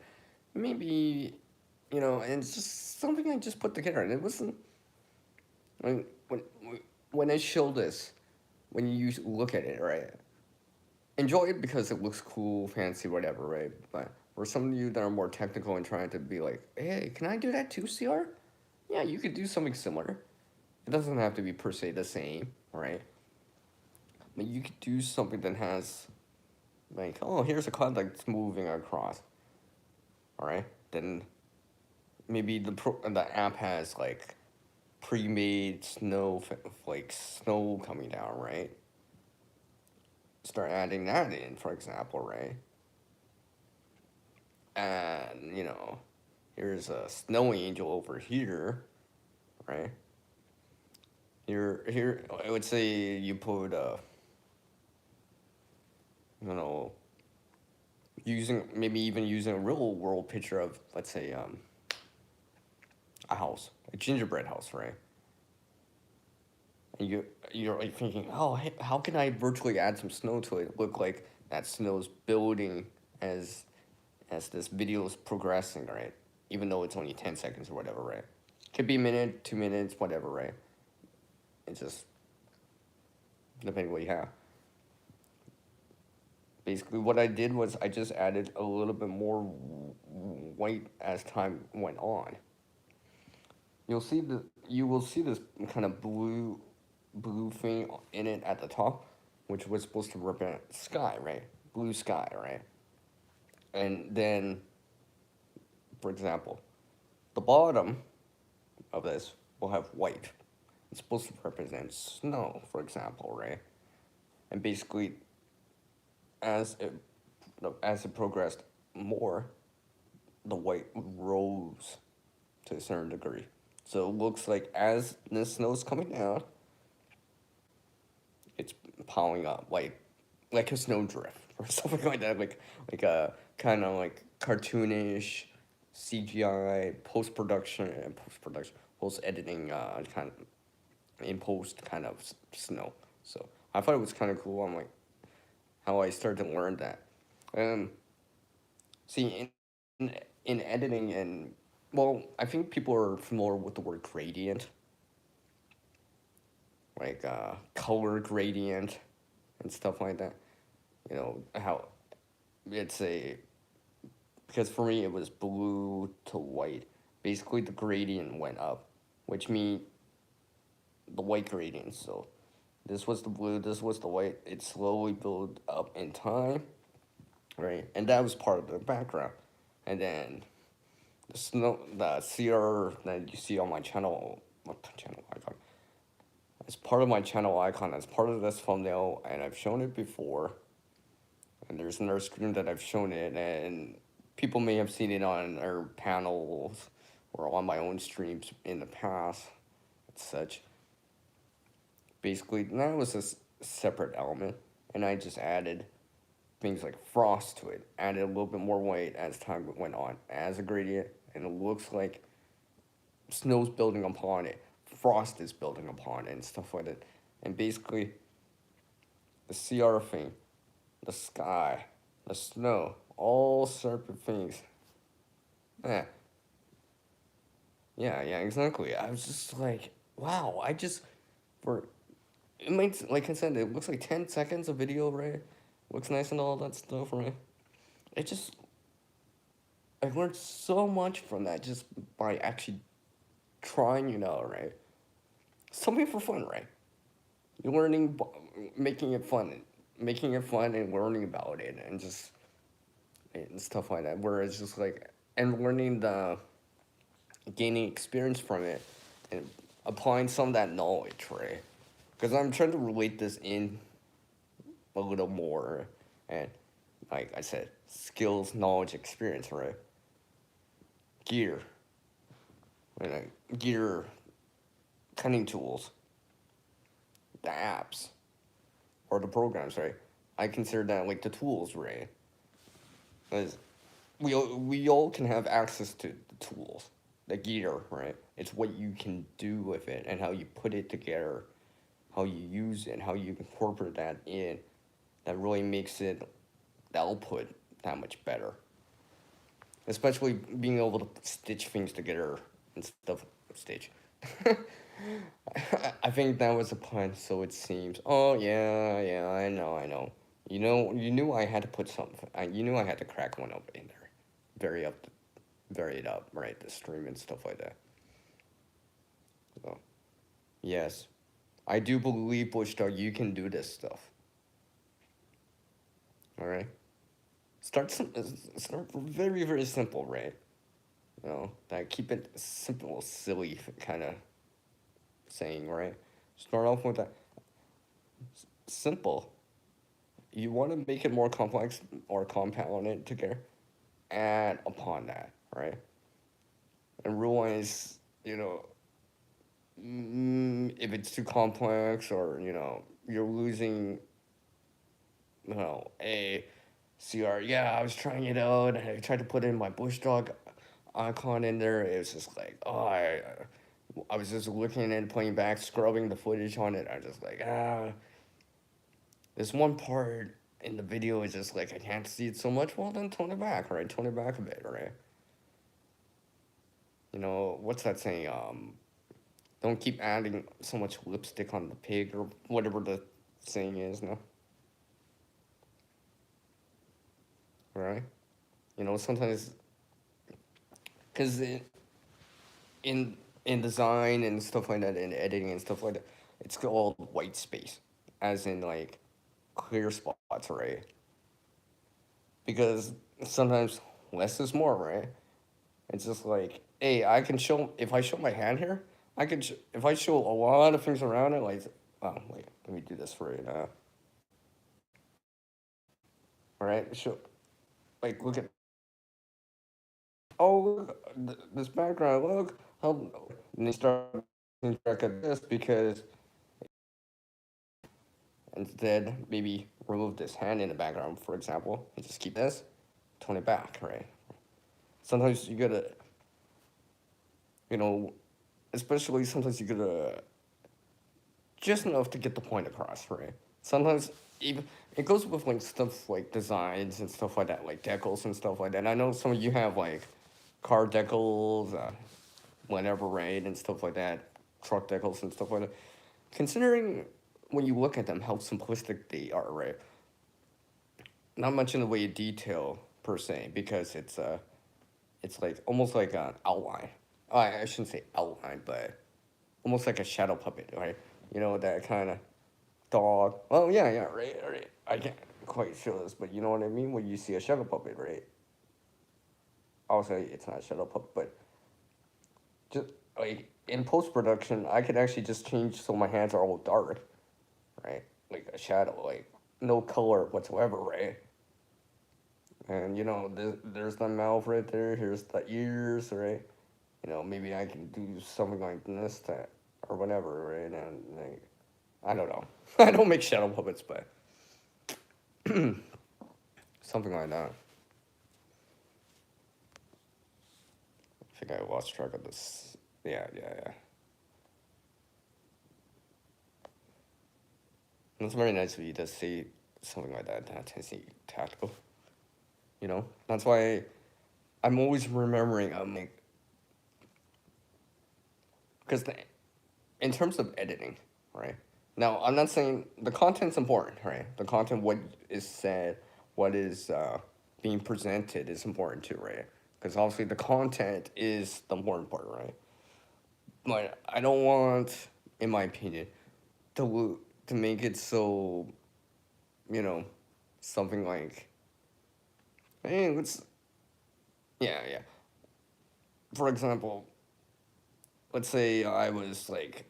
maybe and it's just something I just put together, and it wasn't when when when I show this, when you look at it, right? Enjoy it because it looks cool, fancy, whatever, right? But for some of you that are more technical and trying to be like, hey, can I do that too, CR? Yeah, you could do something similar. It doesn't have to be per se the same, right? But you could do something that has like, oh, here's a cloud that's moving across, all right? Then maybe the app has like pre-made like snow coming down, right? Start adding that in, for example, right? And here's a snow angel over here, right? Here I would say you put you know using maybe even using a real world picture of, let's say, a house, a gingerbread house, right? And you're like thinking, oh, hey, how can I virtually add some snow to it, look like that snow's building as this video is progressing, right? Even though it's only 10 seconds or whatever, right? Could be a minute, 2 minutes, whatever, right? It's just depending what you have. Basically, what I did was I just added a little bit more white as time went on. You will see this kind of blue thing in it at the top, which was supposed to represent sky, right? Blue sky, right? And then, for example, the bottom of this will have white. It's supposed to represent snow, for example, right? And basically, as it as it progressed more, the white rose to a certain degree. So it looks like as the snow's coming down, it's piling up like a snowdrift or something like that, like a kind of like cartoonish CGI post editing kind of in post kind of snow. So I thought it was kind of cool. I'm like how I started to learn that. Um, See, in editing and well, I think people are familiar with the word gradient, like color gradient and stuff like that. How it's a because for me it was blue to white. Basically, the gradient went up, which means the white gradient. So this was the blue, this was the white. It slowly built up in time, right? And that was part of the background. And then the snow, the CR that you see on my channel, what channel icon? As part of my channel icon, as part of this thumbnail, and I've shown it before. And there's another screen that I've shown it, and people may have seen it on our panels or on my own streams in the past, and such. Basically, that was a separate element, and I just added things like frost to it, added a little bit more white as time went on, as a gradient, and it looks like snow's building upon it, frost is building upon it, and stuff like that. And basically, the CR thing, the sky, the snow, all separate things. Yeah, yeah, exactly. I was just like, wow, for, it makes, like I said, it looks like 10 seconds of video, right? Looks nice and all that stuff, right? It just, I learned so much from that just by actually trying, right? Something for fun, right? You're learning, making it fun and learning about it and just, and stuff like that. Whereas just like, and learning gaining experience from it and applying some of that knowledge, right? Because I'm trying to relate this in a little more, and like I said, skills, knowledge, experience, right? Gear, gear, cutting tools, the apps, or the programs, right? I consider that like the tools, right? Because we all can have access to the tools, the gear, right? It's what you can do with it and how you put it together, how you use it, how you incorporate that in, that really makes it, the output, that much better. Especially being able to stitch things together and stuff. Stitch. I think that was a pun, so it seems. Oh yeah, I know. You knew I had to put something. You knew I had to crack one up in there, vary up, vary it up, right? The stream and stuff like that. So yes, I do believe Bush Dog, you can do this stuff. All right. Start very simple, right? That keep it simple, silly kind of saying, right? Start off with that simple. You want to make it more complex or compound it together, add upon that, right? And realize, if it's too complex or, you're losing, a CR. Yeah, I was trying it out and I tried to put in my bush dog icon in there. It was just like, I was just looking and playing back, scrubbing the footage on it. I was just like, this one part in the video is just like, I can't see it so much. Well, then tone it back, right? Tone it back a bit, right? What's that saying? Don't keep adding so much lipstick on the pig or whatever the saying is, no? Right? Sometimes, because in in design and stuff like that, in editing and stuff like that, it's called white space, as in like clear spots, right? Because sometimes less is more, right? It's just like, hey, I can show, if I show my hand here, if I show a lot of things around it, like, oh wait, let me do this for you now. All right, show, like, look at, oh look, this background, look how, and they start keeping track of this because instead, maybe remove this hand in the background, for example, and just keep this, tone it back, right? Sometimes you gotta, you know, especially sometimes you gotta, just enough to get the point across, right? Sometimes even, it goes with like stuff like designs and stuff like that, like decals and stuff like that. I know some of you have like car decals, whatever, right, and stuff like that, truck decals and stuff like that. Considering when you look at them, how simplistic they are, right? Not much in the way of detail per se, because it's like almost like an outline. I shouldn't say outline, but almost like a shadow puppet, right? That kind of dog. Oh yeah, right, right. I can't quite show this, but you know what I mean when you see a shadow puppet, right? I'll say it's not a shadow puppet, but just like in post production, I could actually just change so my hands are all dark, right? Like a shadow, like no color whatsoever, right? And there's the mouth right there. Here's the ears, right? Maybe I can do something like this, that, or whatever, right? And like, I don't know. I don't make shadow puppets, but something like that. I think I lost track of this. Yeah, yeah, yeah. It's very nice of you to say something like that. That Tennessee tactical. That's why I'm always remembering. I'm like, because in terms of editing, right? Now, I'm not saying the content's important, right? The content, what is said, what is being presented is important too, right? Because obviously the content is the important part, right? But I don't want, in my opinion, to make it so, you know, something like, hey, let's, yeah, yeah. For example, let's say I was like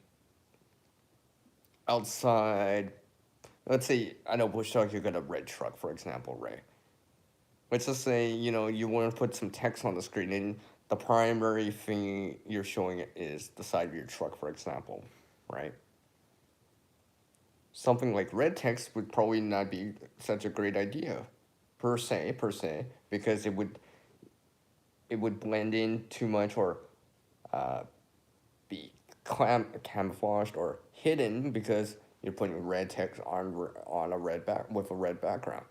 outside. Let's say I know Bush Dog, you got a red truck, for example, right? Let's just say you want to put some text on the screen, and the primary thing you're showing it is the side of your truck, for example, right? Something like red text would probably not be such a great idea, per se, because it would blend in too much or uh, be camouflaged or hidden because you're putting red text on a red back with a red background.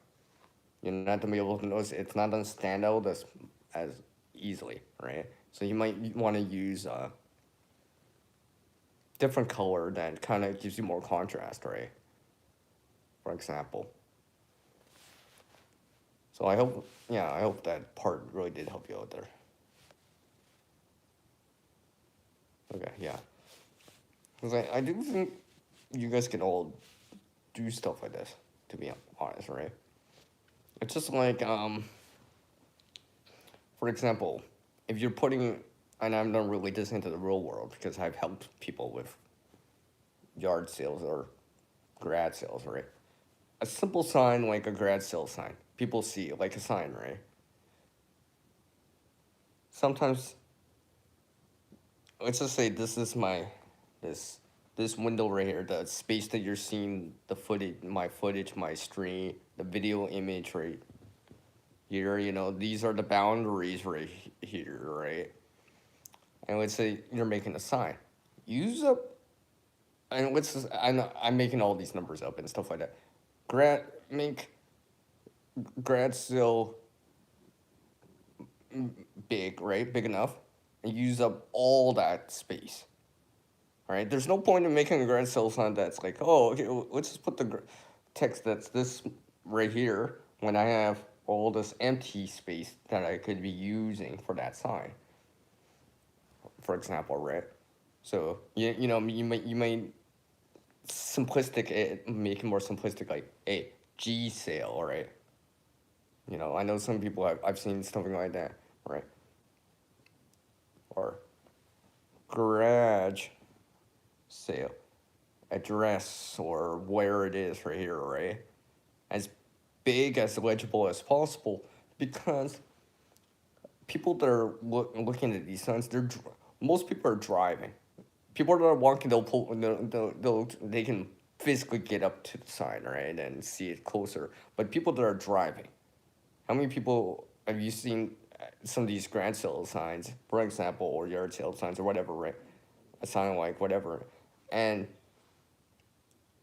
You're not gonna be able to notice. It's not gonna stand out as easily, right? So you might want to use a different color that kind of gives you more contrast, right? For example. So I hope that part really did help you out there. Okay, yeah. Because I do think you guys can all do stuff like this, to be honest, right? It's just like, for example, if you're putting, and I'm not really this into the real world because I've helped people with yard sales or grad sales, right? A simple sign like a grad sale sign, people see it like a sign, right? Sometimes, let's just say this this window right here, the space that you're seeing, the footage, my screen, the video image right here, these are the boundaries right here, right? And let's say you're making a sign. Use up, and let's just, I'm making all these numbers up and stuff like that. Make grad still big, right? Big enough, and use up all that space. Right? There's no point in making a grad still sign that's like, oh, okay, well, let's just put the text that's this right here when I have all this empty space that I could be using for that sign, for example, right? So you might simplistic it, make it more simplistic, like a G sale, right? I know some people I've seen something like that, right? Or garage sale address or where it is right here, right? As big as legible as possible, because people that are looking at these signs, most people are driving. People that are walking, they can physically get up to the sign, right, and see it closer. But people that are driving, how many people have you seen some of these grand sale signs, for example, or yard sale signs or whatever, right? A sign like whatever, and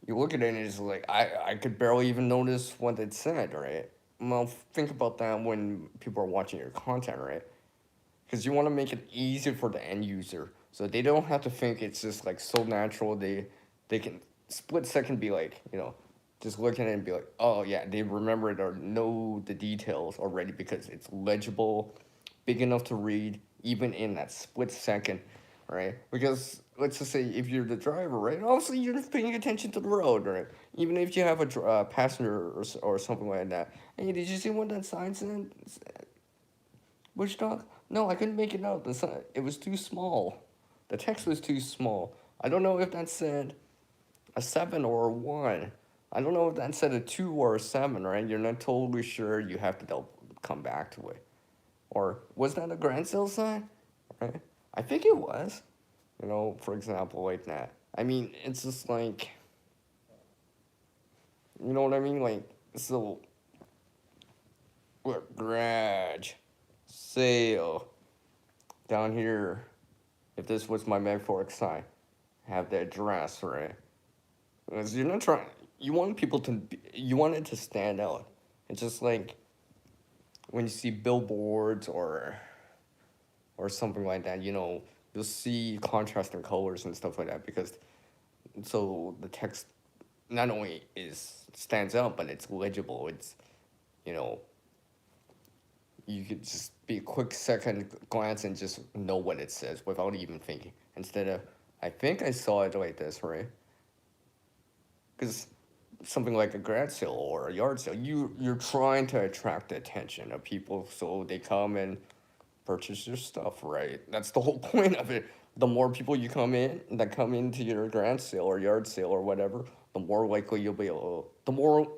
you look at it and it's like I could barely even notice what it said, right? Well, think about that when people are watching your content, right? Because you want to make it easier for the end user, so they don't have to think it's just like so natural. They can split second be like, just look at it and be like, oh yeah, they remember it or know the details already because it's legible, big enough to read, even in that split second, right? Because let's just say if you're the driver, right? Obviously, you're paying attention to the road, right? Even if you have a passenger or something like that. Hey, did you see what that sign said? Which dog? No, I couldn't make it out. The sign, it was too small. The text was too small. I don't know if that said a 7 or a 1. I don't know if that said a 2 or a 7, right? You're not totally sure. You have to come back to it. Or was that a grand sale sign? Right? I think it was. For example, like that. I mean, it's just like, you know what I mean? Like, so, what, garage, sale, down here, if this was my metaphoric sign, have the address, right? Because you're not trying, you want people to, you want it to stand out. It's just like when you see billboards or something like that, you'll see contrasting colors and stuff like that because so the text not only is stands out but it's legible. It's you know you could just be a quick second glance and just know what it says without even thinking. Instead of I think I saw it like this, right? Because something like a grad sale or a yard sale, you're trying to attract the attention of people so they come and purchase your stuff, right? That's the whole point of it. The more people you come into your grand sale or yard sale or whatever, the more likely you'll be able, the more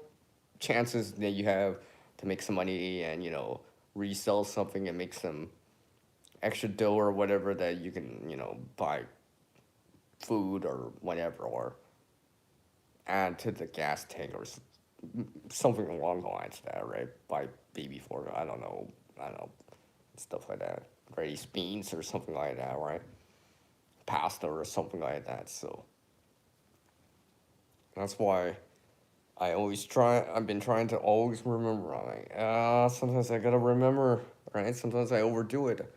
chances that you have to make some money and resell something and make some extra dough or whatever that you can buy food or whatever or add to the gas tank or something along the lines of that, right? Buy baby formula, I don't know, stuff like that. Rice beans or something like that, right? Pasta or something like that. So that's why I've been trying to always remember. I'm like, sometimes I gotta remember, right? Sometimes I overdo it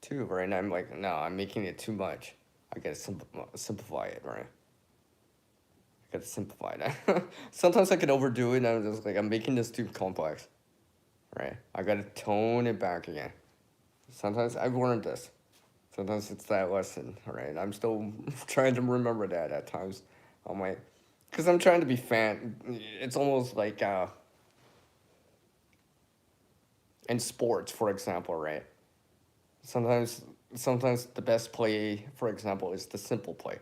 too, right? And I'm like, no, I'm making it too much. I gotta simplify it, right? I gotta simplify that. Sometimes I can overdo it and I'm just like, I'm making this too complex, right? I gotta tone it back again. Sometimes I've learned this. Sometimes it's that lesson, right? I'm still trying to remember that at times. I'm like, because I'm trying to be fan. It's almost like in sports, for example, right? Sometimes, sometimes the best play, for example, is the simple play.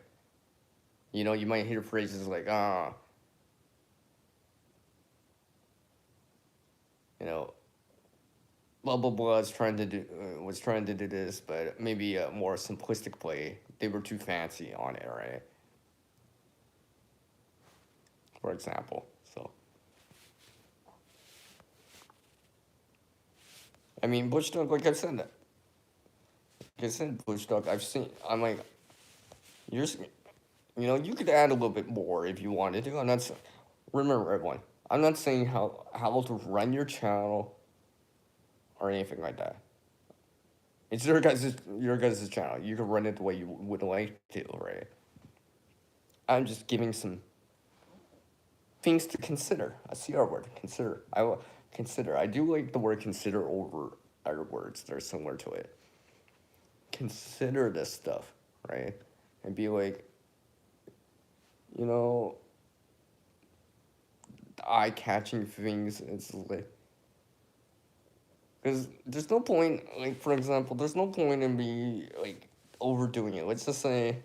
You might hear phrases like, you know, blah blah blah is trying to do was trying to do this, but maybe a more simplistic play. They were too fancy on it, right? For example, so I mean, Bush Dog, like I said, Bush Dog. I've seen. I'm like, you're, you could add a little bit more if you wanted to. Remember everyone. I'm not saying how to run your channel or anything like that. It's your guys' channel. You can run it the way you would like to, right? I'm just giving some things to consider. I see our word consider. I will consider. I do like the word consider over other words that are similar to it. Consider this stuff, right? And be like, you know, eye catching things. It's like because there's no point. Like for example, there's no point in me like overdoing it. Let's just say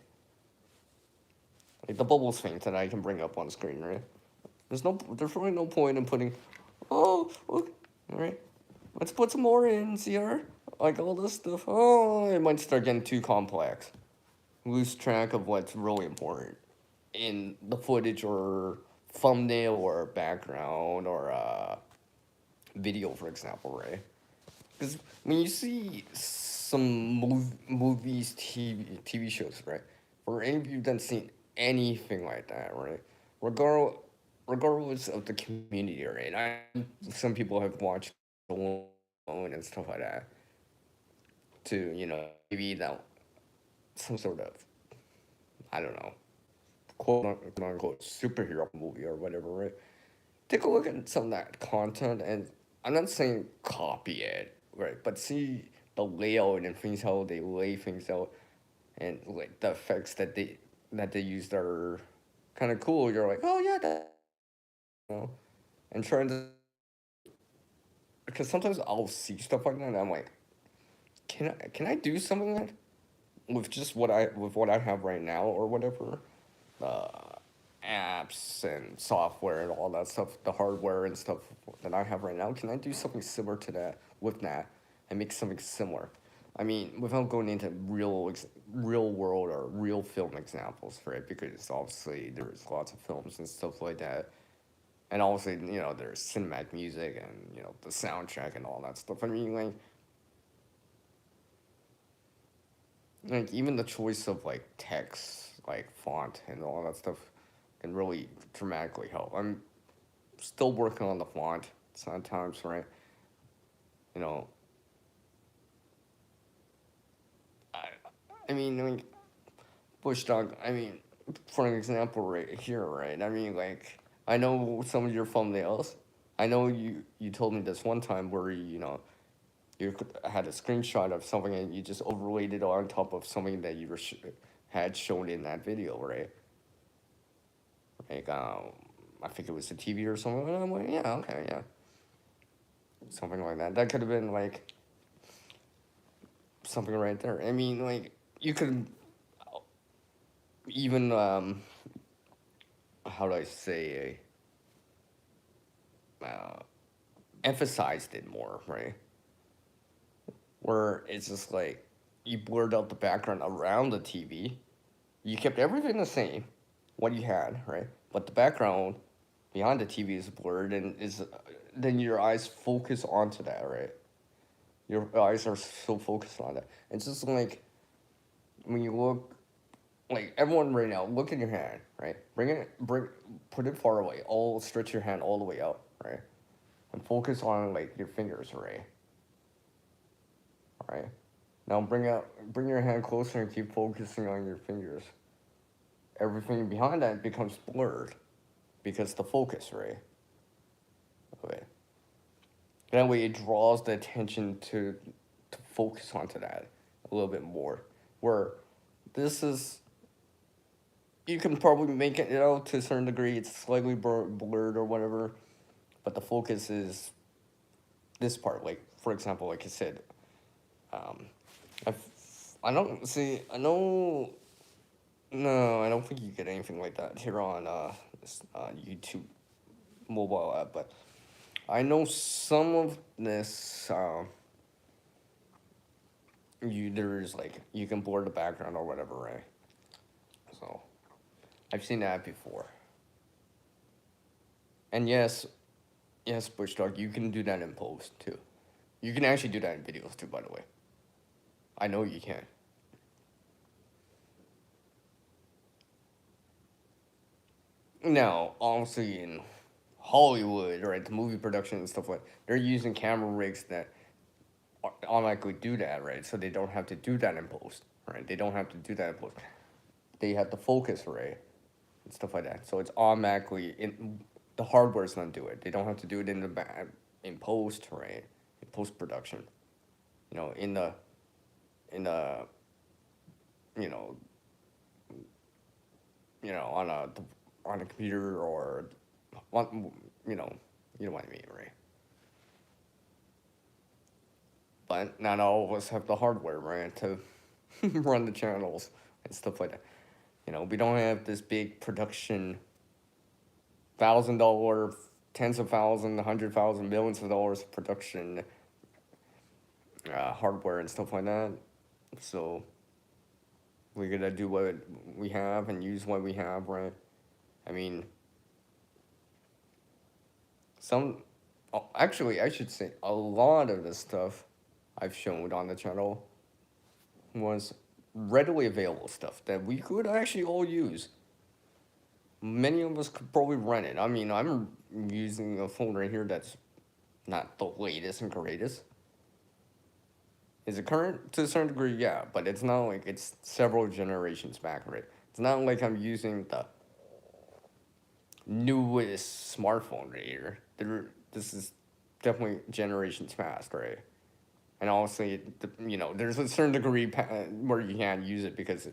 like the bubbles thing that I can bring up on screen, right? There's really no point in putting, oh, look, all right, let's put some more in, CR, like all this stuff. Oh, it might start getting too complex. Lose track of what's really important in the footage or thumbnail or background or video, for example, right? Because when you see some movies, TV shows, right? For any of you that seen anything like that, right? Regardless, regardless of the community, right? Some people have watched alone and stuff like that to, maybe that some sort of, I don't know, quote unquote superhero movie or whatever, right? Take a look at some of that content, and I'm not saying copy it, right? But see the layout and things how they lay things out, and like the effects that they used are kind of cool. You're like, oh yeah, that, you know, and trying to, because sometimes I'll see stuff like that and I'm like, can I do something like that with just what I have right now or whatever, uh, apps and software and all that stuff, the hardware and stuff that I have right now. Can I do something similar to that with that and make something similar? I mean, without going into real world or real film examples for it, because obviously there's lots of films and stuff like that, and obviously there's cinematic music and the soundtrack and all that stuff. I mean, like even the choice of like text, like font and all that stuff, can really dramatically help. I'm still working on the font sometimes, right? You know, I, I mean, Bush Dog. I mean, for an example, right here, right? I mean, like, I know some of your thumbnails. I know you told me this one time where you had a screenshot of something and you just overlaid it on top of something that you had shown in that video, right? Like, I think it was a TV or something. And I'm like, yeah, okay, yeah, something like that. That could have been like something right there. I mean, like, you could even how do I say, emphasized it more, right? Where it's just like you blurred out the background around the TV. You kept everything the same, what you had, right? But the background behind the TV is blurred, and is then your eyes focus onto that, right? Your eyes are so focused on that. It's just like when you look, like everyone right now, look at your hand, right? Put it far away. All stretch your hand all the way out, right? And focus on like your fingers, right? Right. Now bring your hand closer and keep focusing on your fingers. Everything behind that becomes blurred because the focus, right? Okay. That way it draws the attention to focus onto that a little bit more. Where this is, you can probably make it out to a certain degree. It's slightly blurred or whatever, but the focus is this part. Like for example, like I said, um, I, I don't see. I know. No, I don't think you get anything like that here on this YouTube mobile app. But I know some of this. There's like you can blur the background or whatever, right? So I've seen that before. And yes, Bush Dog, you can do that in post too. You can actually do that in videos too, by the way. I know you can. Now, honestly, in Hollywood, right, the movie production and stuff like, they're using camera rigs that automatically do that, right? So they don't have to do that in post, right? They don't have to do that in post. They have to focus, right, and stuff like that. So it's automatically in the hardware's gonna do it. They don't have to do it in the back in post, right? In post production, you know, in the you know on a computer or on you know what I mean, right? But not all of us have the hardware, right, to run the channels and stuff like that. We don't have this big production, $1,000, tens of thousands, 100,000, millions of dollars of production hardware and stuff like that. So we gotta do what we have and use what we have, right? I mean, some actually I should say a lot of the stuff I've shown on the channel was readily available stuff that we could actually all use. Many of us could probably run it. I mean, I'm using a phone right here that's not the latest and greatest. Is it current to a certain degree? Yeah, but it's not like it's several generations back, right? It's not like I'm using the newest smartphone right here. This is definitely generations past, right? And obviously, there's a certain degree where you can't use it because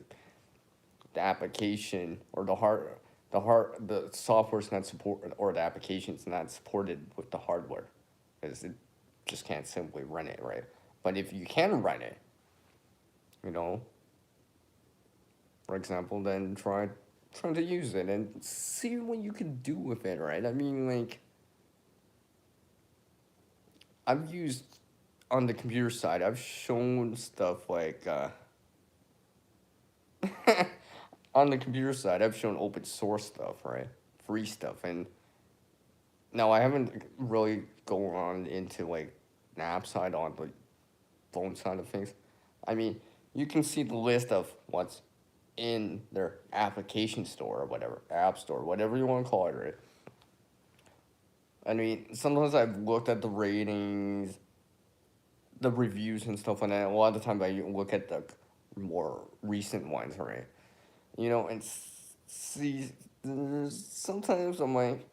the application or the software's not supported, or the application's not supported with the hardware, because it just can't simply run it, right? But if you can run it, you know, for example, then try to use it and see what you can do with it, right? I mean, like, I've used on the computer side, I've shown stuff like on the computer side, I've shown open source stuff, right? Free stuff. And now I haven't really gone on into like the app side on the phone side of things. I mean, you can see the list of what's in their application store or whatever, app store, whatever you want to call it, right? I mean, sometimes I've looked at the ratings, the reviews and stuff like that. A lot of the time I look at the more recent ones, right? And see, sometimes I'm like,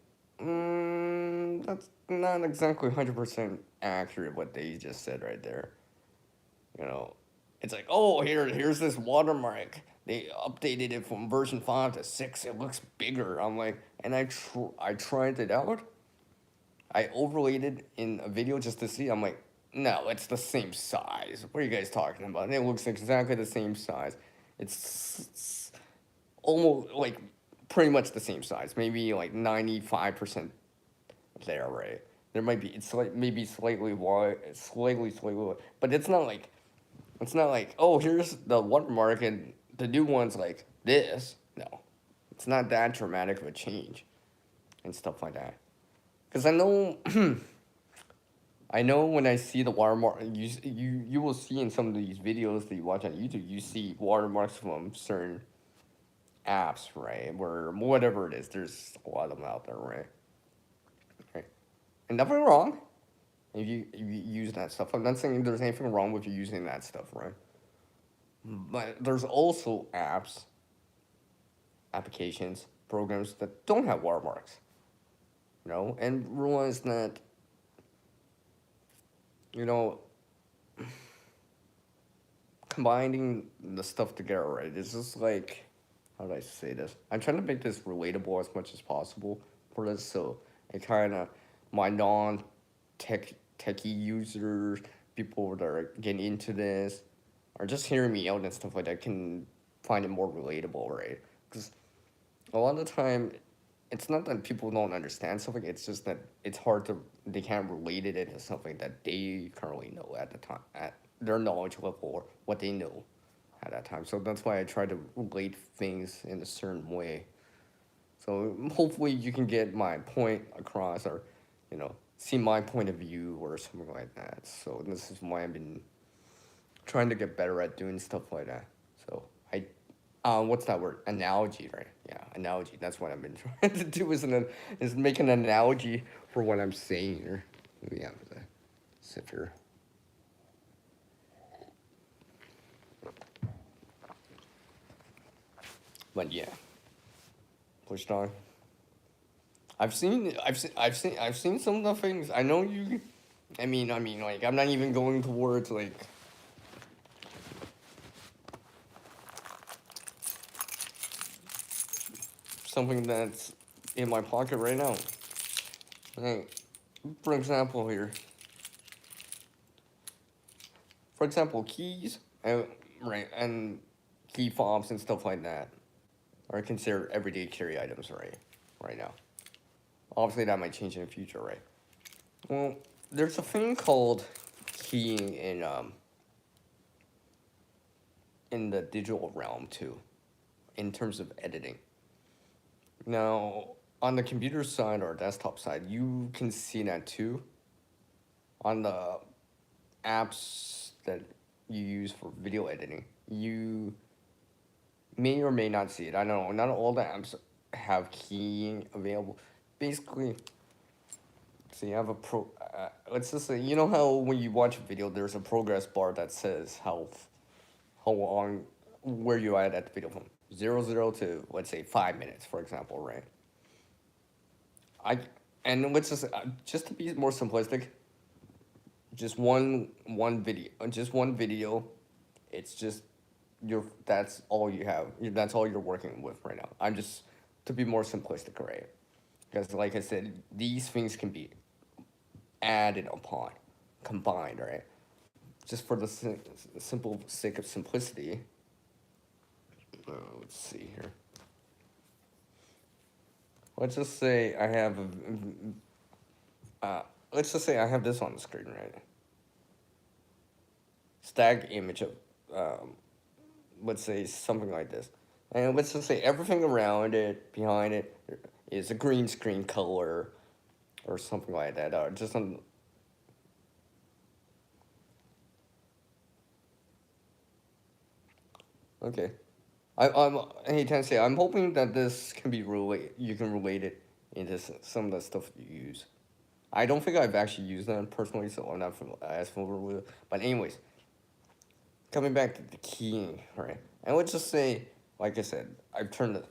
that's not exactly 100% accurate what they just said right there. You know, it's like, oh, here's this watermark. They updated it from version 5 to 6. It looks bigger. I'm like, and I tried it out. I overlaid it in a video just to see. I'm like, no, it's the same size. What are you guys talking about? And it looks exactly the same size. It's almost like pretty much the same size. Maybe like 95% there, right? There might be, it's like maybe slightly wide, slightly wide, but it's not like, oh, here's the watermark and the new one's like this. No, it's not that dramatic of a change and stuff like that. Because I know, I know when I see the watermark, you will see in some of these videos that you watch on YouTube, you see watermarks from certain apps, right? Where whatever it is, there's a lot of them out there, right? Right. And nothing wrong if you use that stuff. I'm not saying there's anything wrong with you using that stuff, right? But there's also applications, programs that don't have watermarks, and realize that, you know, combining the stuff together, right? It's just like, how do I say this? I'm trying to make this relatable as much as possible for this, so it kind of, my techie users, people that are getting into this, or just hearing me out and stuff like that can find it more relatable, right? Because a lot of the time, it's not that people don't understand something, it's just that they can't relate it into something that they currently know at the time, at their knowledge level, or what they know at that time. So that's why I try to relate things in a certain way. So hopefully you can get my point across, or, see my point of view or something like that. So this is why I've been trying to get better at doing stuff like that. So what's that word? Analogy, right? Yeah, analogy. That's what I've been trying to do is make an analogy for what I'm saying here. Yeah, sip here. But yeah, pushed on. I've seen some of the things. I know you. I mean, like, I'm not even going towards like something that's in my pocket right now. Hey, for example, here. For example, keys and right and key fobs and stuff like that are considered everyday carry items, right? Right now. Obviously, that might change in the future, right? Well, there's a thing called keying in the digital realm too, in terms of editing. Now, on the computer side or desktop side, you can see that too. On the apps that you use for video editing, you may or may not see it. I don't know. Not all the apps have keying available. Basically, so you have let's just say, you know how when you watch a video, there's a progress bar that says how long, where you at the video from 0 to, let's say, 5 minutes, for example, right? I and let's just to be more simplistic, just one video, It's just that's all you have. That's all you're working with right now. I'm just to be more simplistic, right? Because like I said, these things can be added upon, combined, right? Just for the simple sake of simplicity. Let's see here. Let's just say I have let's just say I have this on the screen, right? Static image of, um, let's say something like this, and let's just say everything around it, behind it, is a green screen color, or something like that. Just on. Okay. Hey Tensei, I'm hoping that this can be relate. You can relate it into some of the stuff you use. I don't think I've actually used them personally, so I'm not as familiar with it. But anyways, coming back to the keying, right? And let's just say, like I said, I've turned it.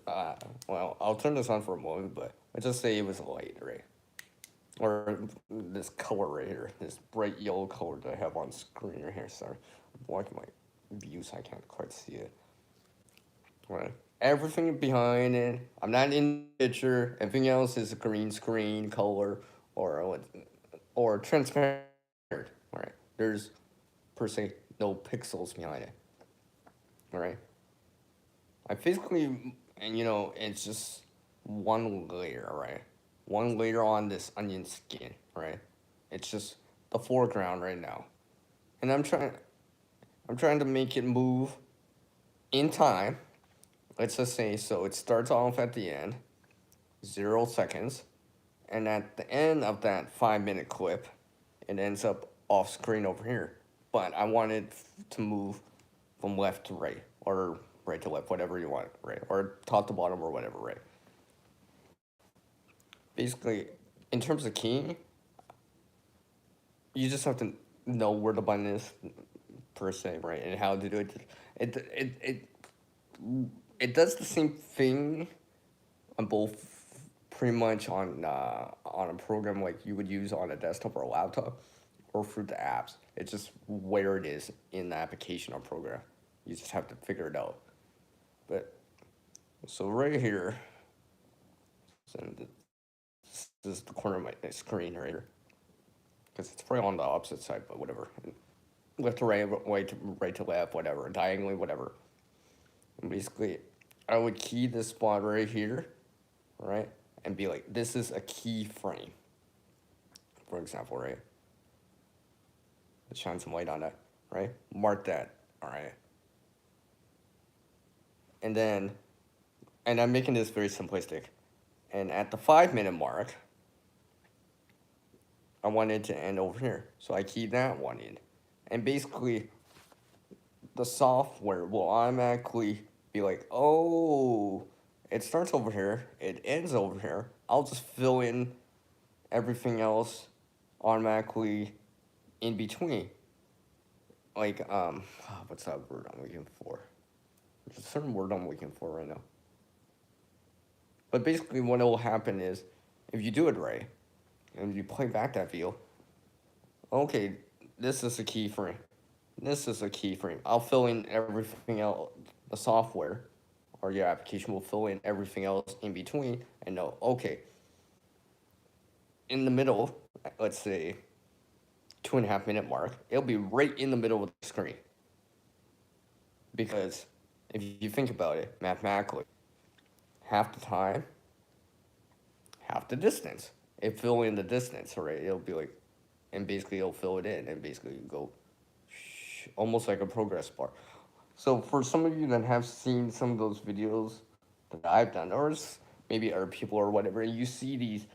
Well, I'll turn this on for a moment, but let's just say it was light, right? Or this color right here, this bright yellow color that I have on screen right here. Sorry, I'm blocking my views. I can't quite see it. Right. Everything behind it. I'm not in the picture. Everything else is a green screen color or or transparent. Right. There's per se no pixels behind it. All right. I physically, and it's just one layer, right? One layer on this onion skin, right? It's just the foreground right now, and I'm trying to make it move in time. Let's just say so. It starts off at the end, 0 seconds, and at the end of that 5 minute clip, it ends up off screen over here. But I want it to move from left to right, or right to left, whatever you want, right? Or top to bottom, or whatever, right? Basically, in terms of keying, you just have to know where the button is, per se, right? And how to do it. It, it, it, it does the same thing on both, pretty much on a program like you would use on a desktop or a laptop, or through the apps. It's just where it is in the application or program. You just have to figure it out. But so right here, so this is the corner of my screen right here, because it's probably on the opposite side, but whatever. Left to right, right to left, whatever, diagonally, whatever. And basically, I would key this spot right here, right, and be like, this is a key frame, for example, right? Let's shine some light on that, right? Mark that, all right? And then, and I'm making this very simplistic. And at the 5 minute mark, I want it to end over here. So I key that one in. And basically, the software will automatically be like, oh, it starts over here, it ends over here. I'll just fill in everything else automatically in between. Like, what's that word I'm looking for? There's a certain word I'm looking for right now. But basically, what will happen is, if you do it right, and you play back that video, okay, this is a keyframe. This is a keyframe. I'll fill in everything else. The software or your application will fill in everything else in between and know, okay, in the middle, let's say 2.5 minute mark, it'll be right in the middle of the screen. Because if you think about it mathematically, half the time, half the distance. It fill in the distance, right? It'll be like, and basically it'll fill it in and basically go almost like a progress bar. So for some of you that have seen some of those videos that I've done, or maybe other people or whatever, you see these.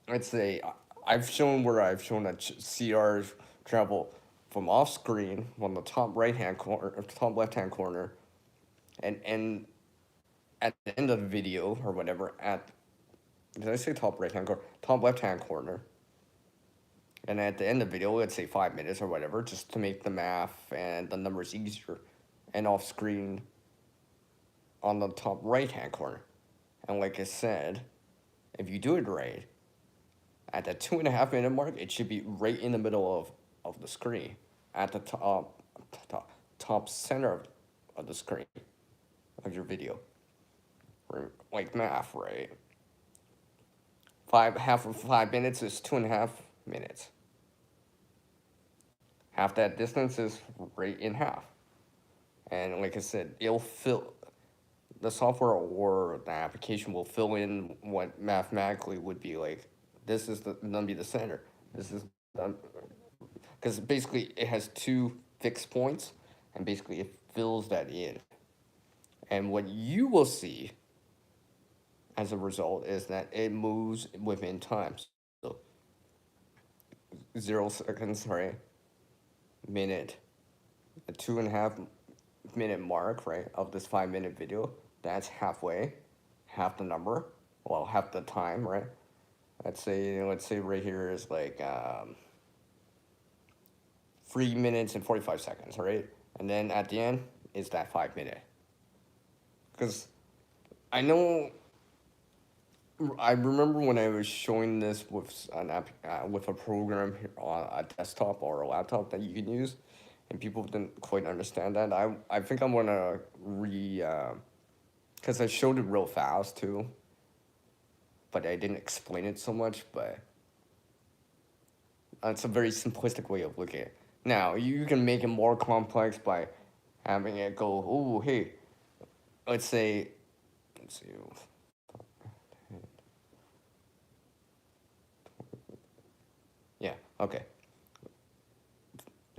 Let's say I've shown that CRs travel from off screen on the top right hand corner, or top left hand corner, and at the end of the video or whatever, at did I say top right hand corner, top left hand corner, and at the end of the video, let's say 5 minutes or whatever, just to make the math and the numbers easier, and off screen on the top right hand corner. And like I said, if you do it right, At the 2.5 minute mark, it should be right in the middle of the screen, at the top center of the screen of your video. Like math, right? Half of 5 minutes is 2.5 minutes. Half that distance is right in half. And like I said, it'll fill the software or the application will fill in what mathematically would be like. This is gonna be the center. This is because basically it has two fixed points, and basically it fills that in. And what you will see as a result is that it moves within time. So 0 seconds, right? Minute, a 2.5 minute mark, right, of this 5 minute video. That's halfway, half the number, well, half the time, right? Let's say right here is like 3 minutes and 45 seconds, right? And then at the end is that 5 minute. Because I know, I remember when I was showing this with an app, with a program on a desktop or a laptop that you can use, and people didn't quite understand that. I think I'm gonna because I showed it real fast too, but I didn't explain it so much. But it's a very simplistic way of looking at it. Now you can make it more complex by having it go, oh hey, let's see. Yeah, okay.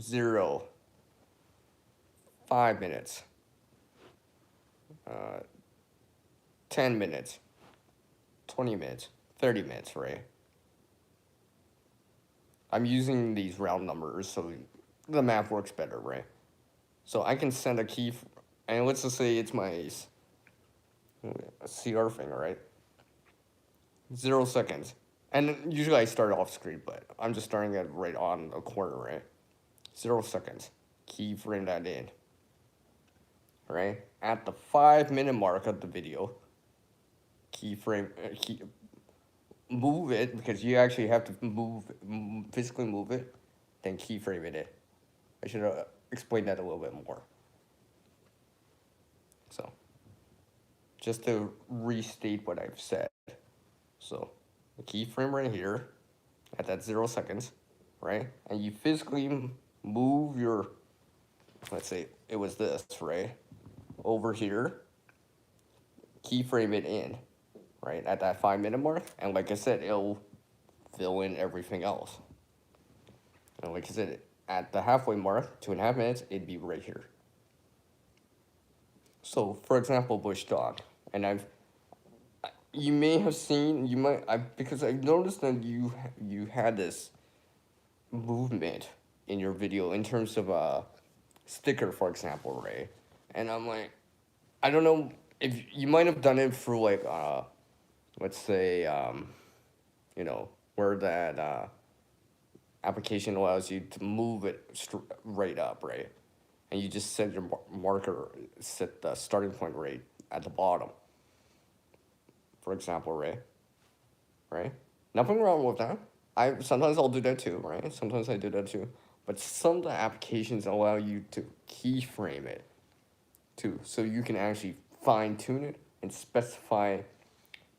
0, 5 minutes, 10 minutes, 20 minutes, 30 minutes, right? I'm using these round numbers so the math works better, right? So I can send a key, and let's just say it's my CR thing, right? 0 seconds. And usually I start off screen, but I'm just starting it right on the corner, right? 0 seconds. Keyframe that in. Right? At the 5 minute mark of the video, move it, because you actually have to physically move it, then keyframe it in. I should explain that a little bit more. So, just to restate what I've said. So, the keyframe right here, at that 0 seconds, right? And you physically move your, let's say it was this, right? Over here, keyframe it in, right? At that 5 minute mark. And like I said, it'll fill in everything else. And like I said, at the halfway mark, 2.5 minutes, it'd be right here. So, for example, bush dog, and you may have seen, because I noticed that you had this movement in your video in terms of a sticker, for example, right? And I'm like, I don't know if you might have done it through like, let's say, where that application allows you to move it right up, right? And you just set your marker, set the starting point right at the bottom, for example, right? Right? Nothing wrong with that. Sometimes I'll do that too, right? Sometimes I do that too. But some of the applications allow you to keyframe it too, so you can actually fine tune it and specify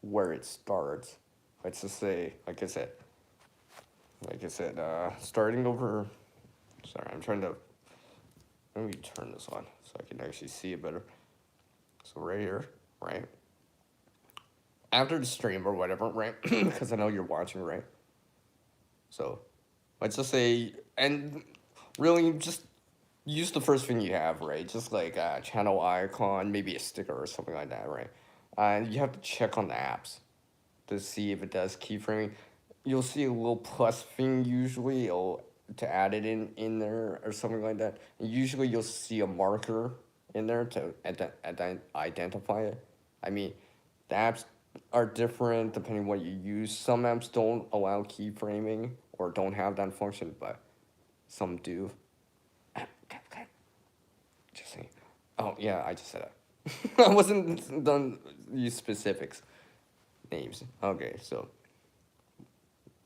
where it starts. Let's just say, like I said, starting over. Sorry, I'm trying to. Let me turn this on so I can actually see it better. So right here, right? After the stream or whatever, right? Because I know you're watching, right? So let's just say, and really just use the first thing you have, right? Just like a channel icon, maybe a sticker or something like that, right? And you have to check on the apps to see if it does keyframing. You'll see a little plus thing usually, to add it in there or something like that. And usually you'll see a marker in there to identify it. I mean, the apps are different depending what you use. Some apps don't allow keyframing or don't have that function, but some do. Just saying. Oh yeah, I just said that. I wasn't done use specifics names. Okay, so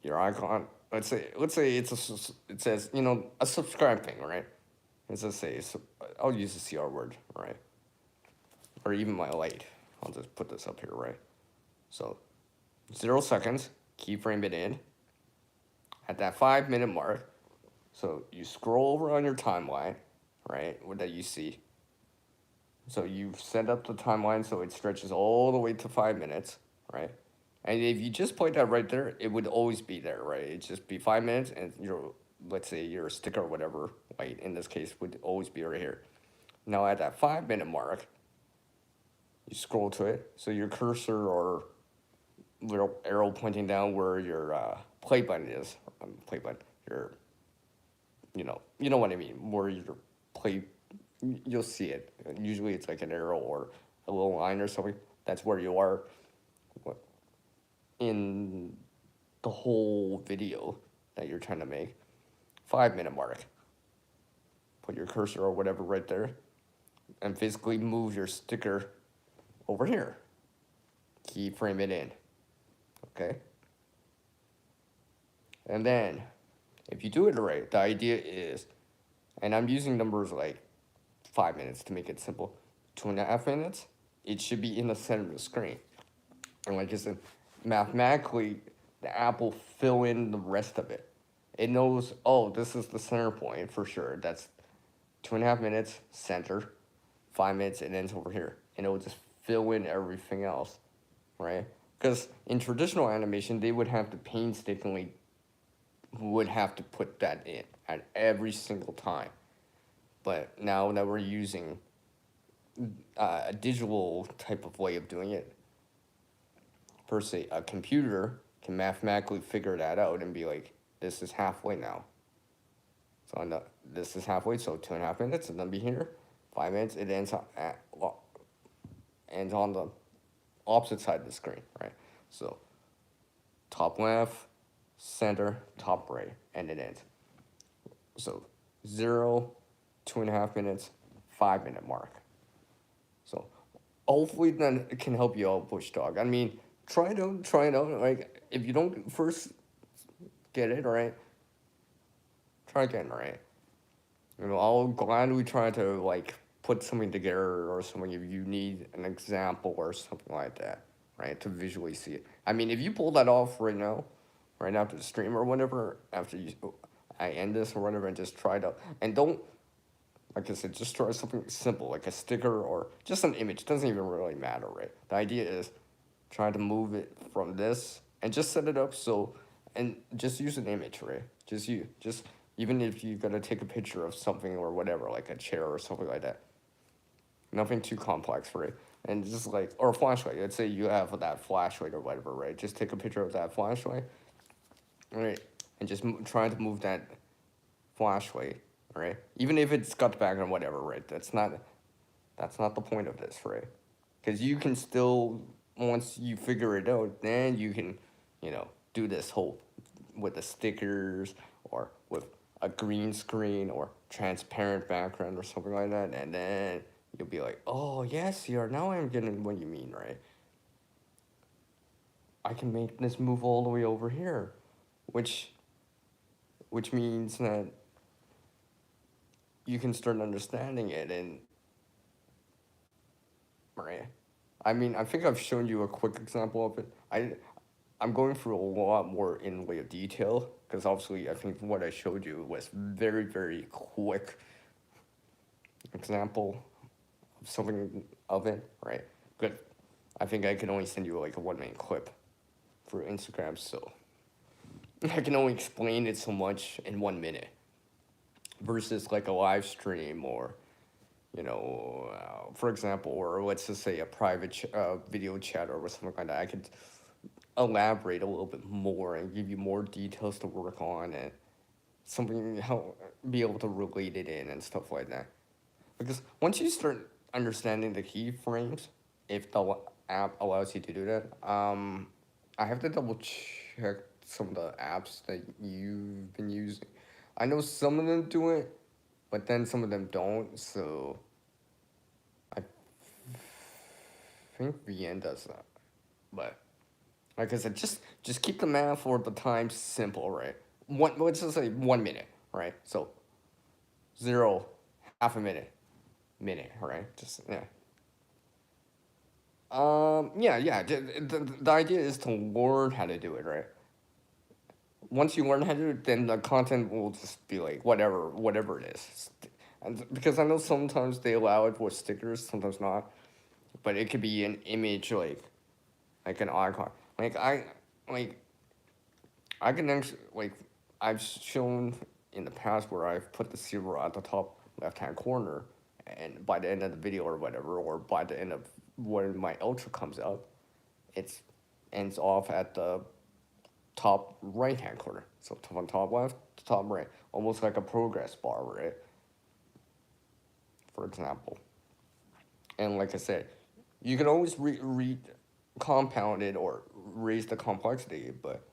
your icon. Let's say it says a subscribe thing, right? Let's just say I'll use the CR word, right? Or even my light. I'll just put this up here, right? So 0 seconds, keyframe it in at that 5 minute mark. So you scroll over on your timeline, right? What that you see. So you've set up the timeline so it stretches all the way to 5 minutes, right? And if you just point that right there, it would always be there, right? It'd just be 5 minutes, and let's say your sticker or whatever, light in this case, would always be right here. Now at that 5 minute mark, you scroll to it, so your cursor or little arrow pointing down where your play button is, play button, your, you know what I mean, where your play, you'll see it. Usually it's like an arrow or a little line or something. That's where you are in the whole video that you're trying to make. 5 minute mark. Put your cursor or whatever right there, and physically move your sticker over here. Keyframe it in. Okay? And then, if you do it right, the idea is, and I'm using numbers like 5 minutes to make it simple, 2.5 minutes, it should be in the center of the screen. And like I said, mathematically, the app will fill in the rest of it. It knows, oh, this is the center point for sure. That's 2.5 minutes, center, 5 minutes, it ends over here. And it will just fill in everything else, right? Because in traditional animation, they would have to painstakingly put that in at every single time. But now that we're using a digital type of way of doing it, per se, a computer can mathematically figure that out and be like, this is halfway now. So this is halfway, so 2.5 minutes, and then be here. 5 minutes, it ends on the opposite side of the screen, right? So top left, center, top right, and it ends. So 0, 2.5 minutes, 5 minute mark. So hopefully then it can help you out, Bush Dog. I mean, try it out. Like, if you don't first get it right, try again, right? I'll gladly try to like put something together or something if you need an example or something like that, right? To visually see it. I mean, if you pull that off right now, right after the stream or whatever, after I end this or whatever, and just try it out, and don't, like I said, just try something simple like a sticker or just an image. It doesn't even really matter, right? The idea is try to move it from this and just set it up so, and just use an image, right? Just even if you gotta take a picture of something or whatever, like a chair or something like that. Nothing too complex, right? And just like, or a flashlight. Let's say you have that flashlight or whatever, right? Just take a picture of that flashlight, right? And just try to move that flashlight, right? Even if it's got the background, whatever, right? That's not the point of this, right? Because you can still, once you figure it out, then you can, do this whole with the stickers or with a green screen or transparent background or something like that, and then you'll be like, oh yes, now I'm getting what you mean, right? I can make this move all the way over here, which means that you can start understanding it. And right, I mean, I think I've shown you a quick example of it. I'm going through a lot more in way of detail because obviously I think what I showed you was very, very quick example of something of it, right? But I think I can only send you like a 1 minute clip for Instagram, so I can only explain it so much in 1 minute versus like a live stream or, for example, or let's just say a private video chat or something like that. I could elaborate a little bit more and give you more details to work on and something how be able to relate it in and stuff like that. Because once you start understanding the keyframes, if the app allows you to do that, I have to double check some of the apps that you've been using. I know some of them do it, but then some of them don't. So I think VN does that, but Like I said, just keep the math for the time simple, right? One, let's just say 1 minute, right? So zero, half a minute, minute, right? Just yeah. Yeah. The idea is to learn how to do it, right? Once you learn how to do it, then the content will just be like whatever it is. And because I know sometimes they allow it with stickers, sometimes not. But it could be an image like an icon. Like I can actually like I've shown in the past where I've put the zero at the top left hand corner, and by the end of the video or whatever, or by the end of when my outro comes out, it's ends off at the top right hand corner. So from top left to top right, almost like a progress bar, right? For example, and like I said, you can always read compound it or raise the complexity, but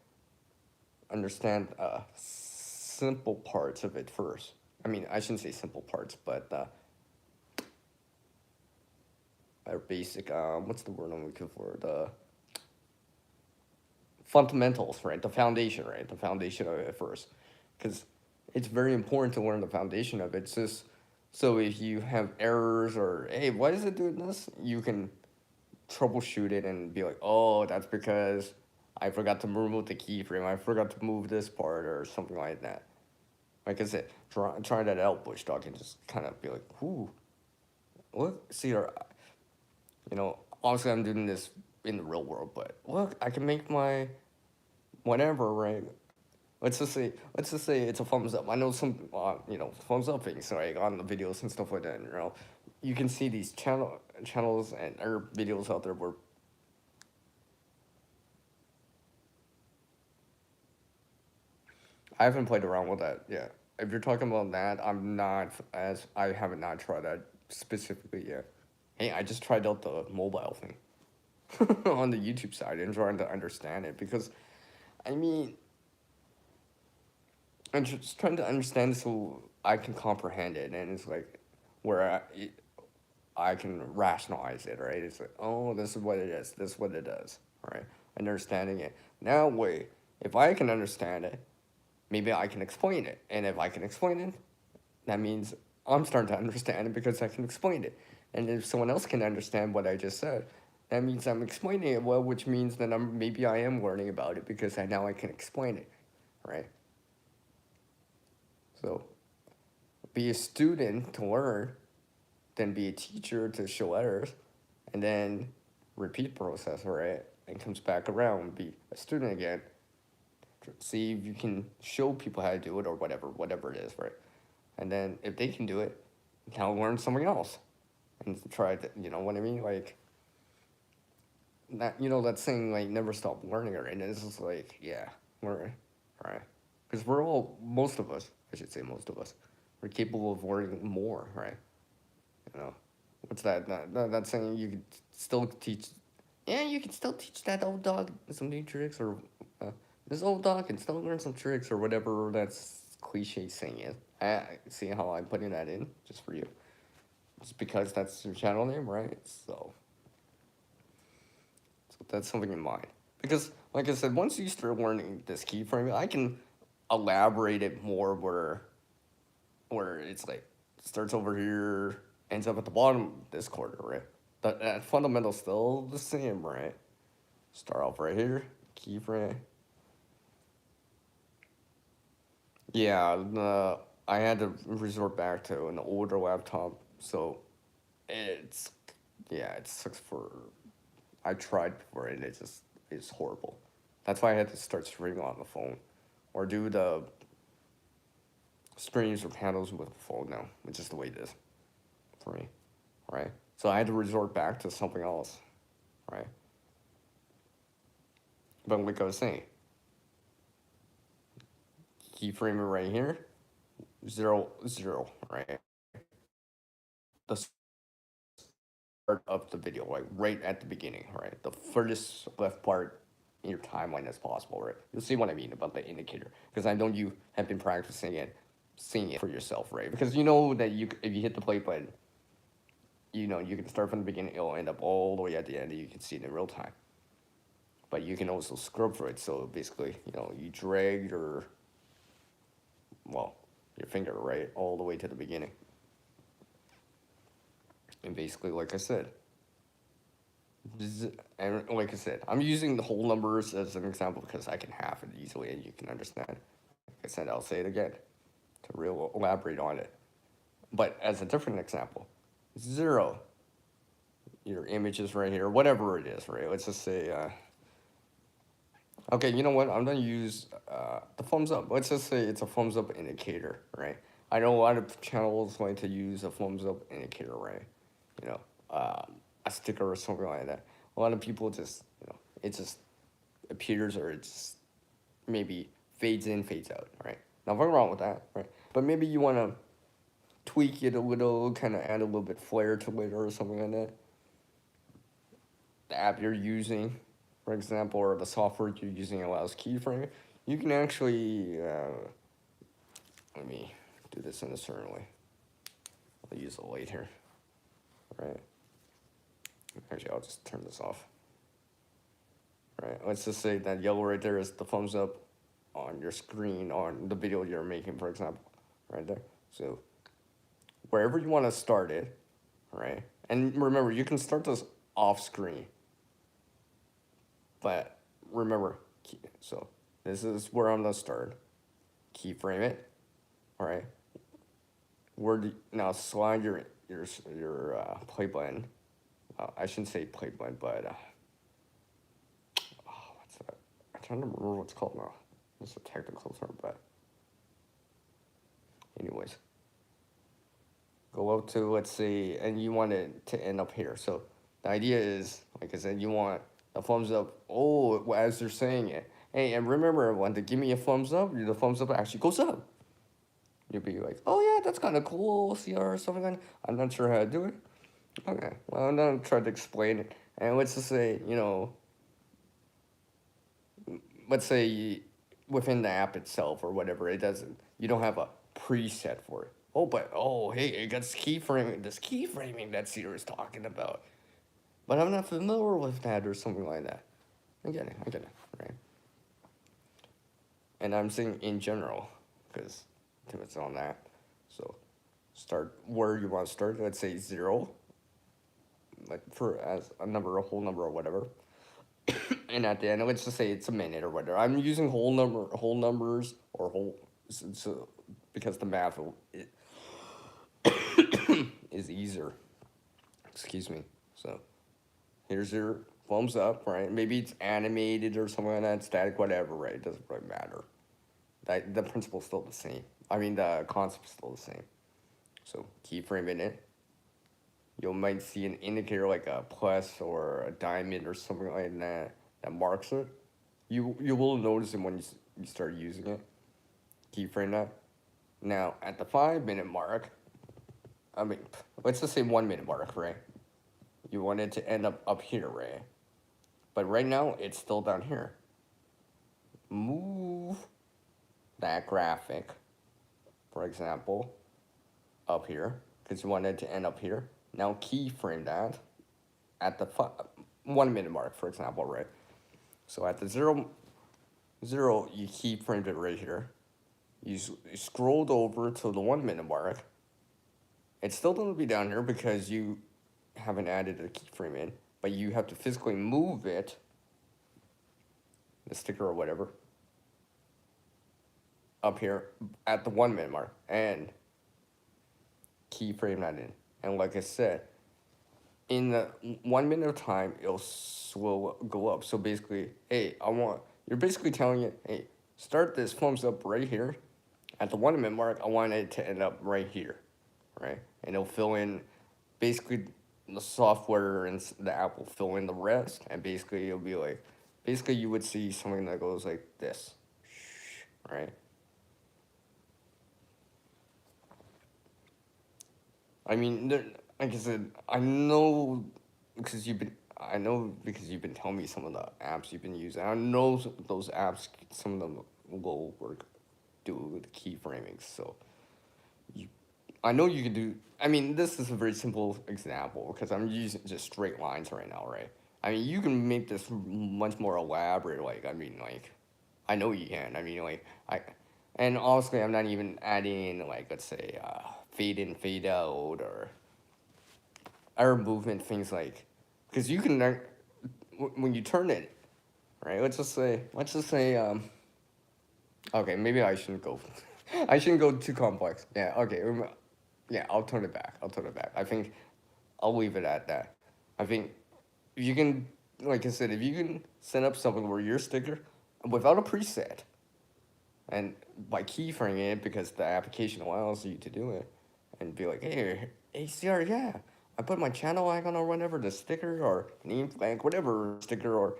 understand simple parts of it first. I mean, I shouldn't say simple parts, but basic. What's the word I'm looking for? The fundamentals, right? The foundation, right? The foundation of it first, because it's very important to learn the foundation of it. It's just so if you have errors or hey, why is it doing this? You can troubleshoot it and be like, oh, that's because I forgot to remove the keyframe. I forgot to move this part or something like that. Like I said, try that out, Bush Dog, and just kind of be like, ooh, look, see, or, obviously I'm doing this in the real world, but look, I can make my whatever, right? Let's just say it's a thumbs up. I know some, thumbs up things, right, on the videos and stuff like that. You can see these channels and other videos out there where I haven't played around with that yet. If you're talking about that, I haven't not tried that specifically yet. Hey, I just tried out the mobile thing on the YouTube side and trying to understand it because, I mean, I'm just trying to understand it so I can comprehend it, and it's like where I can rationalize it, right? It's like, oh, this is what it is. This is what it does, right? Understanding it. Now, wait, if I can understand it, maybe I can explain it, and if I can explain it, that means I'm starting to understand it because I can explain it. And if someone else can understand what I just said, that means I'm explaining it well, which means that maybe I am learning about it because now I can explain it, right? So be a student to learn, then be a teacher to show others, and then repeat process, right? And comes back around, be a student again, see if you can show people how to do it or whatever it is, right? And then if they can do it, now learn something else and try to, you know what I mean? Like that, that saying like never stop learning, right? And it's just like, yeah, learn, right? Because most of us, I should say most of us, we're capable of learning more, right? You know, what's that saying? You could still teach. Yeah, you can still teach that old dog some new tricks, or this old dog can still learn some tricks, or whatever that's cliche saying is. I see how I'm putting that in just for you, just because that's your channel name, right? So that's something in mind. Because, like I said, once you start learning this keyframe, I can elaborate it more where it's like starts over here, ends up at the bottom of this corner, right? That fundamental's still the same, right? Start off right here, keyframe. Yeah, I had to resort back to an older laptop, so it's yeah, it sucks for. I tried before and it's horrible. That's why I had to start streaming on the phone, or do the screens or panels with the phone now. It's just the way it is for me, right? So I had to resort back to something else, right? But like I was saying, keyframe it right here, 0, 0, right? The start of the video, like right at the beginning, right? The furthest left part in your timeline as possible, right? You'll see what I mean about the indicator, because I know you have been practicing it, seeing it for yourself, right? Because you know that if you hit the play button, you can start from the beginning, it'll end up all the way at the end, and you can see it in real time. but you can also scrub for it. So basically, you drag well, your finger, right, all the way to the beginning. And basically, like I said, and like I said, I'm using the whole numbers as an example because I can have it easily and you can understand. Like I said, I'll say it again to real elaborate on it. But as a different example, 0, your image is right here, whatever it is, right? Let's just say, okay, you know what? I'm gonna use the thumbs up. Let's just say it's a thumbs up indicator, right? I know a lot of channels like to use a thumbs up indicator, right? You know, a sticker or something like that. A lot of people just, it just appears or it's maybe fades in, fades out, right? Nothing wrong with that, right? But maybe you want to tweak it a little, kind of add a little bit flair to it or something like that. The app you're using, for example, or the software you're using allows keyframing. You can actually, let me do this in a certain way. I'll use the light here, right? Actually, I'll just turn this off. Right, let's just say that yellow right there is the thumbs up on your screen on the video you're making, for example, right there. So wherever you want to start it, right? And remember, you can start this off screen. But remember, so this is where I'm gonna start. Keyframe it, all right? Now slide your play button. I shouldn't say play button, but what's that? I'm trying to remember what's called now. It's a technical term, but anyways, go up to, let's see, and you want it to end up here. So the idea is, like I said, you want a thumbs up. Oh, as they're saying it. Hey, and remember, when they give me a thumbs up, the thumbs up actually goes up. You'll be like, oh yeah, that's kind of cool, CR or something like that. I'm not sure how to do it. Okay, well, I'm gonna try to explain it. And let's just say, let's say within the app itself or whatever, you don't have a preset for it. Hey, it got this keyframing that Cedar is talking about. But I'm not familiar with that or something like that. I get it, right? And I'm saying in general, because it's on that. So start where you want to start. Let's say 0, like as a number, a whole number or whatever. And at the end, let's just say it's a minute or whatever. I'm using whole numbers or so because the math is easier. Excuse me. So here's your thumbs up, right? Maybe it's animated or something like that, static, whatever, right? It doesn't really matter. The principle's still the same. I mean, the concept's still the same. So keyframing it. You might see an indicator like a plus or a diamond or something like that that marks it. You will notice it when you start using it. Keyframe that. Now, at the 5-minute mark, let's just say 1-minute mark, right? You want it to end up here, right? But right now, it's still down here. Move that graphic, for example, up here, because you want it to end up here. Now keyframe that at the 1-minute mark, for example, right? So at the 0, you keyframed it right here. You scrolled over to the 1-minute mark. It's still going to be down here because you haven't added a keyframe in, but you have to physically move it, the sticker or whatever, up here at the 1-minute mark and keyframe that in. And like I said, in the 1 minute of time, will go up. So basically, hey, you're basically telling it, hey, start this thumbs up right here. At the 1 minute mark, I want it to end up right here, right? And it'll fill in, basically, the software and the app will fill in the rest. And basically, it'll be like, you would see something that goes like this, right? I mean, like I said, I know because you've been telling me some of the apps you've been using. I know those apps, some of them will do the keyframing. So I know you can do. I mean, this is a very simple example because I'm using just straight lines right now, right? I mean, you can make this much more elaborate. Like, I mean, like, I know you can. I mean, like, and honestly, I'm not even adding in, like, let's say, fade in, fade out, or arrow movement, things like, because you can, when you turn it, right? Let's just say, okay, maybe I shouldn't go, I shouldn't go too complex. Yeah, okay, yeah, I'll turn it back. I'll turn it back. I think I'll leave it at that. I think if you can, like I said, if you can set up something where your sticker, without a preset, and by keyframing it because the application allows you to do it, and be like, hey, ACR, yeah, I put my channel icon or whatever, the sticker or name flag, whatever sticker or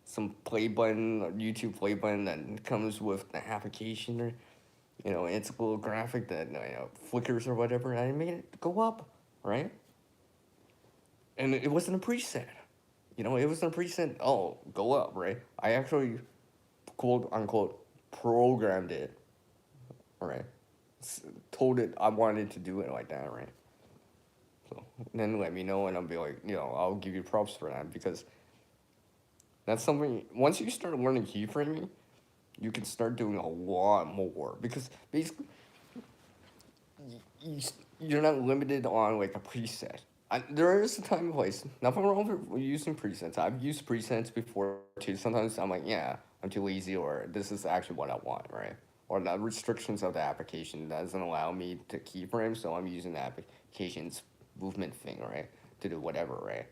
some play button, or YouTube play button that comes with the application, or it's a little graphic that flickers or whatever, and I made it go up, right? And it wasn't a preset. It wasn't a preset. Oh, go up, right? I actually quote unquote programmed it, right? Told it I wanted to do it like that, right? So then let me know, and I'll be like, I'll give you props for that because that's something. Once you start learning keyframing, you can start doing a lot more because basically you, you're not limited on like a preset. There is a time and place. Nothing wrong with using presets. I've used presets before too. Sometimes I'm like, yeah, I'm too lazy, or this is actually what I want, right? Or the restrictions of the application doesn't allow me to keyframe, so I'm using the application's movement thing, right, to do whatever, right?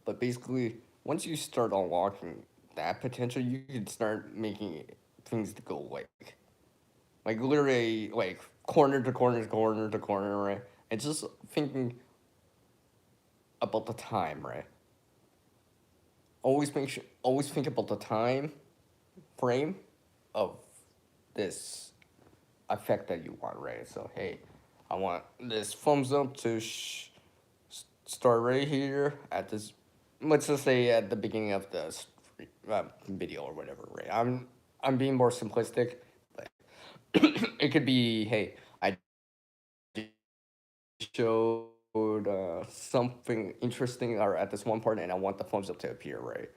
But basically, once you start unlocking that potential, you can start making things to go like literally like corner to corner to corner to corner, right? And just thinking about the time, right? Always think about the time frame of this effect that you want, right? So hey, I want this thumbs up to start right here at this. Let's just say at the beginning of the video or whatever, right? I'm being more simplistic, but it could be, hey, I showed something interesting or at this one part, and I want the thumbs up to appear, right?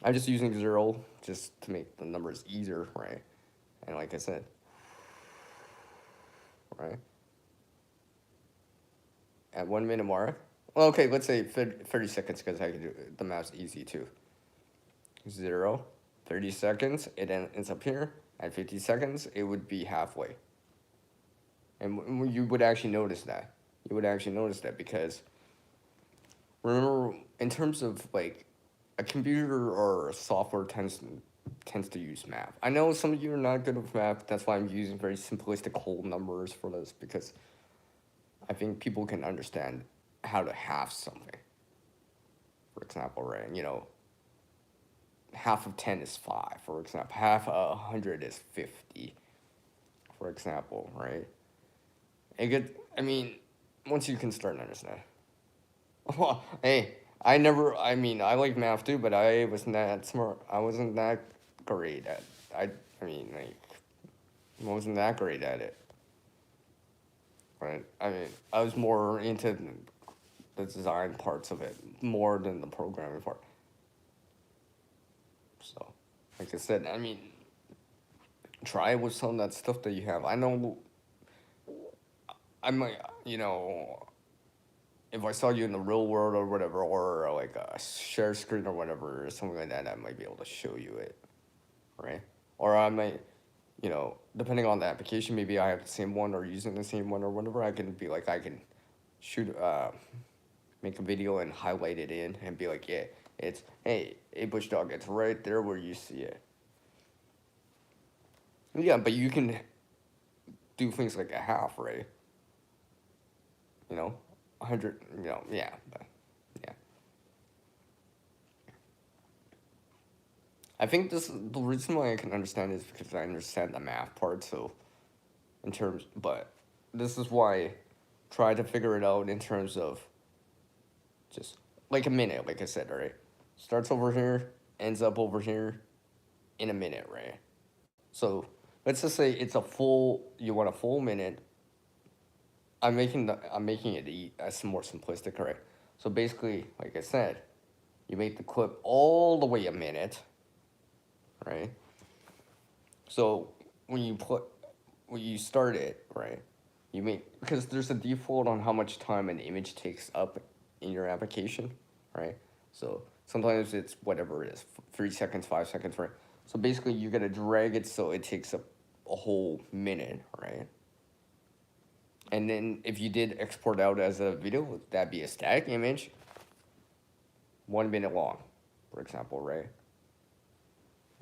I'm just using 0 just to make the numbers easier, right? And like I said, right, at 1 minute mark. Well, okay, let's say 30 seconds because I can do the math's easy too. 0, 30 seconds, it ends up here. At 50 seconds, it would be halfway. And you would actually notice that. You would actually notice that because remember, in terms of like a computer or a software tends to use math. I know some of you are not good with math. That's why I'm using very simplistic whole numbers for this because I think people can understand how to half something. For example, right? Half of 10 is 5. For example, half of 100 is 50. For example, right? I mean, once you can start to understand. Well, hey, I like math too, but I wasn't that smart. I wasn't that great at, I mean, like, I wasn't that great at it. Right? I mean, I was more into the design parts of it more than the programming part. So, like I said, I mean, try with some of that stuff that you have. I know I might, if I saw you in the real world or whatever, or like a share screen or whatever, or something like that, I might be able to show you it, right? Or I might, depending on the application, maybe I have the same one or using the same one or whatever. I can be like, I can shoot, make a video and highlight it in and be like, yeah, hey, bush dog, it's right there where you see it. Yeah, but you can do things like a half, right? 100, yeah, but yeah. I think the reason why I can understand is because I understand the math part. So but this is why try to figure it out in terms of just like a minute, like I said, right? Starts over here, ends up over here in a minute, right? So let's just say you want a full minute. I'm making it as more simplistic, right? So basically, like I said, You make the clip all the way a minute, right? So when you put when you start it, right, you make because there's a default on how much time an image takes up in your application, right? So sometimes it's whatever it is, 3 seconds, 5 seconds, right? So basically, you gotta drag it so it takes up a whole minute, right? And then if you did export out as a video, that'd be a static image, 1 minute long, for example, right?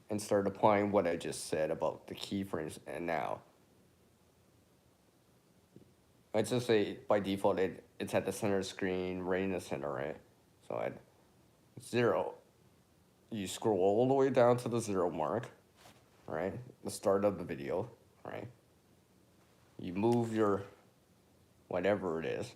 And start applying what I just said about the keyframes. And now, let's just say by default it's at the center of the screen, right in the center, right? So at 0, you scroll all the way down to the 0 mark, right? The start of the video, right? You move your whatever it is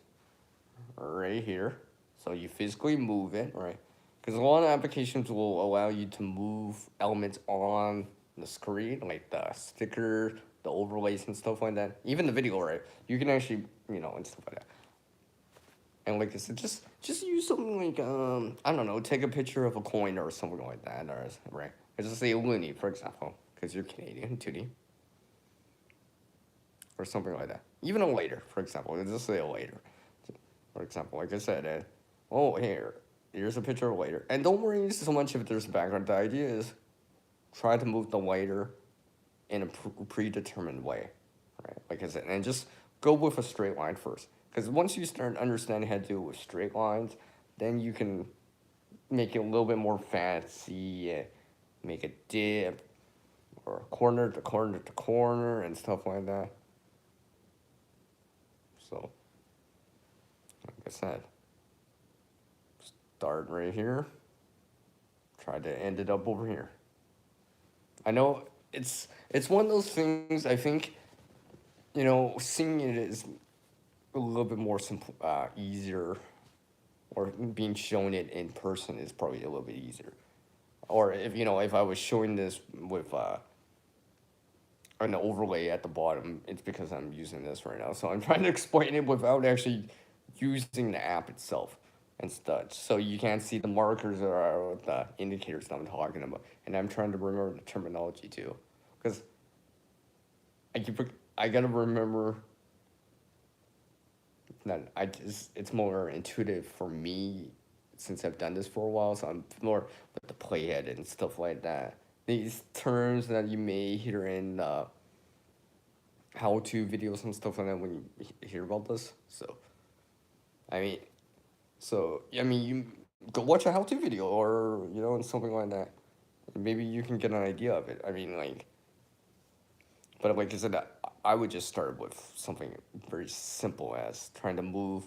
right here. So you physically move it, right? Because a lot of applications will allow you to move elements on the screen, like the sticker, the overlays and stuff like that. Even the video, right? You can actually, and stuff like that. And like I said, just use something like I don't know, take a picture of a coin or something like that, or right? Let's just say a loonie, for example, because you're Canadian, 2D, or something like that. Even a later, for example. Let's just say a later, for example. Like I said, oh here's a picture of a later, and don't worry so much if there's a background. The idea is try to move the later in a predetermined way, right? Like I said, and just go with a straight line first. Because once you start understanding how to do it with straight lines, then you can make it a little bit more fancy, make a dip, or corner to corner to corner, and stuff like that. So, like I said, start right here, try to end it up over here. I know it's one of those things. I think seeing it is a little bit more simple, easier, or being shown it in person is probably a little bit easier. Or if I was showing this with an overlay at the bottom, it's because I'm using this right now. So I'm trying to explain it without actually using the app itself and such. So you can't see the markers or the indicators that I'm talking about. And I'm trying to remember the terminology too, because I gotta remember that it's more intuitive for me since I've done this for a while. So I'm more with the playhead and stuff like that. These terms that you may hear in how-to videos and stuff like that when you hear about this. I mean, you go watch a how-to video or and something like that. Maybe you can get an idea of it. But like I said, I would just start with something very simple as trying to move,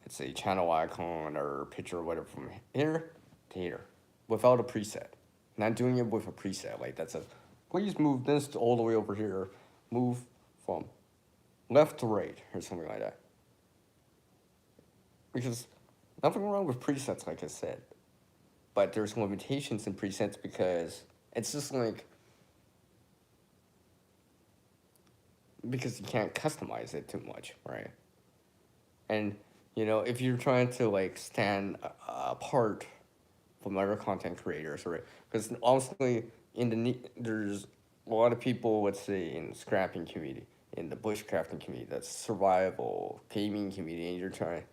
let's say, channel icon or picture or whatever from here to here without a preset. Not doing it with a preset like that says, please move this all the way over here. Move from left to right or something like that. Because nothing wrong with presets, like I said. But there's limitations in presets because it's just like, because you can't customize it too much, right? And if you're trying to like stand apart from other content creators, right? Because honestly, there's a lot of people, let's say, in the scrapping community, in the bushcrafting community, that's survival gaming community, and you're trying.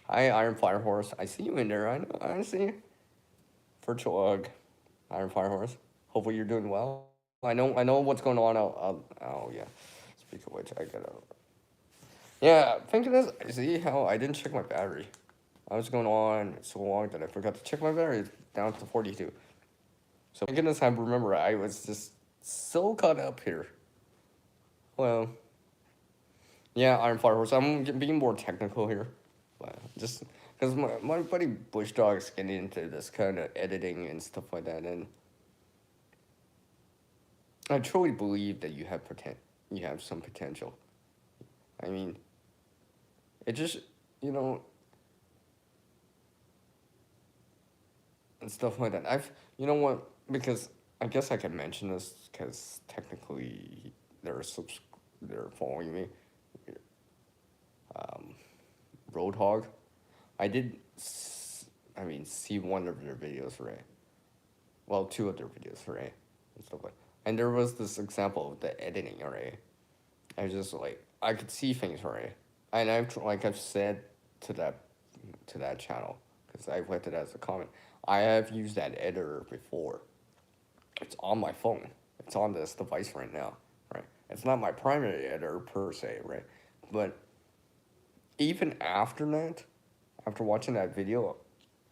Hi, Iron Fire Horse. I see you in there. I see you. Virtual Iron Fire Horse. Hopefully you're doing well. I know what's going on. Oh yeah. Speak of which, I gotta. Yeah, thinking this. See how I didn't check my battery. I was going on so long that I forgot to check my battery. It's down to 42. So thank goodness I remember. I was just so caught up here. Well, yeah, Iron Fire Horse. I'm being more technical here, but just because my buddy Bush Dog's getting into this kind of editing and stuff like that, and I truly believe that you have some potential. I mean, it just and stuff like that. What? Because I guess I can mention this because technically they're following me. Roadhog. I did I mean, see one of their videos, right? Well, two of their videos, right? And stuff like. And there was this example of the editing, right? I was just like, I could see things, right? And I've said to that channel, because I've left it as a comment. I have used that editor before. It's on my phone. It's on this device right now, right? It's not my primary editor per se, right? But even after that, after watching that video,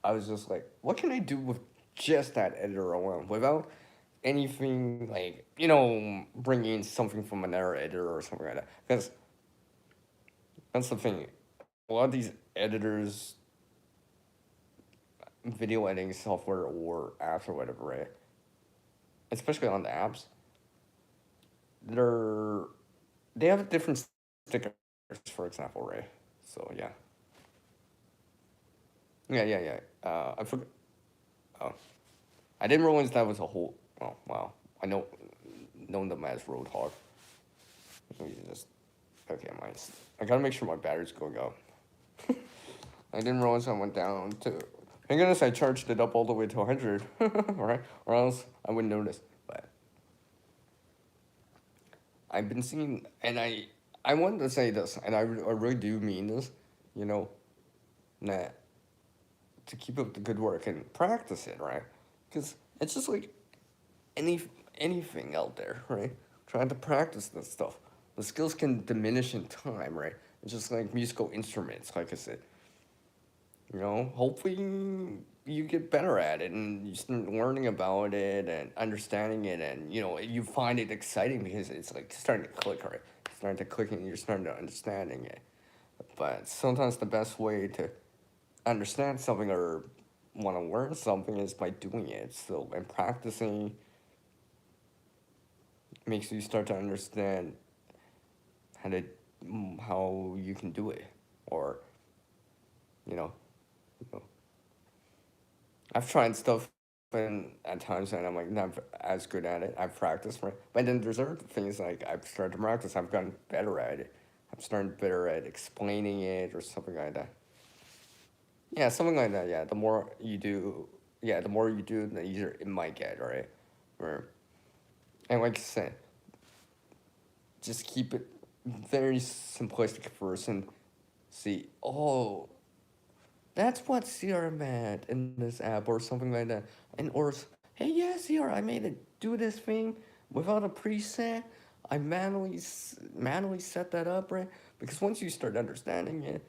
I was just like, what can I do with just that editor alone without anything like, bringing in something from another editor or something like that? Because that's the thing. A lot of these editors, video editing software or apps or whatever, right? Especially on the apps, they're they have different stickers, for example, right? So yeah, yeah. I forgot. Oh, I didn't realize that was a whole. Oh wow, I know them as Roadhog. Let me just okay, mine's. I gotta make sure my battery's going up. I didn't realize I went down to. Thank goodness I charged it up all the way to 100, right? Or else I wouldn't notice. But I've been seeing, and I wanted to say this, and I really do mean this, you know, that to keep up the good work and practice it, right? Because it's just like any anything out there, right? Trying to practice this stuff. The skills can diminish in time, right? It's just like musical instruments, like I said. Hopefully you get better at it and you start learning about it and understanding it, and you find it exciting because it's like starting to click, right? It's starting to click and you're starting to understanding it. But sometimes the best way to understand something or want to learn something is by doing it. So, and practicing makes you start to understand how to how you can do it, or you know, you know. I've tried stuff and at times and I'm like not as good at it. I've practiced, right? But then there's other things like I've started to practice. I've gotten better at it. I'm starting better at explaining it or something like that. Yeah, something like that. Yeah, the more you do, the easier it might get, right? Or and like I said, just keep it very simplistic first and see. Oh, that's what CRM had in this app or something like that. Hey, yeah, CR, I made it do this thing without a preset. I manually set that up, right? Because once you start understanding it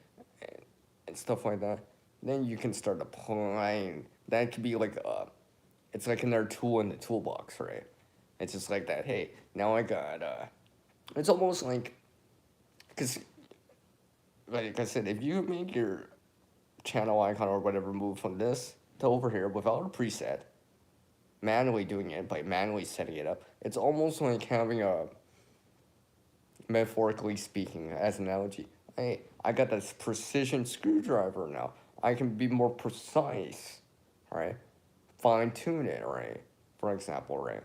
and stuff like that, then you can start applying. That could be like it's like another tool in the toolbox, right? It's just like that. Hey, now I got it's almost like, because like I said, if you make your channel icon or whatever move from this to over here without a preset, manually doing it by manually setting it up, it's almost like having a, metaphorically speaking, as an analogy, I got this precision screwdriver now. I can be more precise, right? Fine tune it, right? For example, right?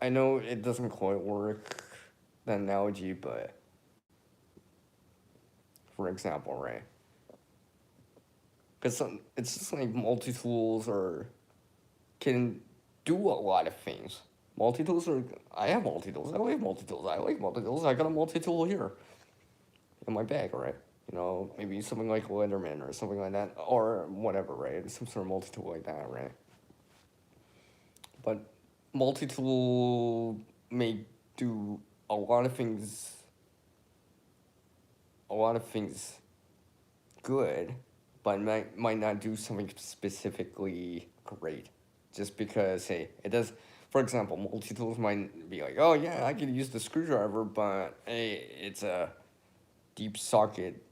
I know it doesn't quite work, the analogy, but for example, right? Because it's just like multi tools or can do a lot of things. Multi tools are. I have multi tools. I like multi tools. I like multi tools. I got a multi tool here in my bag, right? Maybe something like Leatherman or something like that, or whatever, right? Some sort of multi tool like that, right? But multi tool may do a lot of things. A lot of things good, but might not do something specifically great. Just because, hey, it does. For example, multi tools might be like, oh yeah, I could use the screwdriver, but hey, it's a deep socket.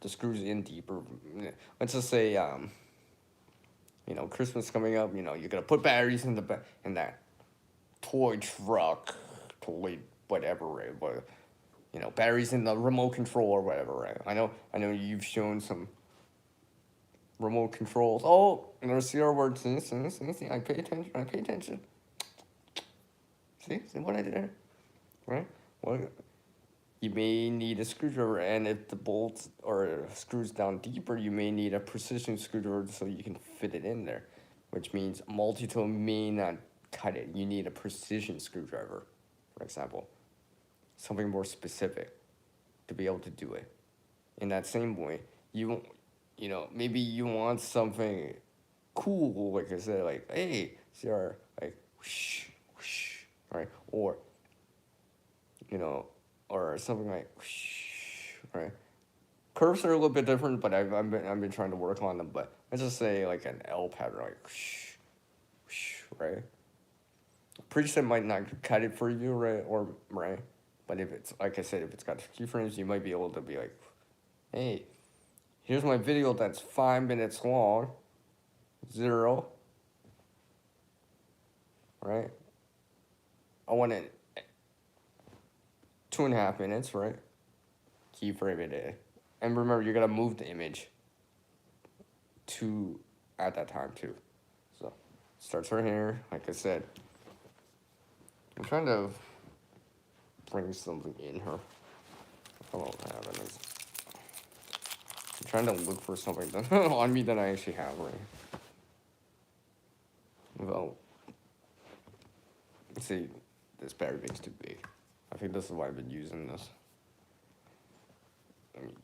The screws in deeper. Let's just say, Christmas coming up. You're gonna put batteries in in that toy truck, toy whatever, right? But batteries in the remote control or whatever, right? I know you've shown some remote controls. Oh, there's CR words. See, I pay attention. I pay attention. See what I did there, right? What? you may need a screwdriver, and if the bolts or screws down deeper, you may need a precision screwdriver so you can fit it in there, which means a multi-tool may not cut it. You need a precision screwdriver, for example, something more specific to be able to do it. In that same way, maybe you want something cool, like I said, like, hey, see our, like, whoosh, whoosh, right? Or, you know, or something like, whoosh, right? Curves are a little bit different, but I've been trying to work on them. But let's just say like an L pattern, like, whoosh, whoosh, right? Preset might not cut it for you, right? Or, right? But if it's, like I said, if it's got keyframes, you might be able to be like, hey, here's my video that's 5 minutes long, 0, right? I want it 2.5 minutes, right? Keyframe it in. And remember, you're gonna move the image to at that time too. So starts right here. Like I said, I'm trying to bring something in here. I don't have any. I'm trying to look for something that on me that I actually have, right? Well, let's see, this battery bank's too big. I think this is why I've been using this. I mean,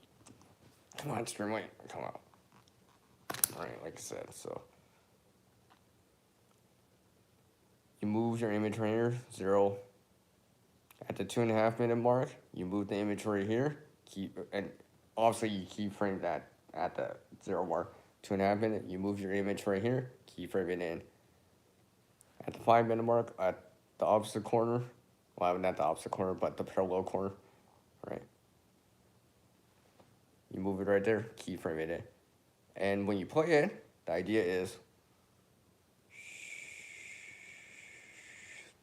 come on, Streamlight, come out. Alright, like I said, so. You move your image right here, 0. At the 2.5 minute mark, you move the image right here. And obviously you keyframe that at the 0 mark. 2.5 minute, you move your image right here, keyframe it in. At the 5 minute mark, at the opposite corner, well, not the opposite corner, but the parallel corner, right? You move it right there, keyframe it in. And when you play it, the idea is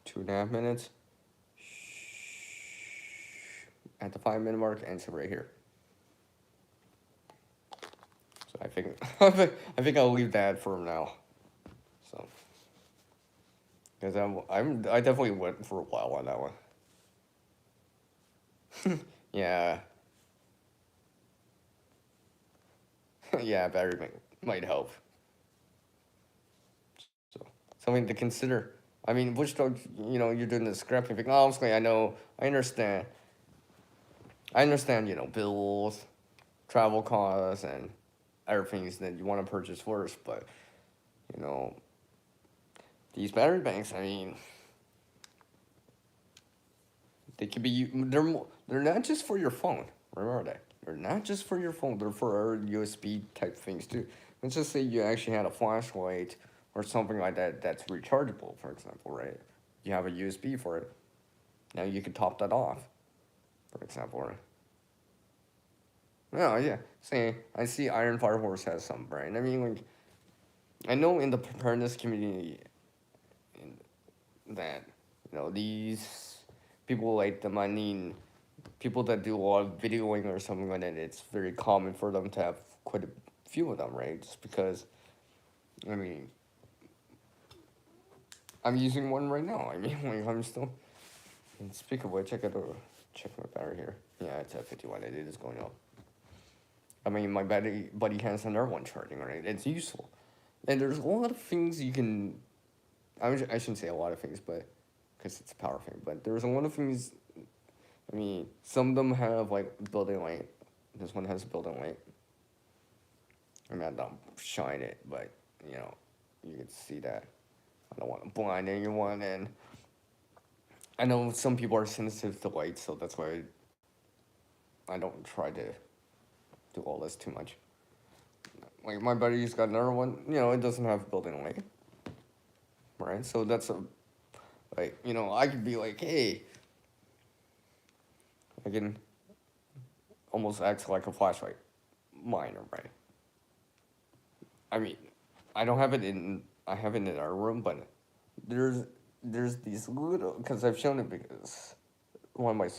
2.5 minutes. At the 5 minute mark, and so right here. So I think I think I'll leave that for now. So because I definitely went for a while on that one. Yeah. Yeah, battery might help. So something to consider. I mean, which dog, you're doing the scrapping thing. Obviously, I understand, bills, travel costs, and other things that you want to purchase first. But, you know, these battery banks, I mean, they could be, they're not just for your phone. Remember that. They're not just for your phone. They're for other USB type things too. Let's just say you actually had a flashlight or something like that that's rechargeable, for example, right? You have a USB for it. Now you could top that off, for example, right? No, yeah. Say, I see Iron Fire Horse has some, right? I mean, like, I know in the preparedness community that, these people like them, I mean, people that do a lot of videoing or something like that, it's very common for them to have quite a few of them, right? Just because, I mean, I'm using one right now. I mean, like, I'm still. And speak of which, I gotta check my battery here. Yeah, it's at 51. It is going up. I mean, my buddy has another one charging, right? It's useful. And there's a lot of things you can. I shouldn't say a lot of things, but because it's a power thing. But there's a lot of things. I mean, some of them have like built-in light. This one has a built-in light. I mean, I don't shine it, but you can see that. I don't want to blind anyone, and I know some people are sensitive to light, so that's why I don't try to do all this too much. Like my buddy's got another one, it doesn't have built-in light, right? So that's I could be like, hey, I can almost act like a flashlight miner, right? I mean, I have it in our room, but there's these little, because I've shown it because one of my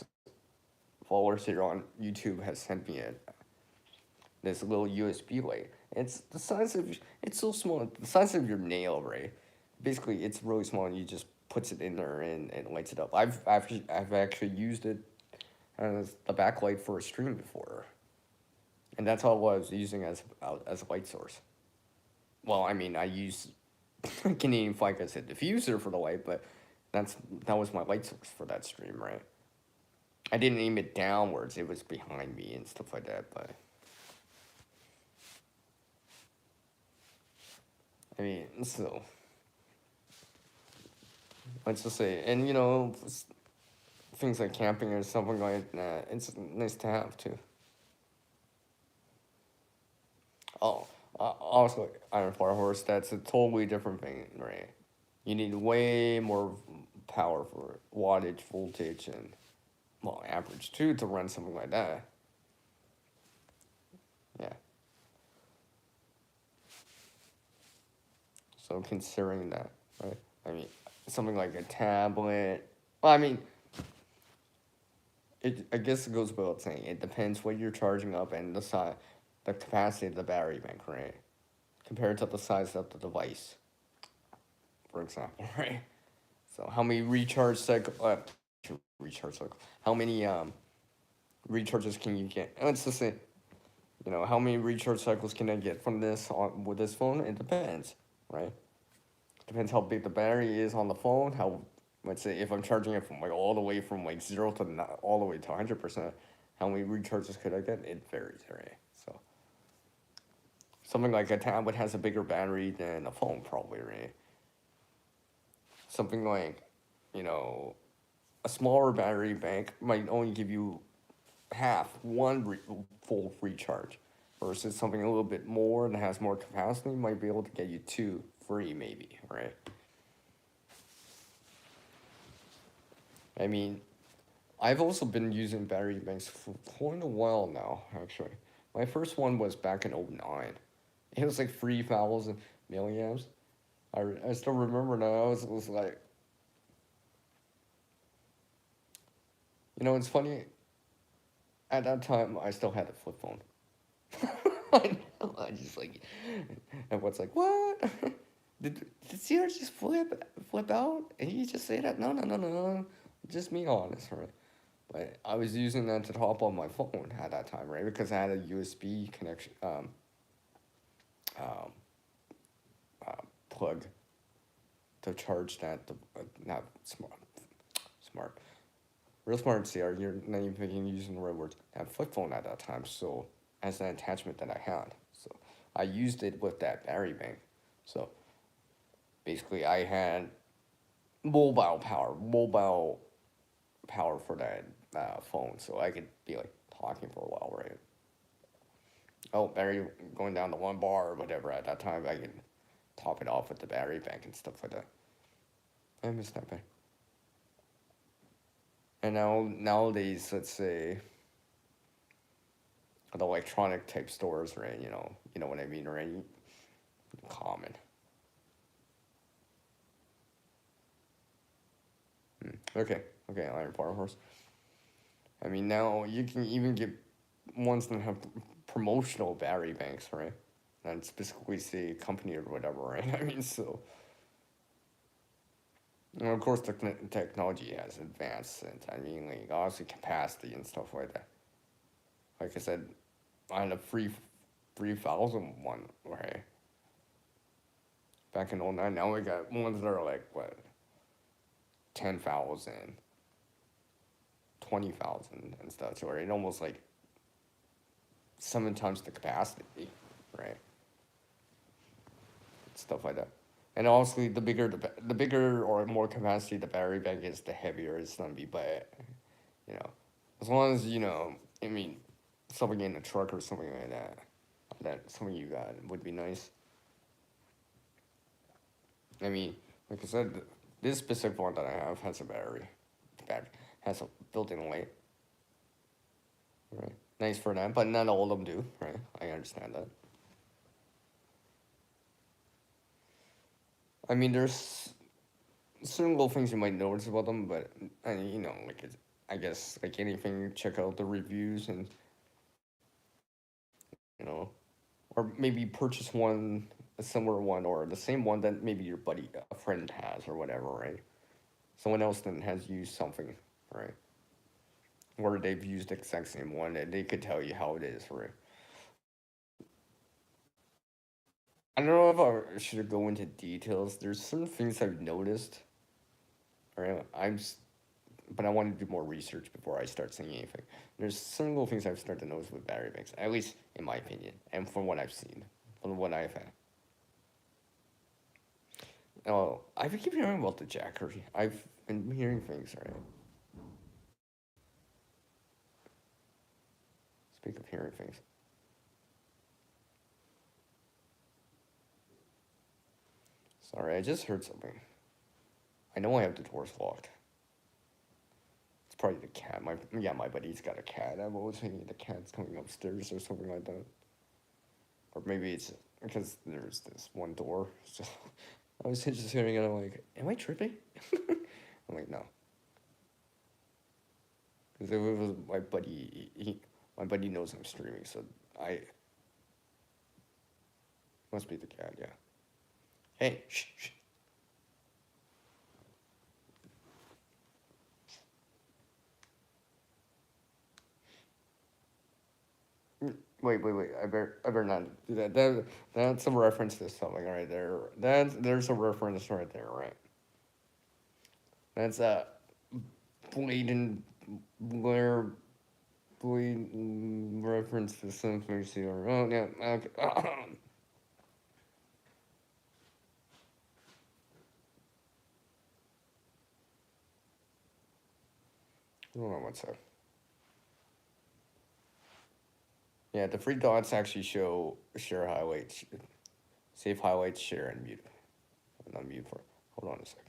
followers here on YouTube has sent me this little USB light. It's the size of, it's so small, the size of your nail, right? Basically, it's really small, and you just puts it in there and lights it up. I've actually used it as the backlight for a stream before, and that's all I was using as a light source. Well, I mean, I use Canadian Flag as a diffuser for the light, but that was my light source for that stream, right? I didn't aim it downwards; it was behind me and stuff like that. But I mean, so let's just say, and things like camping or something like that, it's nice to have too. Oh, also, Iron Fire Horse, that's a totally different thing, right? You need way more power for wattage, voltage, and, well, average too to run something like that. Yeah. So considering that, right? I mean, something like a tablet. Well, I mean, I guess it goes without saying. It depends what you're charging up and the capacity of the battery bank, right? Compared to the size of the device, for example, right? So how many recharge cycle? How many recharges can you get? And let's just say, how many recharge cycles can I get from this with this phone? It depends, right? Depends how big the battery is on the phone. How, let's say, if I'm charging it from like all the way from like zero to all the way to 100%, how many recharges could I get? It varies, right? So something like a tablet has a bigger battery than a phone, probably, right? Something like, you know, a smaller battery bank might only give you half full recharge, versus something a little bit more and has more capacity might be able to get you two free, maybe, right? I mean, I've also been using battery banks for quite a while now, actually. My first one was back in '09. It was like 3,000 milliamps. I still remember now. It was like, it's funny. At that time, I still had a flip phone. I know. I just like, and what's like, what? Did Sierra just flip out? And he just say that? No, no, no, no, no. Just me honest, right? But I was using that to top on my phone at that time, right? Because I had a USB connection, um, plug to charge that. Not smart, real smart. Sierra, you're not even using the right words. I had a flip phone at that time, so as an attachment that I had, so I used it with that battery bank. So basically, I had mobile power for that phone, so I could be like talking for a while, right? Oh, battery going down to 1 bar or whatever. At that time, I could top it off with the battery bank and stuff like that. I miss that bank. And nowadays, let's say the electronic type stores, right? You know what I mean, right? Common. Okay, okay, Iron Fire Horse. I mean, now you can even get ones that have promotional battery banks, right? And specifically say company or whatever, right? I mean, so, and of course, the technology has advanced, and I mean, like, obviously capacity and stuff like that. Like I said, on a free 3000 one, right? Back in '09, now we got ones that are like, what, 10,000, 20,000 and stuff. So it almost like 7 times the capacity, right? Stuff like that. And honestly, the bigger or more capacity the battery bank is, the heavier it's gonna be. But you know, as long as I mean, something in a truck or something like that, something you got would be nice. I mean, like I said, this specific one that I have has a battery. The battery has a built-in light, right? Nice for that, but not all of them do, right? I understand that. I mean, there's certain little things you might notice about them, but like I guess like anything, check out the reviews and you know, or maybe purchase one, a similar one, or the same one that maybe your buddy, a friend has, or whatever, right? Someone else then has used something, right? where they've used the exact same one, and they could tell you how it is, right? I don't know if I should go into details. There's some things I've noticed, right? But I want to do more research before I start saying anything. There's some little things I've started to notice with battery banks, at least in my opinion, and from what I've seen, from what I've had. Oh, I keep hearing about the Jackery. I've been hearing things, right? Speak of hearing things. Sorry, I just heard something. I know I have the doors locked. It's probably the cat. My buddy's got a cat. I'm always thinking the cat's coming upstairs or something like that. Or maybe it's because there's this one door. So I was just hearing it. I'm like, am I tripping? I'm like, no. Because it was my buddy. My buddy knows I'm streaming, so I must be the cat. Yeah. Hey, shh, shh. Wait. I better not do that. That's a reference to something right there. There's a reference right there, right? That's a blatant, blare, blatant reference to something here. Oh yeah, okay. Hold on one sec. Yeah, the three dots actually show share highlights, save highlights, share, and mute. Not mute for. Hold on a second.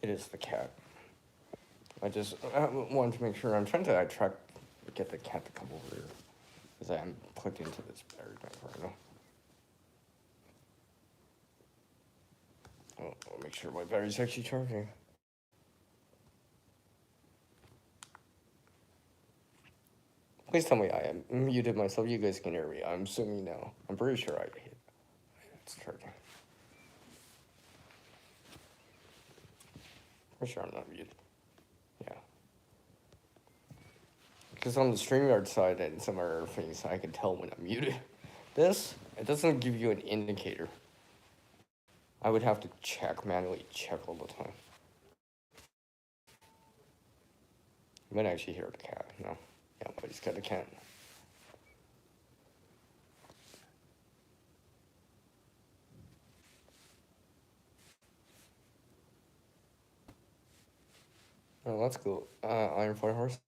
It is the cat. I just wanted to make sure. I'm trying to get the cat to come over here because I'm plugged into this battery bank right now. I'll make sure my battery's actually charging. Please tell me I am muted myself. You guys can hear me. I'm assuming now. I'm pretty sure I hit. It's charging. For sure I'm not muted. Yeah. Because on the StreamYard side and some other things, I can tell when I'm muted. This, it doesn't give you an indicator. I would have to manually check all the time. You might actually hear the cat. No. Yeah, but he's got a cat. Oh, that's cool. Iron Fire Horse.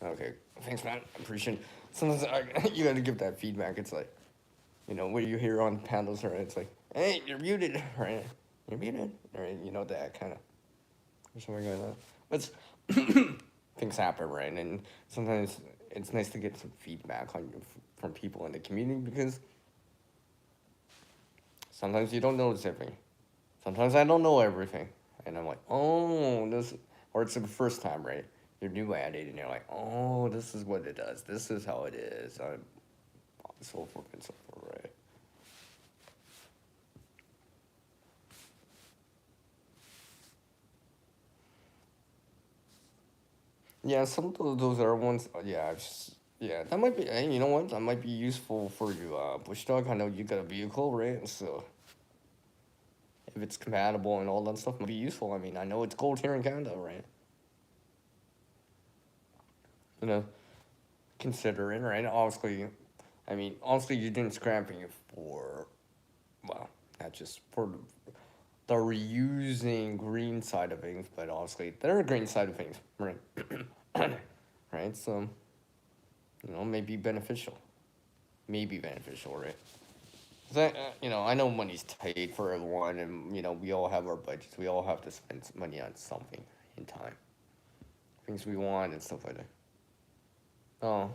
Okay, thanks, man. I appreciate it. Sometimes you gotta give that feedback. It's like, what you hear on panels, right? It's like, hey, you're muted, right? You're muted, right? That kind of, or something like that. But things happen, right? And sometimes it's nice to get some feedback from people in the community because sometimes you don't notice everything. Sometimes I don't know everything. And I'm like, oh, or it's the first time, right? You're new at it and you're like, oh, this is what it does. This is how it is. So forth and so forth, right? Yeah, some of those other ones, yeah, that might be, hey, you know what? That might be useful for you, Bush Dog. I know you got a vehicle, right? So if it's compatible and all that stuff, might be useful. I mean, I know it's cold here in Canada, right? You know, considering, right? Obviously, I mean, honestly, you didn't scrapping it for, well, not just for the reusing green side of things, but honestly, there are green side of things, right? it's maybe beneficial. Maybe beneficial, right? 'Cause I know money's tight for everyone, and we all have our budgets. We all have to spend money on something in time, things we want and stuff like that. Oh,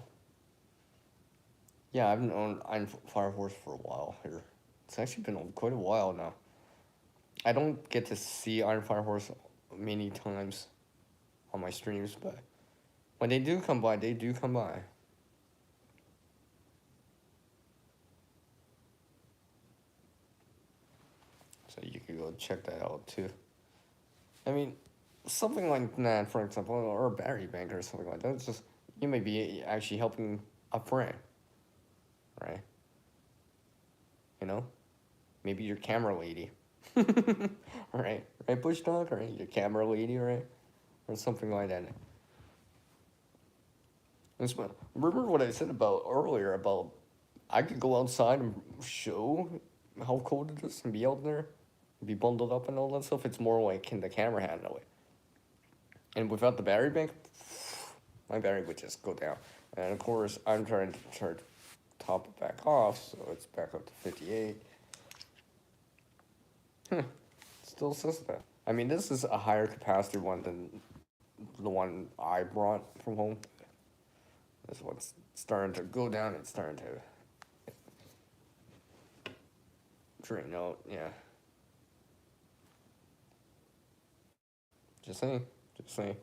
yeah, I've known Iron Fire Horse for a while here. It's actually been quite a while now. I don't get to see Iron Fire Horse many times on my streams, but when they do come by, they do come by. So you can go check that out too. I mean, something like that, for example, or a battery bank or something like that. It's just you may be actually helping a friend, right? You know, maybe your camera lady, right? Right, Bush Dog, right? Your camera lady, right? Or something like that. Remember what I said about earlier about I could go outside and show how cold it is and be out there, be bundled up and all that stuff. It's more like, can the camera handle it? And without the battery bank, my battery would just go down. And of course, I'm trying to top it back off, so it's back up to 58. Still says that. I mean, this is a higher capacity one than the one I brought from home. This one's starting to go down. It's starting to drain out. Yeah. Just saying. Just saying.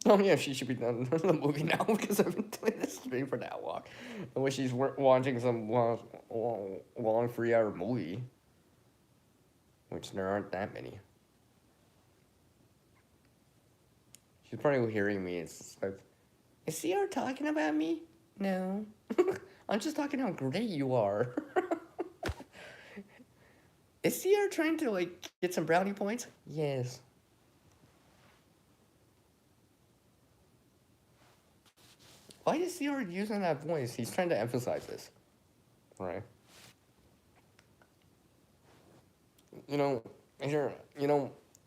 Oh yeah, she should be done the movie now because I've been doing this stream for that long. I wish she's watching some long 3-hour movie, which there aren't that many. She's probably hearing me. It's like, is CR talking about me? No. I'm just talking how great you are. Is CR trying to, like, get some brownie points? Yes. Why is CR using that voice? He's trying to emphasize this. Right? Here,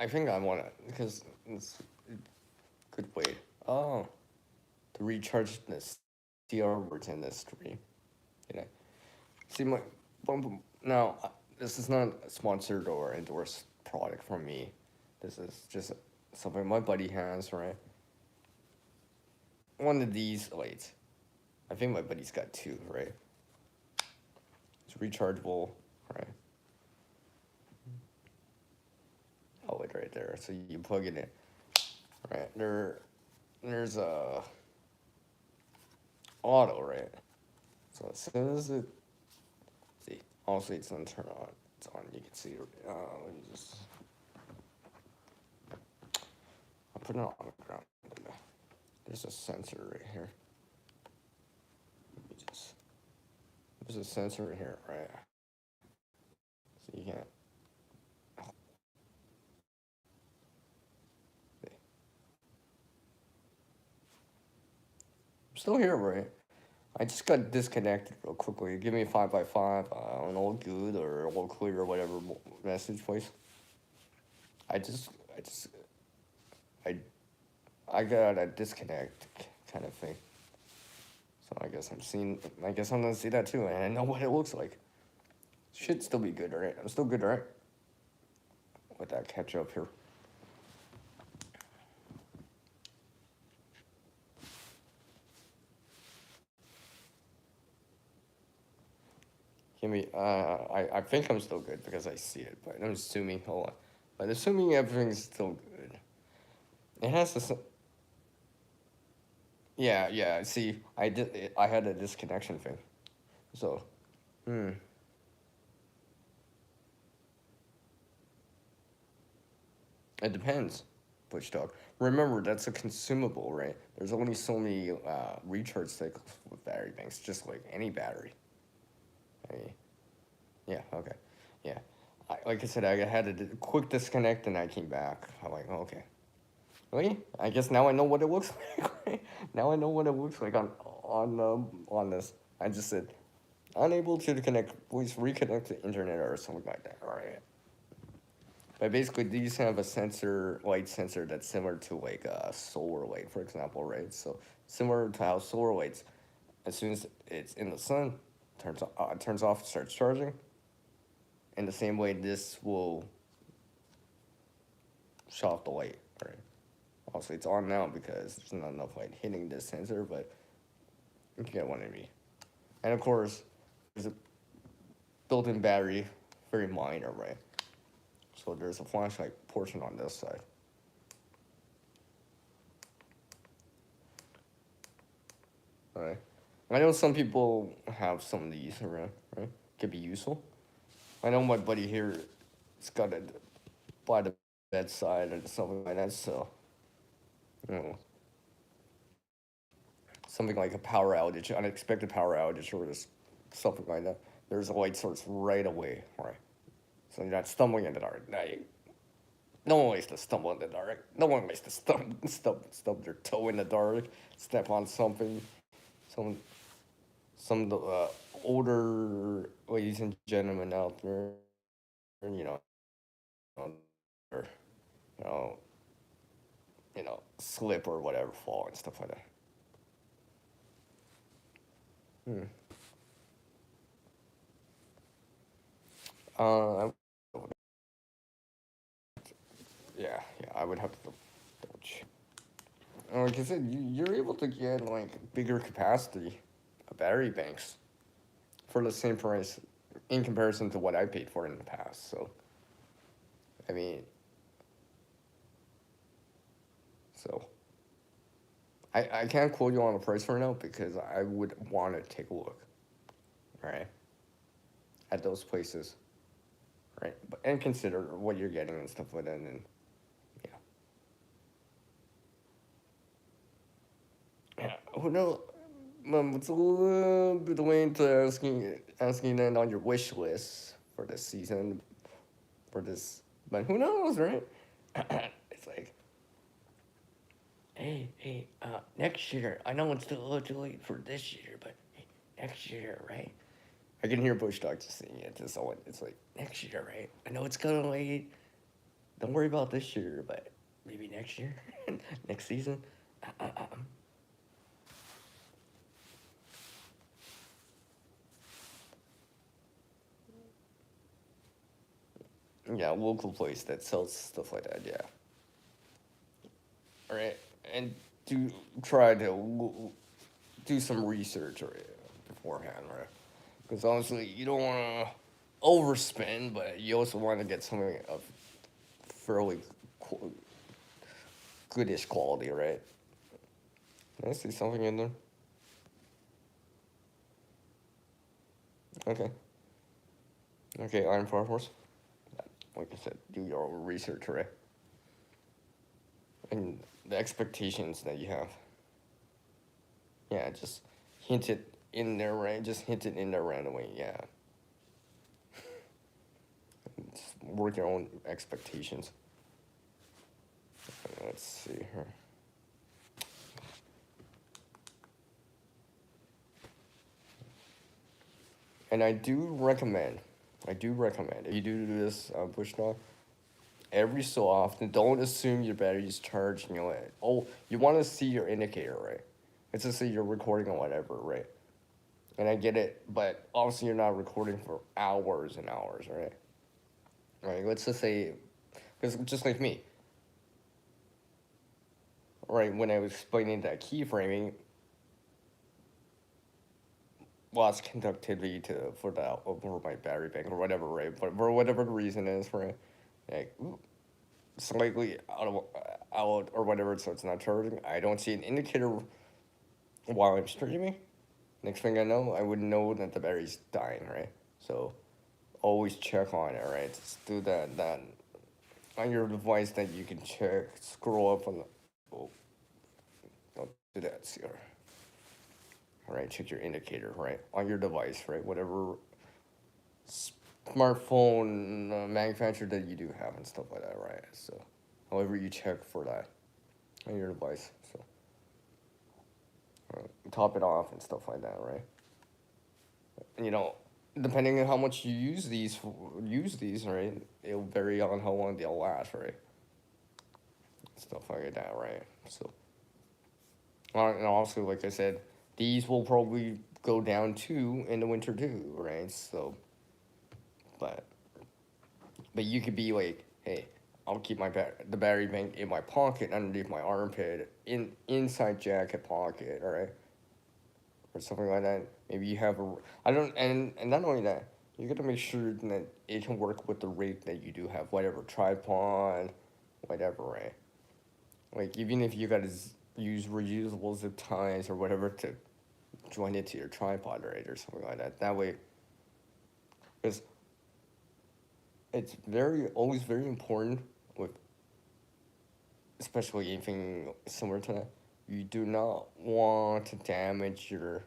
I think I want to, because it's a good way. Oh, to recharge this CR words in this stream. See, now, this is not a sponsored or endorsed product from me. This is just something my buddy has, right? One of these lights. I think my buddy's got two, right? It's rechargeable, right? Outlet right there. So you plug it in. Right. There's a auto, right? So as soon as it see, also it's on turn on. It's on. You can see. Let me just. I'll put it on the ground. There's a sensor right here. There's a sensor right here, right? So you can't. I'm still here, right? I just got disconnected real quickly. Give me a 5x5, an all good or all clear or whatever message, please. I got a disconnect kind of thing. So I guess I'm gonna see that too, and I know what it looks like. Should still be good, right? I'm still good, right? With that catch up here. Give me, I think I'm still good because I see it, but I'm assuming, hold on. But assuming everything's still good. It has to, yeah, see, I had a disconnection thing. So, It depends, Butch Dog. Remember, that's a consumable, right? There's only so many recharge cycles with battery banks, just like any battery. I mean, yeah, okay. Yeah. Like I said, I had a quick disconnect and I came back. I'm like, oh, okay. Really? I guess now I know what it looks like. Right? Now I know what it looks like on this. I just said, unable to connect, please reconnect to internet or something like that. All right. But basically, these have a sensor, light sensor that's similar to like a solar light, for example, right? So similar to how solar lights, as soon as it's in the sun, turns off, starts charging. In the same way, this will shut off the light, right? Also, it's on now because there's not enough light hitting this sensor, but you can get what I mean. And of course, there's a built-in battery, very minor, right? So there's a flashlight portion on this side. Right. I know some people have some of these around, right? Could be useful. I know my buddy here has got it by the bedside and something like that, so, you know, something like a power outage, unexpected power outage, or just something like that. There's a light source right away, right? So you're not stumbling in the dark. Now no one likes to stumble in the dark. No one likes to stub their toe in the dark, step on something. Some older ladies and gentlemen out there, you know, or, you know, slip or whatever, fall and stuff like that. Hmm. Uh, yeah, I would have to double check. Like I said, you're able to get like bigger capacity battery banks for the same price in comparison to what I paid for in the past. So, I mean, so I can't quote you on the price right now because I would want to take a look, right, at those places, right, but and consider what you're getting and stuff like that, and yeah, who knows. It's a little bit late to asking that on your wish list for this season, for this, but who knows, right? It's like, hey, next year. I know it's still a little too late for this year, but hey, next year, right? I can hear Bush Dog just saying it to someone. It's like, next year, right? I know it's kind of late. Don't worry about this year, but maybe next year, next season. Yeah, local place that sells stuff like that. Yeah. All right, and do try to do some research or beforehand, right? Because honestly, you don't want to overspend, but you also want to get something of fairly qu- goodish quality, right? Can I see something in there? Okay. Okay, Iron Fire Force. Like I said, do your own research, right? And the expectations that you have. Yeah, just hint it in there, right? Just hint it in there randomly, yeah. Just work your own expectations. Let's see here. And I do recommend, if you do this push down, every so often, don't assume your battery's charged. Oh, you want to see your indicator, right? Let's just say you're recording or whatever, right? And I get it, but obviously you're not recording for hours and hours, right? Right, let's just say, because just like me, right, when I was explaining that keyframing, lost conductivity for my battery bank or whatever, right? But for whatever the reason is, right? Like slightly out or whatever, so it's not charging. I don't see an indicator while I'm streaming. Next thing I know, I would know that the battery's dying, right? So always check on it, right? Just do that on your device that you can check. Scroll up on the. Oh, don't do that, Sierra. All right, check your indicator, right, on your device, right? Whatever smartphone manufacturer that you do have and stuff like that, right? So, however you check for that on your device, so top it off and stuff like that, right? And, depending on how much you use these, right? It'll vary on how long they'll last, right? Stuff like that, right? So, and also, like I said, these will probably go down too in the winter too, right? So, but you could be like, hey, I'll keep the battery bank in my pocket underneath my armpit, inside jacket pocket, all right, or something like that. Maybe you have a, I don't, and not only that, you got to make sure that it can work with the rig that you do have, whatever tripod, whatever, right? Like even if you got to use reusable zip ties or whatever to join it to your tripod, right, or something like that. That way, because it's always very important with, especially anything similar to that. You do not want to damage your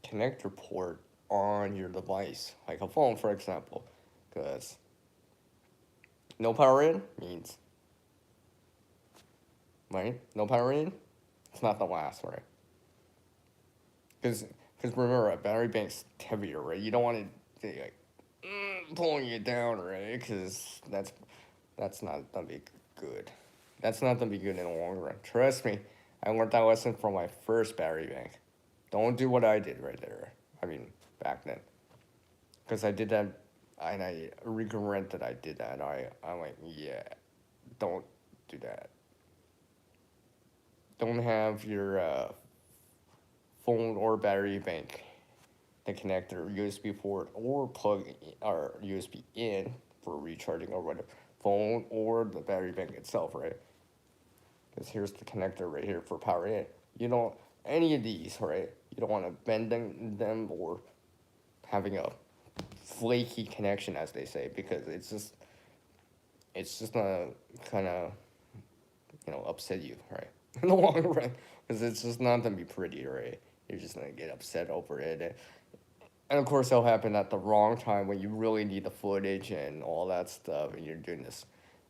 connector port on your device, like a phone, for example, because no power in means, right? No power in, it's not the last, right? Because remember, a battery bank's heavier, right? You don't want it to like pulling you down, right? Because that's not gonna be good. That's not gonna be good in the long run. Trust me, I learned that lesson from my first battery bank. Don't do what I did right there. I mean, back then, because I did that, and I regret that I did that. I'm like, yeah, don't do that. Don't have your phone or battery bank the connector USB port or plug or USB in for recharging or whatever phone or the battery bank itself, right? Because here's the connector right here for power in. You don't any of these, right? You don't want to bending them or having a flaky connection, as they say, because it's just gonna kind of upset you, right? In the long run, because it's just not gonna be pretty, right? You're just gonna get upset over it, and of course it'll happen at the wrong time when you really need the footage and all that stuff, and you're doing this.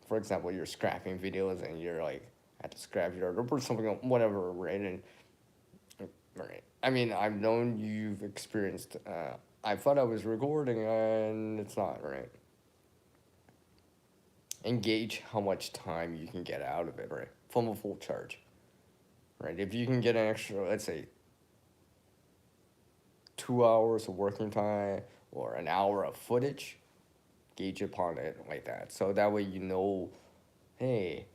For example, you're scrapping videos and you're like at the scrapyard or something, whatever, right? And right. I mean, I've known you've experienced. I thought I was recording and it's not, right? Engage how much time you can get out of it, right? From a full charge, right? If you can get an extra, let's say, 2 hours of working time or an hour of footage, gauge upon it like that. So that way you know, hey,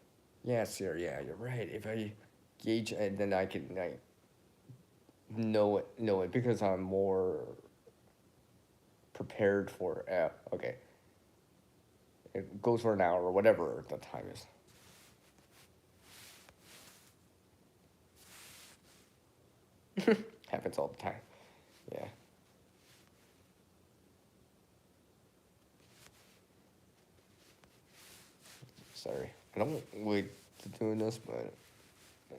yeah, sir, yeah, you're right. If I gauge it, then I can like know it because I'm more prepared for. Okay, it goes for an hour or whatever the time is. Happens all the time. Yeah. Sorry, I don't like to doing this, but yeah.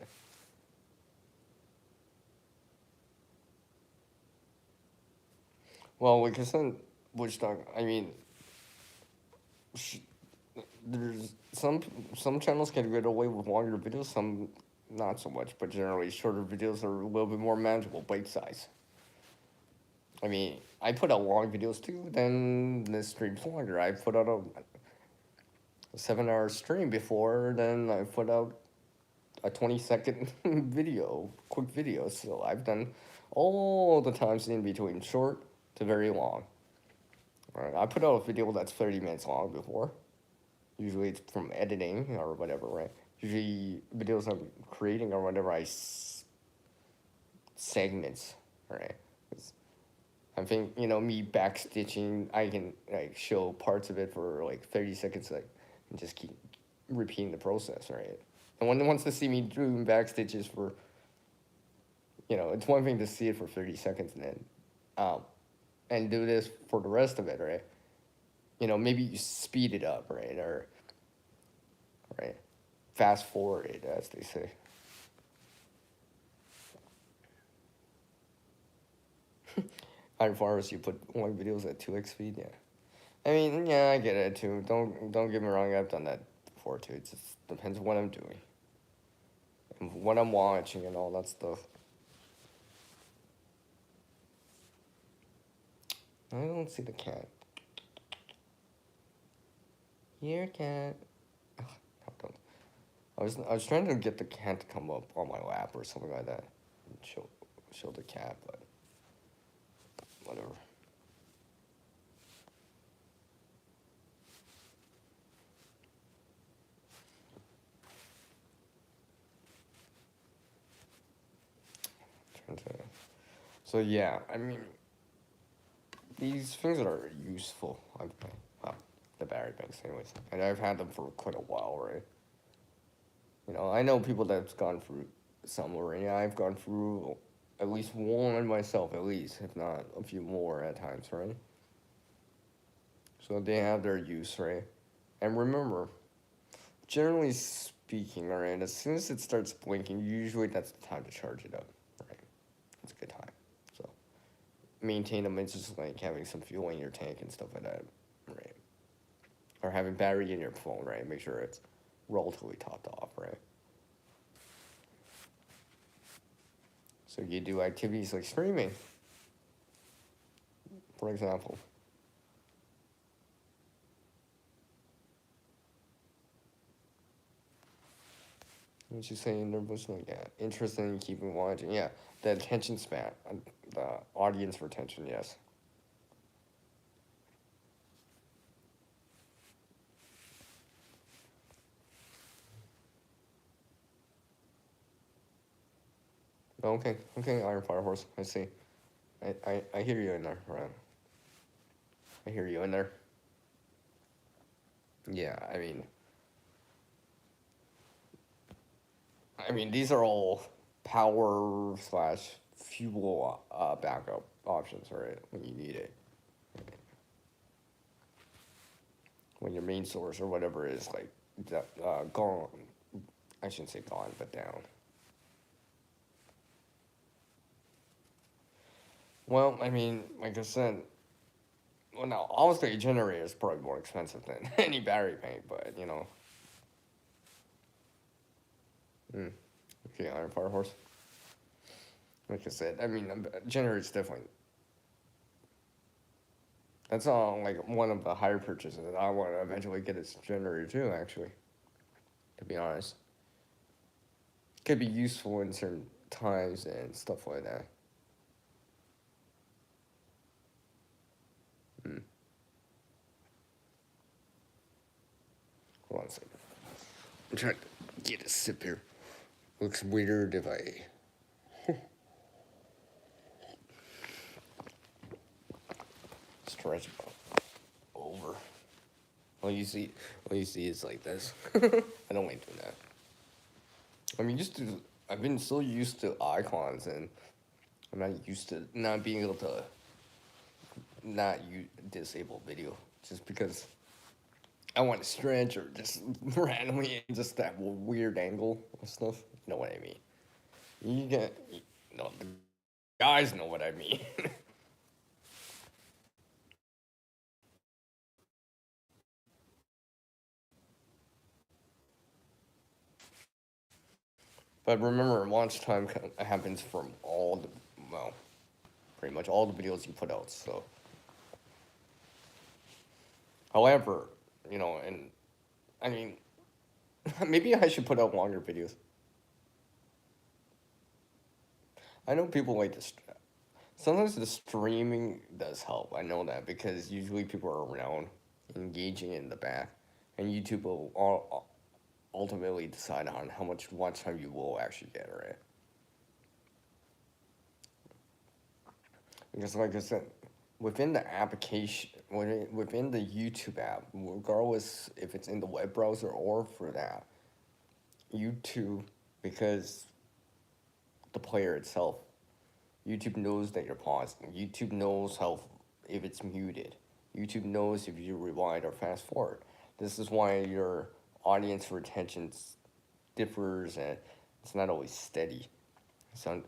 Well, like I said, Witch Dog. I mean, sh- there's some channels can get away with longer videos, some not so much, but generally shorter videos are a little bit more manageable, bite size. I mean, I put out long videos too, then the stream's longer. I put out a 7 hour stream before, then I put out a 20-second video, quick video. So I've done all the times in between, short to very long. Right? I put out a video that's 30 minutes long before. Usually it's from editing or whatever, right? Usually videos I'm creating or whatever, segments, right? 'Cause I think, me backstitching, I can like show parts of it for like 30 seconds, like, and just keep repeating the process, right? And one wants to see me doing backstitches for, it's one thing to see it for 30 seconds um, and do this for the rest of it, right? Maybe you speed it up, right? Or, right? Fast forward it, as they say. How far as you put long videos at 2x speed, yeah. I mean, yeah, I get it too. Don't get me wrong, I've done that before too. It just depends on what I'm doing and what I'm watching and all that stuff. I don't see the cat. Here, cat. Ugh, no, don't. I was trying to get the cat to come up on my lap or something like that. And show the cat, but whatever. Trying to. So yeah, I mean, these things are useful. Well, the battery banks, anyways, and I've had them for quite a while, right? You know, I know people that's gone through some already. I've gone through at least one myself, at least, if not a few more at times, right? So they have their use, right? And remember, generally speaking, right, as soon as it starts blinking, usually that's the time to charge it up, right? It's a good time. So maintain them. It's just like having some fuel in your tank and stuff like that, right? Or having battery in your phone, right? Make sure it's relatively topped off, right? So you do activities like streaming, for example. What you saying there was no, yeah, interested in keeping watching, yeah, the attention span, the audience retention, yes. Okay, okay, Iron Fire Horse, I see. I hear you in there, right? I hear you in there. Yeah, I mean, these are all power slash fuel backup options, right? When you need it, when your main source or whatever is like gone. I shouldn't say gone, but down. Well, I mean, like I said, well, now obviously a generator is probably more expensive than any battery pack, but you know, mm, okay, Iron Fire Horse. Like I said, I mean, a generator is definitely that's all like one of the higher purchases. I want to eventually get a generator too. Actually, to be honest, could be useful in certain times and stuff like that. Mm. Hold on a second. I'm trying to get a sip here. Looks weird if I stretch over. All you see, all you see is like this. I don't like doing that. I mean, I've been so used to icons, and I'm not used to not being able to not disable video just because I want to stretch or just randomly just that weird angle and stuff. You know what I mean? You get, the guys know what I mean. But remember, launch time happens from well, pretty much all the videos you put out. So, however, and I mean, maybe I should put out longer videos. I know people like to. Sometimes the streaming does help. I know that because usually people are around, engaging in the back, and YouTube will ultimately decide on how much watch time you will actually get. Right? Because, like I said, within the application, within the YouTube app, regardless if it's in the web browser or for that, YouTube, because the player itself, YouTube knows that you're pausing. YouTube knows how if it's muted. YouTube knows if you rewind or fast forward. This is why your audience retention differs and it's not always steady. Some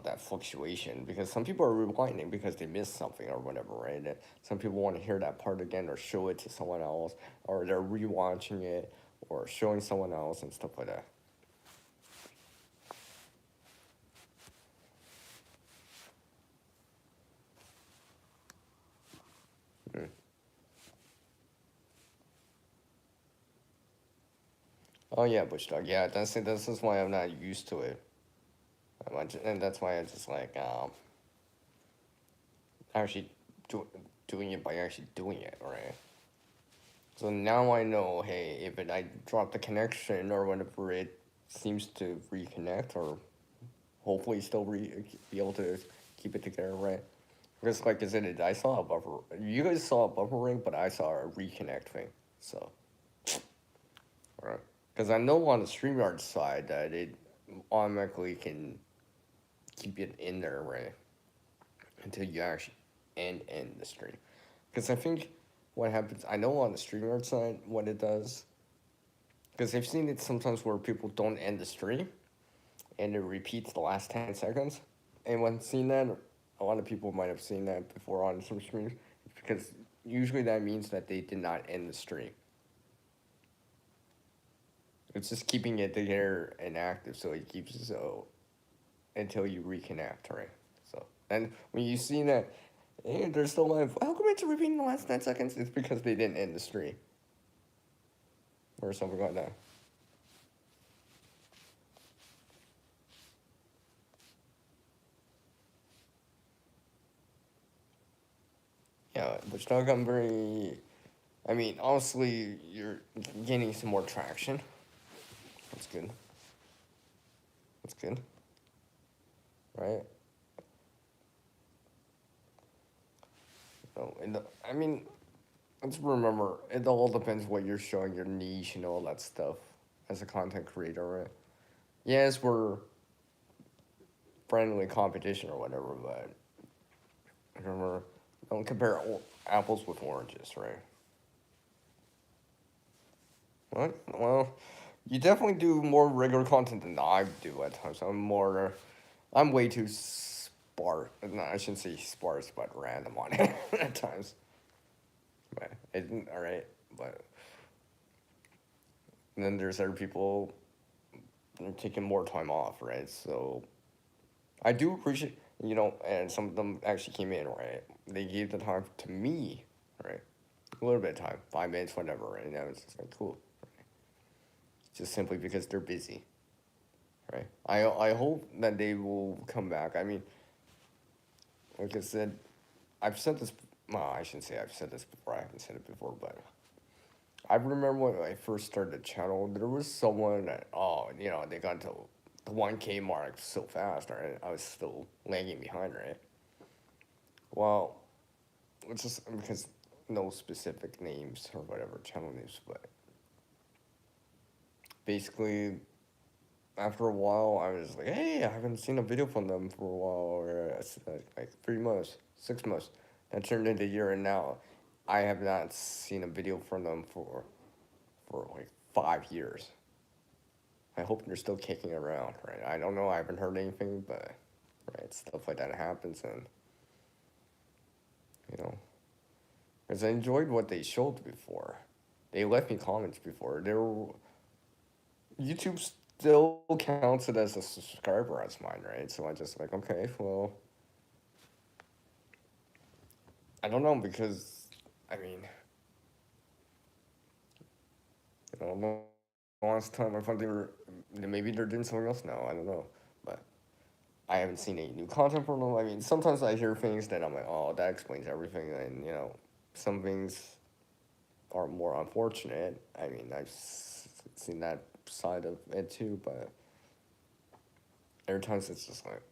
that fluctuation because some people are rewinding because they missed something or whatever, right? And some people want to hear that part again or show it to someone else, or they're rewatching it or showing someone else and stuff like that. Oh yeah, Bush Dog. Yeah, that's it. This is why I'm not used to it that much, and that's why I just like actually do, doing it by actually doing it, right? So now I know, hey, if I drop the connection or whenever it seems to reconnect or hopefully still be able to keep it together, right? Because like I said, I saw a buffer. You guys saw a buffer ring, but I saw a reconnect thing. So, right. Because I know on the StreamYard side that it automatically can keep it in there, right? Until you actually end the stream. Because I think what happens, I know on the StreamYard side what it does. Because I've seen it sometimes where people don't end the stream and it repeats the last 10 seconds. Anyone seen that? A lot of people might have seen that before on some streams. Because usually that means that they did not end the stream. It's just keeping it there and active so it keeps it so until you reconnect, right? So, and when you see that, hey, they're still live, how come it's repeating the last 10 seconds? It's because they didn't end the stream or something like that. Yeah, but Stock, I'm very. I mean, honestly, you're gaining some more traction. That's good. That's good, right? So, I mean, let's remember, it all depends what you're showing, your niche and all that stuff as a content creator, right? Yes, we're friendly competition or whatever, but remember, don't compare apples with oranges, right? What? Well, you definitely do more regular content than I do at times. I'm way too sparse. No, I shouldn't say sparse, but random on it at times. But all right. But then there's other people taking more time off, right? So I do appreciate, and some of them actually came in, right? They gave the time to me, right? A little bit of time, 5 minutes, whatever, right? And I was just like, cool. Just simply because they're busy, right? I hope that they will come back. I mean, like I said, I've said this. Well, I shouldn't say I've said this before. I haven't said it before, but I remember when I first started the channel, there was someone that they got to the 1K mark so fast, right? I was still lagging behind, right? Well, it's just because no specific names or whatever channel names, but basically after a while, I was like, hey, I haven't seen a video from them for a while, or like 3 months, 6 months. That turned into a year, and now I have not seen a video from them for like 5 years. I hope they're still kicking around, right? I don't know. I haven't heard anything, but right, stuff like that happens, and you know, because I enjoyed what they showed before. They left me comments before. They were YouTube still counts it as a subscriber as mine, right? So I just like, okay, well, I don't know because, I mean, last time I thought maybe they're doing something else now. I don't know, but I haven't seen any new content from them. I mean, sometimes I hear things that I'm like, oh, that explains everything, and some things are more unfortunate. I mean, seen that side of it too, but there are times it's just like,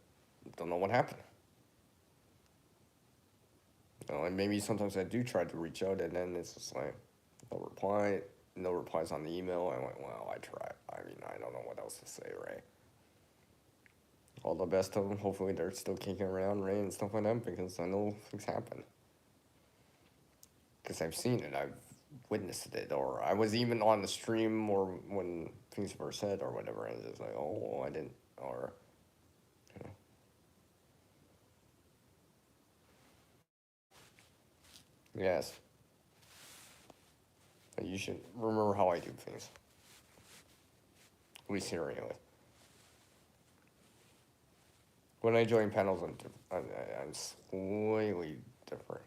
don't know what happened. And maybe sometimes I do try to reach out, and then it's just like, no reply, no replies on the email. I went, well, I tried. I mean, I don't know what else to say, right? All the best of them. Hopefully, they're still kicking around, right, and stuff like that, because I know things happen. Because I've seen it, I've witnessed it, or I was even on the stream, or when things were said, or whatever, and it's like, oh, well, I didn't, or, you know. Yes. You should remember how I do things. At least here, anyway. When I join panels, I'm slightly different.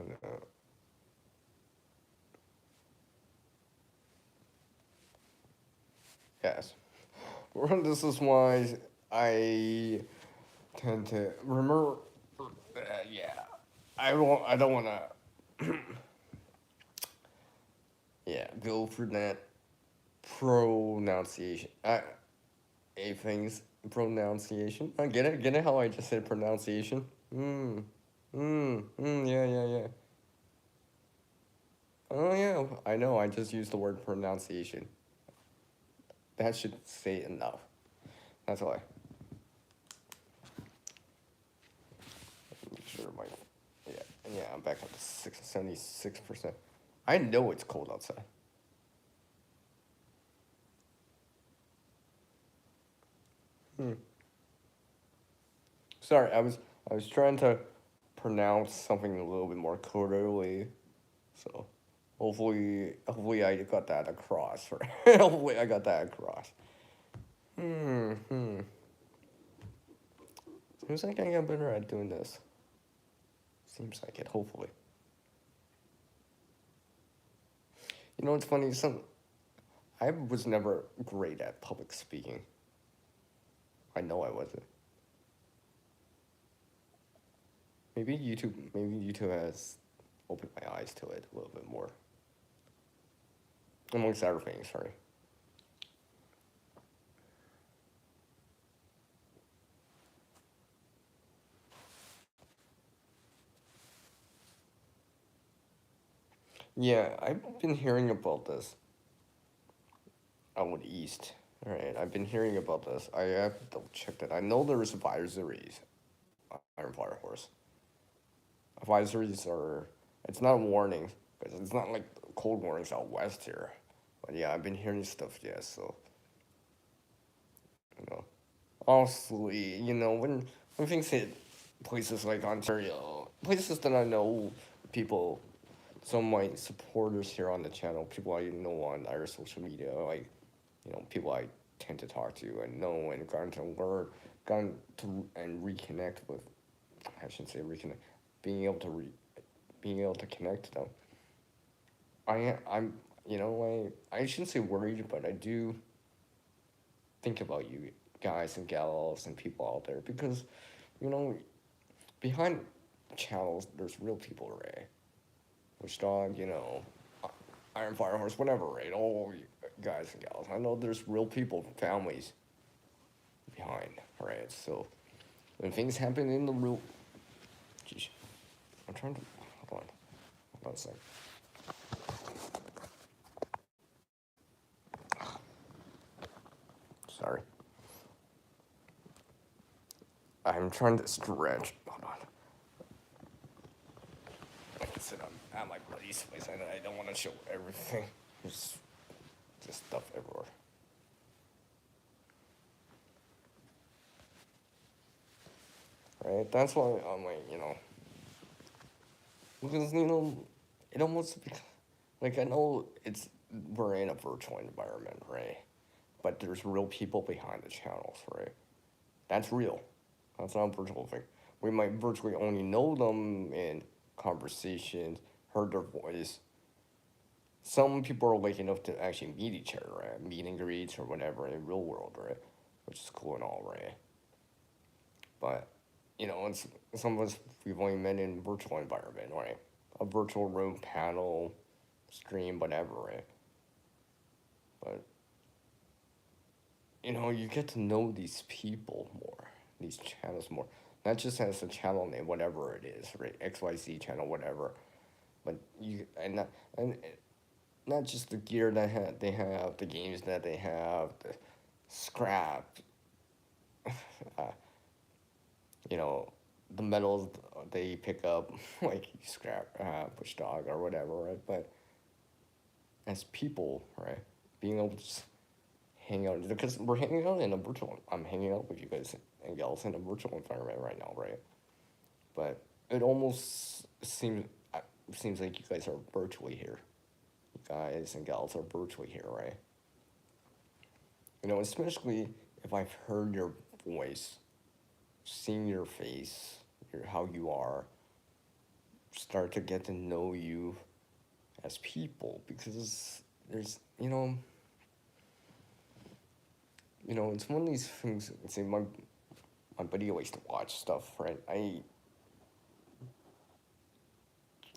And, yes. This is why I tend to remember. Yeah, I don't want to. Yeah, go for that pronunciation. A things pronunciation. I get it. Get it? How I just said pronunciation. Yeah, yeah, yeah. Oh yeah. I know. I just used the word pronunciation. That should say enough. That's why. Make sure my. Yeah, yeah. I'm back up to 76%. I know it's cold outside. Hmm. Sorry, I was trying to pronounce something a little bit more clearly. So hopefully I got that across. Right? Hopefully I got that across. Hmm. Seems like I get better at doing this. Seems like it. Hopefully. You know what's funny? I was never great at public speaking. I know I wasn't. Maybe YouTube has opened my eyes to it a little bit more. Amongst other things, sorry. Yeah, I've been hearing about this out east. All right, I've been hearing about this. I have to double check that. I know there's advisories. Iron Fire Horse. Advisories are. It's not warnings because it's not like cold warnings out west here. But yeah, I've been hearing stuff. Yeah, so you know, honestly, when things hit places like Ontario, places that I know people, some of my supporters here on the channel, people I know on our social media, like people I tend to talk to and know and gotten to learn, gotten to and reconnect with. I shouldn't say reconnect, being able to being able to connect to them. I'm I shouldn't say worried, but I do think about you guys and gals and people out there because you know behind channels there's real people, right? Which dog, Iron Fire Horse, whatever, right? All you guys and gals. I know there's real people, families behind, right? So when things happen in the real, geez, I'm trying to hold on a second. Sorry, I'm trying to stretch. Hold on. Like I said, I'm at my buddy's place, and I don't want to show everything. There's just stuff everywhere. Right? That's why I'm like, because it almost like I know we're in a virtual environment, right? But there's real people behind the channels, right? That's real. That's not a virtual thing. We might virtually only know them in conversations, heard their voice. Some people are lucky enough to actually meet each other, right? Meet and greets or whatever in the real world, right? Which is cool and all, right? But it's some of us we've only met in virtual environment, right? A virtual room, panel, stream, whatever, right? But you get to know these people more, these channels more. Not just as a channel name, whatever it is, right? XYZ channel, whatever. But and not just the gear that they have, the games that they have, the scrap, uh, you know, the metals they pick up, like scrap, push dog or whatever, right? But as people, right, being able to just hang out because we're hanging out in a virtual. I'm hanging out with you guys and gals in a virtual environment right now, right? But it almost seems like you guys are virtually here. You guys and gals are virtually here, right? Especially if I've heard your voice, seen your face, how you are, start to get to know you as people because there's it's one of these things. See, my buddy always to watch stuff, right? I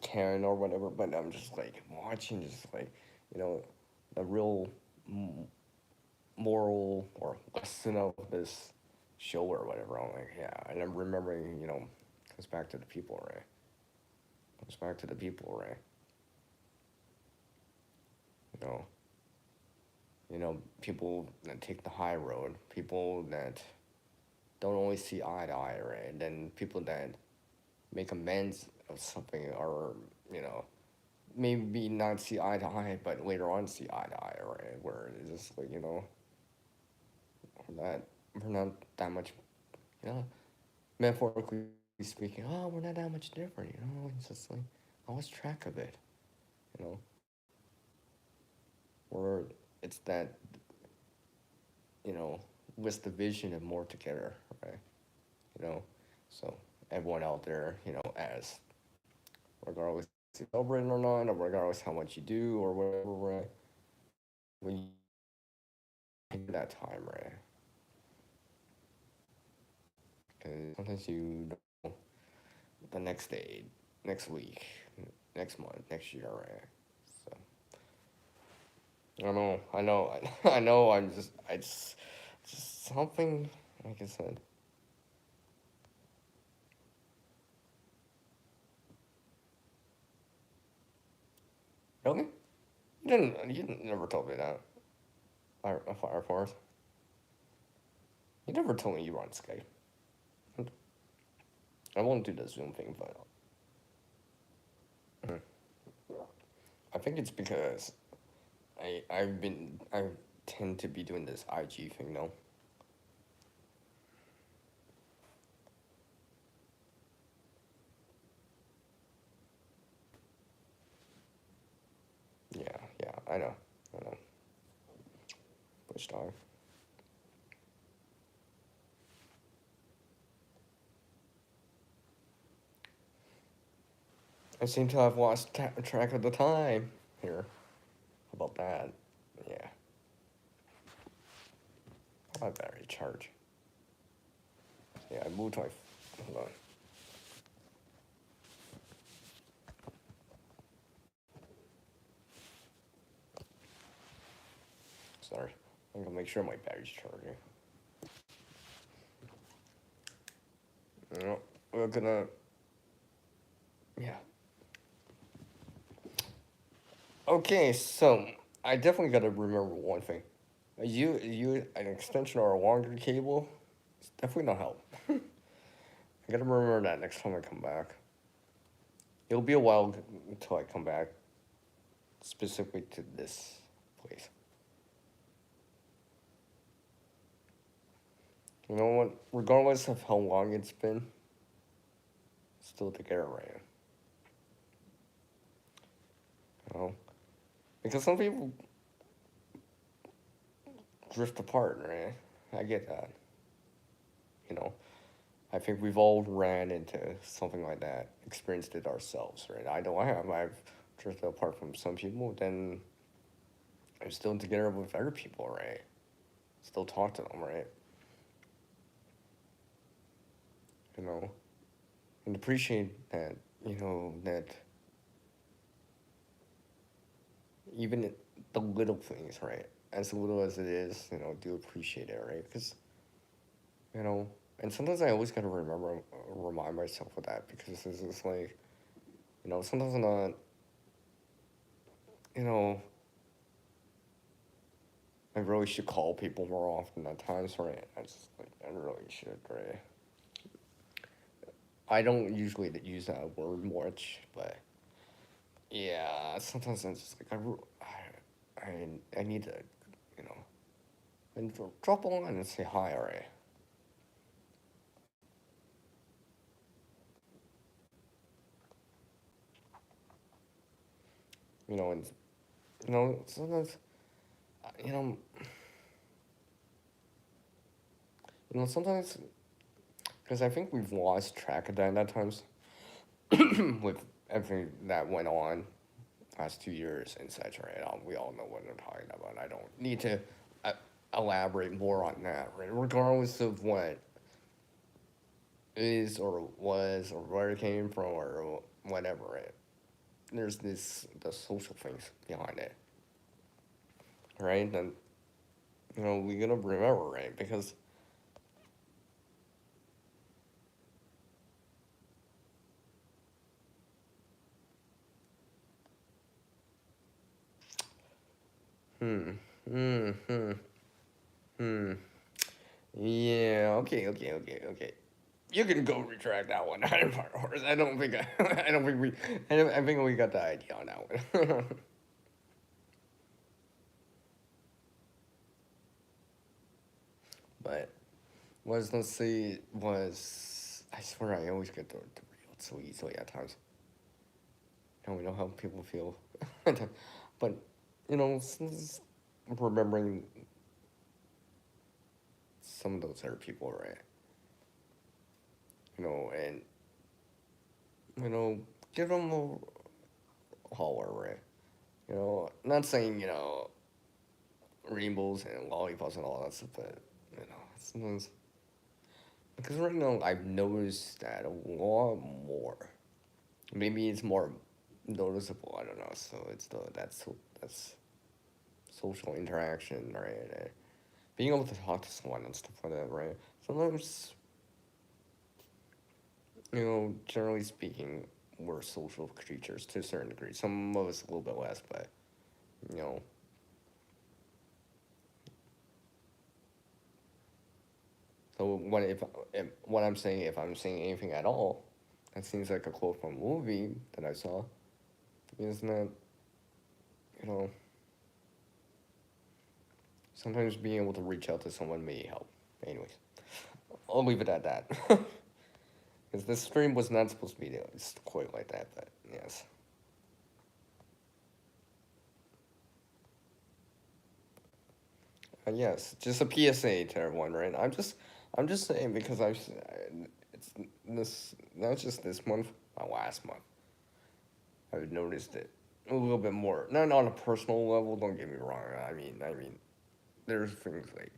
can or whatever, but I'm just like watching, just like you know, the real m- moral or lesson of this show or whatever. I'm like, yeah, and I'm remembering, comes back to the people, right? Comes back to the people, right? You know, people that take the high road, people that don't always see eye to eye, right? And then people that make amends of something, or you know, maybe not see eye to eye, but later on see eye to eye, right? Where it's just like we're not we're not that much, you know, metaphorically speaking. Oh, we're not that much different, you know. It's just like I lost track of it, you know. Or it's that with the vision of more together, right? You know, so everyone out there, as regardless if you celebrate or not, or regardless how much you do or whatever, right? When you take that time, right? Because sometimes you don't the next day, next week, next month, next year, right? So I know. Just something like I said. Really? You never told me that. A fire force. You never told me you were on Skype. I won't do the Zoom thing, but mm, I think it's because I tend to be doing this IG thing now. Yeah, yeah, I know. Push dog. I seem to have lost track of the time here. How about that? Yeah, my battery charge. Yeah, I moved my. Hold on. Sorry. I'm gonna make sure my battery's charging. We're gonna. Yeah. Okay, so I definitely gotta remember one thing. You an extension or a longer cable, it's definitely not help. I gotta remember that next time I come back. It'll be a while until I come back, specifically to this place. You know what? Regardless of how long it's been, still together right now. You know, because some people drift apart, right? I get that. You know, I think we've all ran into something like that, experienced it ourselves, right? I know I have. I've drifted apart from some people, then I'm still together with other people, right? Still talk to them, right? You know, and appreciate that, that even the little things, right? As little as it is, do appreciate it, right? Because, you know, and sometimes I always gotta remind myself of that because it's just like, sometimes I'm not, you know, I really should call people more often at times, right? I really should, right? I don't usually use that word much, but yeah, sometimes I'm just like, I need to, you know, and drop a line and say hi, alright? And, sometimes, you know, sometimes, because I think we've lost track of that at times with everything that went on past 2 years and such, right? We all know what I'm talking about. I don't need to uh, elaborate more on that, right? Regardless of what is or was or where it came from or whatever, right? There's the social things behind it, right? And we gotta remember, right? Because hmm, hmm, hmm, hmm. Yeah. Okay. Okay. Okay. Okay. You can go retract that one. I don't think I don't think we. I think we got the idea on that one. But was let's see was I swear I always get the real so easily at times. And we know how people feel, but remembering some of those other people, right? And you know give them a holler, right? Not saying rainbows and lollipops and all that stuff, but sometimes because right now I've noticed that a lot more. Maybe it's more noticeable. I don't know. So it's that's social interaction, right? Being able to talk to someone and stuff like that, right? Sometimes, generally speaking, we're social creatures to a certain degree. Some of us a little bit less, but you know. So if what I'm saying, if I'm saying anything at all, that seems like a quote from a movie that I saw. Isn't that you know sometimes being able to reach out to someone may help. Anyways, I'll leave it at that. Because this stream was not supposed to be it's quite like that, but yes. Yes, just a PSA to everyone, right? I'm just saying because it's this not just this month, my last month. I've noticed it a little bit more. Not on a personal level. Don't get me wrong. I mean, there's things like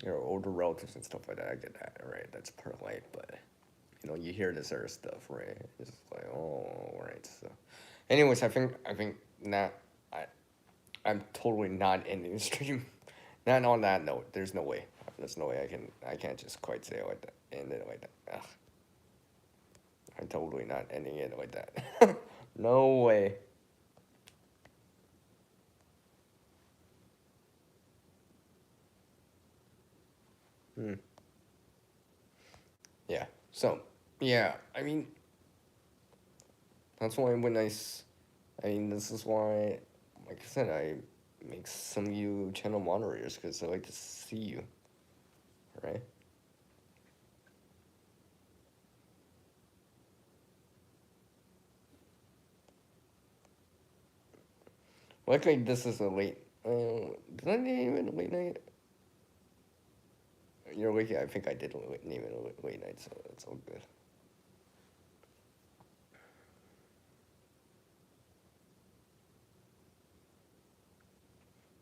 older relatives and stuff like that. I get that, right? That's part of life, but you hear this other stuff, right? It's like, oh, right. So, anyways, I think not. I I'm totally not ending the stream. Not on that note. There's no way. There's no way I can't just quite say it like that. End it like that. Ugh. I'm totally not ending it like that. No way. Hmm. Yeah. So yeah. I mean, that's why I mean, this is why, like I said, I make some of you channel moderators because I like to see you, right? Luckily, this is a late. Did I name it a late night? You're wiki. I think I did name it a late night, so it's all good.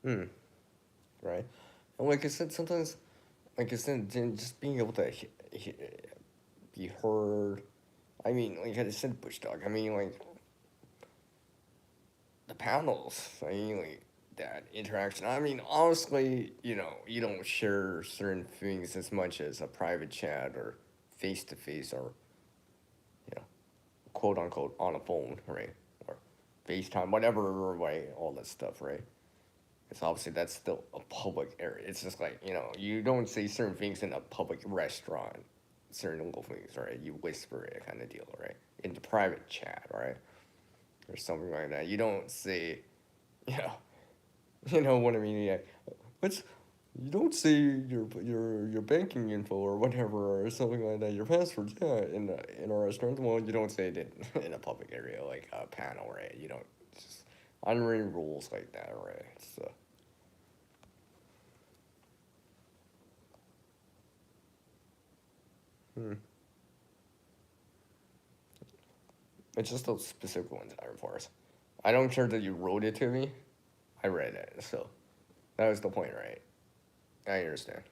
Hmm. Right. And like I said, sometimes, like I said, just being able to be heard. I mean, like I said, Bush Dog. I mean, like the panels. I mean, like that interaction. I mean, honestly, you don't share certain things as much as a private chat or face to face or you know, quote unquote on a phone, right? Or FaceTime, whatever, right? All that stuff, right? Because obviously that's still a public area. It's just like, you don't say certain things in a public restaurant, certain little things, right? You whisper it kind of deal, right? In the private chat, right? Or something like that. You don't say, you know, you know what I mean? Yeah. What's, you don't say your banking info or whatever or something like that. Your passwords, yeah, in a restaurant. Well, you don't say it in a public area like a panel, right? You don't just unwritten rules like that, right? So. Hmm. It's just those specific ones, Iron Force. I don't care that you wrote it to me. I read it, so that was the point, right? I understand.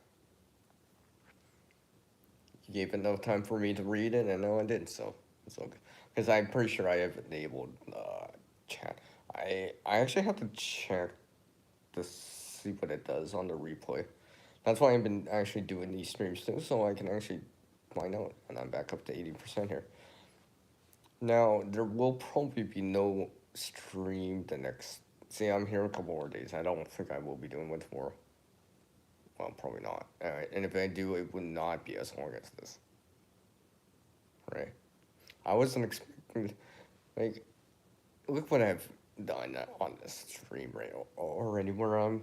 You gave enough time for me to read it, and no one did, so it's okay. Because I'm pretty sure I have enabled chat. I actually have to check to see what it does on the replay. That's why I've been actually doing these streams too, so I can actually find out. And I'm back up to 80% here. Now, there will probably be no stream the next. See, I'm here a couple more days. I don't think I will be doing one tomorrow. Well, probably not. And if I do, it would not be as long as this. Right? I wasn't expecting. Like, look what I've done on this stream right already, where I'm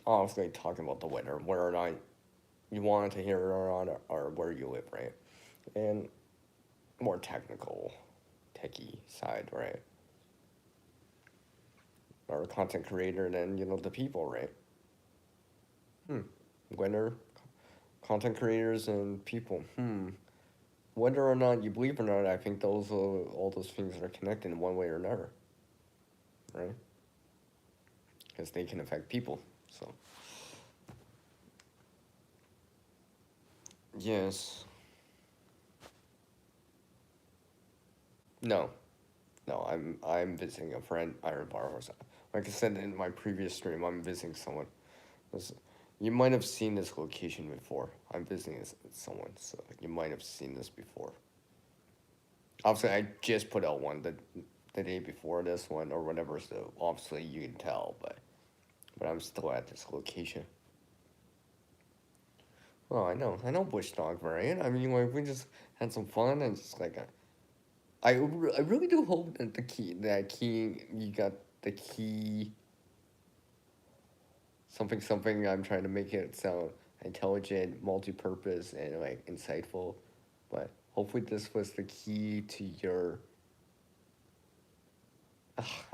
honestly talking about the weather, whether or not you wanted to hear it or not, or where you live, right? And more technical, techie side, right? Or content creator than, the people, right? Winner, content creators and people. Whether or not you believe or not, I think all those things are connected in one way or another, right? Because they can affect people. So yes, no, no. I'm visiting a friend, Iron Bar Horse. Like I said in my previous stream, I'm visiting someone. This- You might have seen this location before. I'm visiting someone, so you might have seen this before. Obviously, I just put out one the day before this one or whatever, so obviously you can tell, but I'm still at this location. Oh, I know Bush Dog, right? I mean, like we just had some fun and just like I really do hope that you got the key something something. I'm trying to make it sound intelligent, multi-purpose, and like insightful, but hopefully this was the key to your.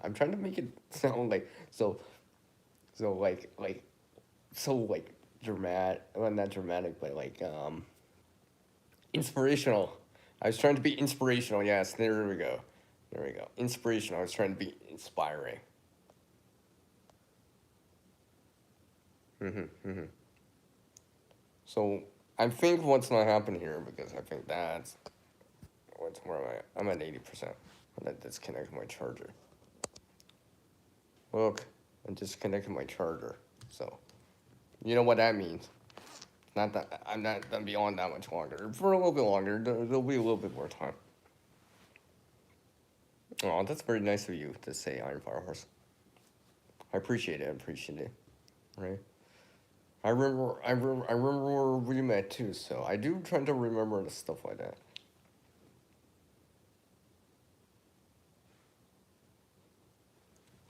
I'm trying to make it sound like so like dramatic. Well, not dramatic, but like inspirational. I was trying to be inspirational. Yes, there we go. There we go. Inspirational. I was trying to be inspiring. So I think what's not happening here because I think that's what's where am I? I'm at 80%. I'm gonna disconnect my charger. Look, I disconnected my charger. So you know what that means. Not that I'm not gonna be on that much longer. For a little bit longer, there'll be a little bit more time. Oh, that's very nice of you to say, Iron Fire Horse. I appreciate it. I appreciate it. Right. I remember where we met too. So I do try to remember the stuff like that.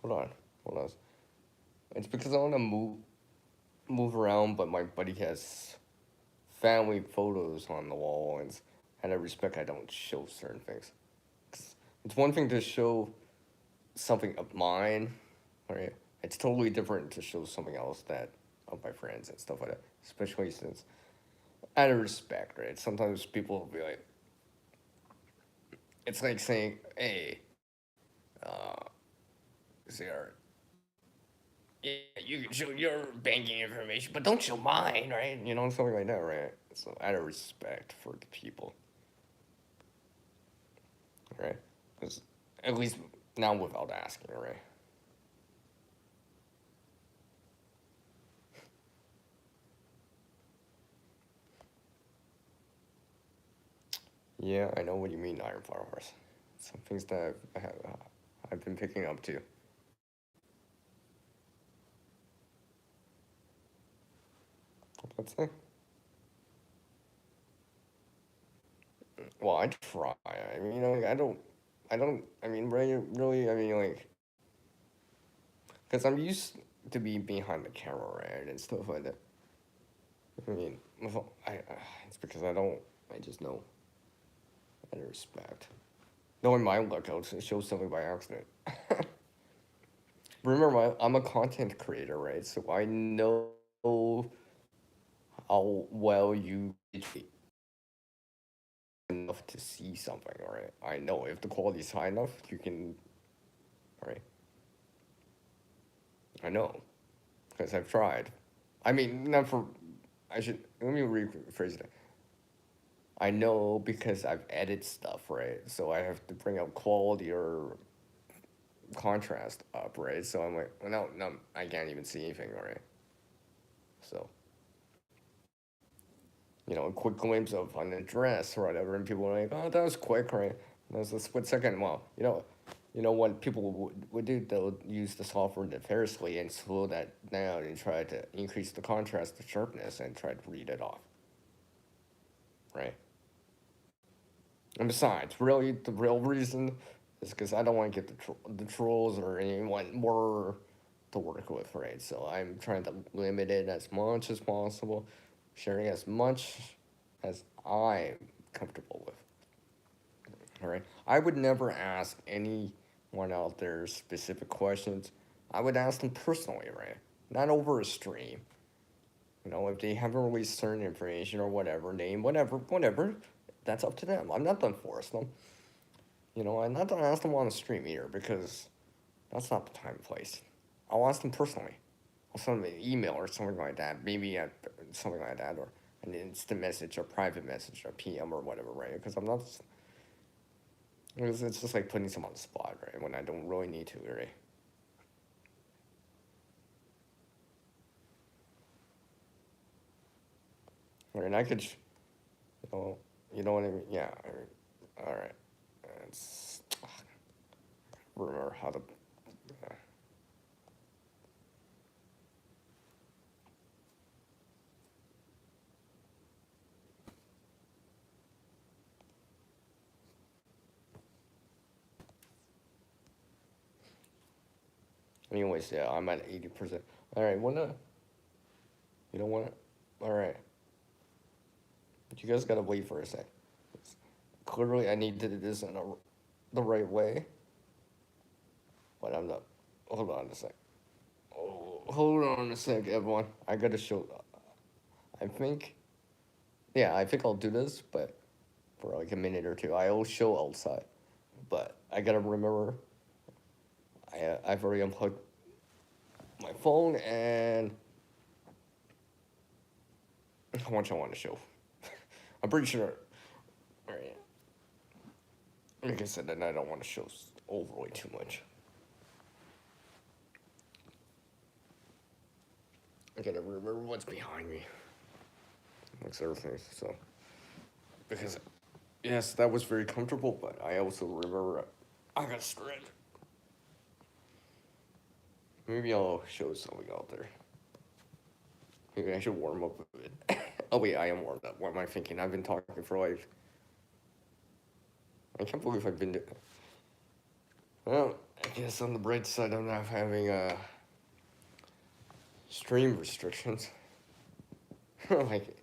Hold on, hold on. It's because I want to move around, but my buddy has family photos on the wall, and out of respect, I don't show certain things. It's one thing to show something of mine, right? It's totally different to show something else that of my friends and stuff like that. Especially since out of respect, right? Sometimes people will be like, it's like saying, "Hey, uh, Zara, yeah, you can show your banking information, but don't show mine, right? Something like that, right? So out of respect for the people, right? Because at least now without asking, right? Yeah, I know what you mean, Iron Flower Horse. Some things that I've been picking up too. Let's say. Well, I try. I mean, like, I don't. I mean, really. I mean, like, because I'm used to being behind the camera, right, and stuff like that. I mean, well, it's because I don't. I just know. Out of respect. Knowing my luck, I'll just show something by accident. Remember, I'm a content creator, right? So I know how well you enough to see something, right? I know if the quality is high enough, you can, right? I know, because I've tried. I mean, not for, I should, let me rephrase it. I know because I've edited stuff, right? So I have to bring up quality or contrast up, right? So I'm like, well, no, I can't even see anything, right? So, a quick glimpse of an address or whatever, and people are like, oh, that was quick, right? And that was a split second. Well, what people would do, they'll use the software nefariously and slow that down and try to increase the contrast, the sharpness, and try to read it off, right? And besides, really, the real reason is because I don't want to get the trolls or anyone more to work with, right? So I'm trying to limit it as much as possible, sharing as much as I'm comfortable with. All right. I would never ask anyone out there specific questions. I would ask them personally, right? Not over a stream. If they haven't released certain information or whatever, name, whatever, that's up to them. I'm not gonna force them. I'm not gonna ask them on the stream either because that's not the time and place. I'll ask them personally. I'll send them an email or something like that, maybe something like that, or an instant message or private message or PM or whatever, right? Because I'm not. It's just like putting someone on the spot, right? When I don't really need to, right? And I could, you know what I mean? Yeah. All right. It's remember how to. Yeah. Anyways, yeah, I'm at 80%. All right, you don't wanna. All right, but you guys gotta wait for a sec. Clearly, I need to do this in the right way, but I'm not. Hold on a sec. Oh, hold on a sec, everyone. I gotta show. I think. Yeah, I think I'll do this, but for like a minute or two, I'll show outside. But I gotta remember. I've already unplugged my phone and how much I want to show. I'm pretty sure. All right. Like I said, and I don't want to show overly too much. I gotta remember what's behind me. Amongst everything, so. Because, yes, that was very comfortable, but I also remember I got stretched. Maybe I'll show something out there. Maybe I should warm up a bit. Oh, wait, I am warmed up. What am I thinking? I've been talking for like. I can't believe I've been. Well, I guess on the bright side, I'm not having stream restrictions. Like,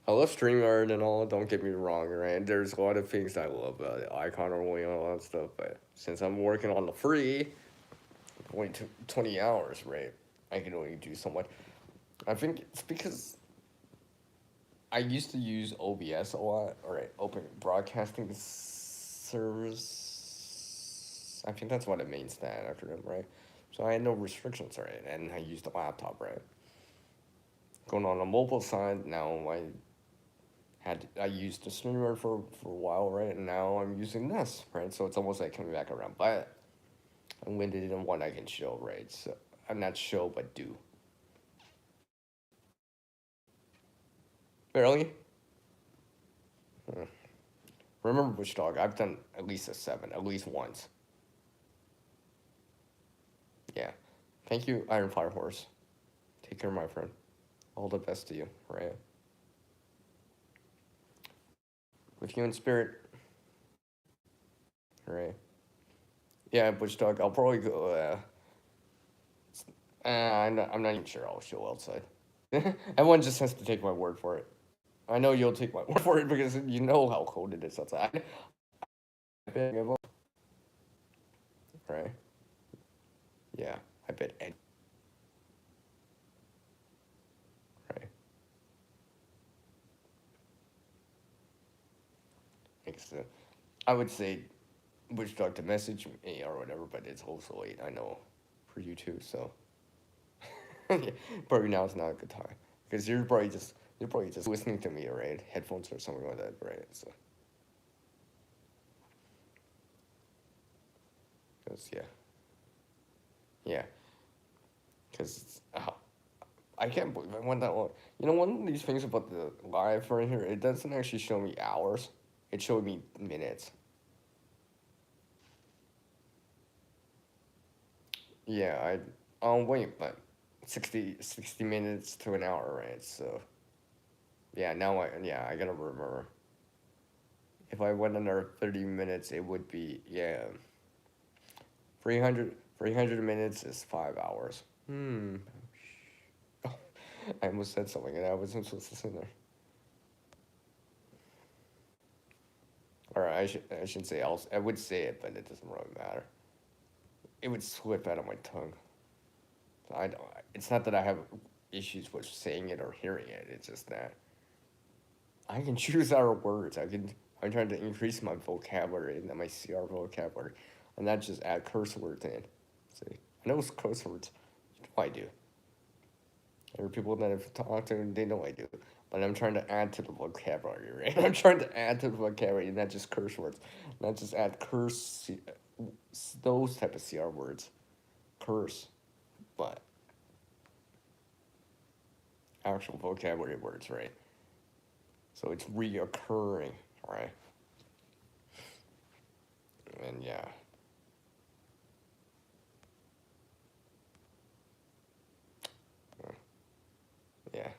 I love StreamYard and all, don't get me wrong, right? There's a lot of things I love about it, icon only and all that stuff, but since I'm working on the free, only 20 hours, right? I can only do so much. I think it's because I used to use OBS a lot, right? Open Broadcasting Service. I think that's what it means, that acronym, right? So I had no restrictions, right? And I used the laptop, right? Going on the mobile side, now I used the streamer for a while, right? And now I'm using this, right? So it's almost like coming back around. But I'm limited in what I can show, right? So I'm not show, but do. Barely? Hmm. Remember Bush Dog, I've done at least a 7, at least once. Yeah. Thank you, Iron Fire Horse. Take care, my friend. All the best to you, right? With you in spirit, right? Yeah, Bush Dog, I'll probably go, I'm not even sure I'll show outside. Everyone just has to take my word for it. I know you'll take my word for it because you know how cold it is outside. Right? Yeah, I bet. Right. So I would say which dog to message me or whatever, but it's also late. I know, for you too. So yeah, probably now is not a good time because you're probably just listening to me, right? Headphones or something like that, right? So, cause yeah, cause I can't believe I went that long. You know, one of these things about the live right here, it doesn't actually show me hours. It showed me minutes. Yeah, wait, but 60 minutes to an hour, right? So yeah, I gotta remember. If I went another 30 minutes, it would be, yeah, 300 minutes is 5 hours. Oh, I almost said something and I wasn't supposed to say there. Or I should say else. I would say it, but it doesn't really matter. It would slip out of my tongue. I don't. It's not that I have issues with saying it or hearing it. It's just that I can choose our words. I'm trying to increase my vocabulary and my CR vocabulary, and not just add curse words in. See, I know it's curse words. You know I do. There are people that I've talked to, they know I do. But I'm trying to add to the vocabulary, right? I'm trying to add to the vocabulary, not just curse words, not just add those type of CR words, curse, but actual vocabulary words, right? So it's reoccurring, right? And yeah, yeah,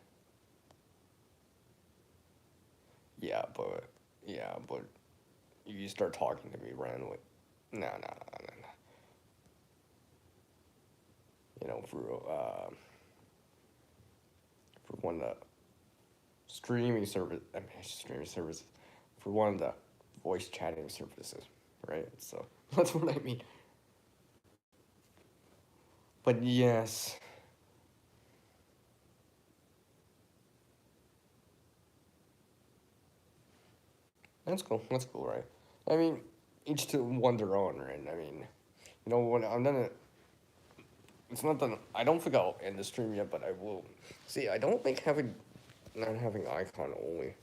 yeah, but but you start talking to me randomly. No, no, no, no, no. You know, for one of the streaming services, for one of the voice chatting services, right? So that's what I mean. But yes, that's cool. That's cool, right? I mean, each to one their own, right? I mean, you know, when I'm done, it's not done. I don't think I'll end the stream yet, but I will. See, I don't think not having icon only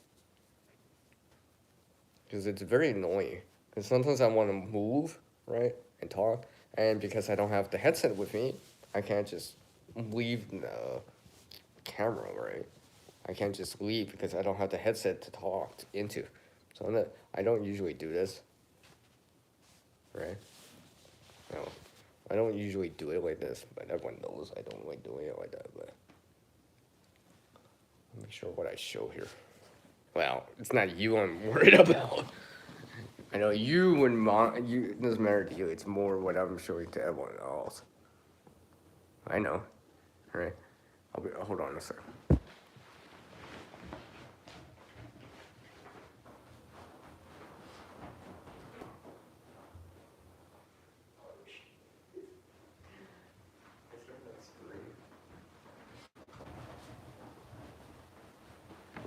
because it's very annoying. Because sometimes I want to move, right, and talk, and because I don't have the headset with me, I can't just leave the camera, right? I can't just leave because I don't have the headset to talk into. So I don't usually do this, right? No, I don't usually do it like this, but everyone knows I don't like doing it like that. But make sure what I show here. Well, it's not you I'm worried about. I know you wouldn't you. It doesn't matter to you. It's more what I'm showing to everyone else. I know, right? Hold on a second.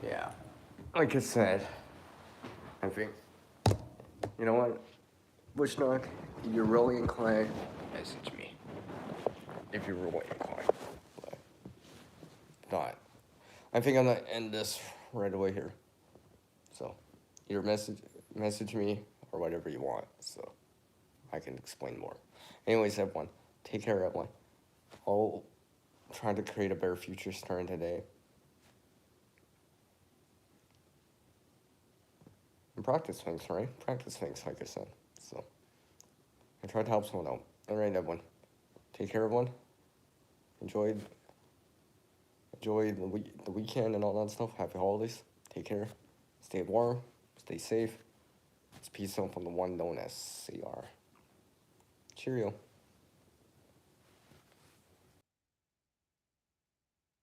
Yeah, like I said, I think you know what, Bushnock, you're really inclined. Message me if you're really inclined. But not. I think I'm gonna end this right away here. So, either message me or whatever you want, so I can explain more. Anyways, everyone, take care, everyone. I'll try to create a better future starting today. And practice things, right? Practice things, like I said. So, I try to help someone out. All right, everyone. Take care, everyone. Enjoy, enjoy the weekend and all that stuff. Happy holidays. Take care. Stay warm. Stay safe. It's peace out from the one known as CR. Cheerio.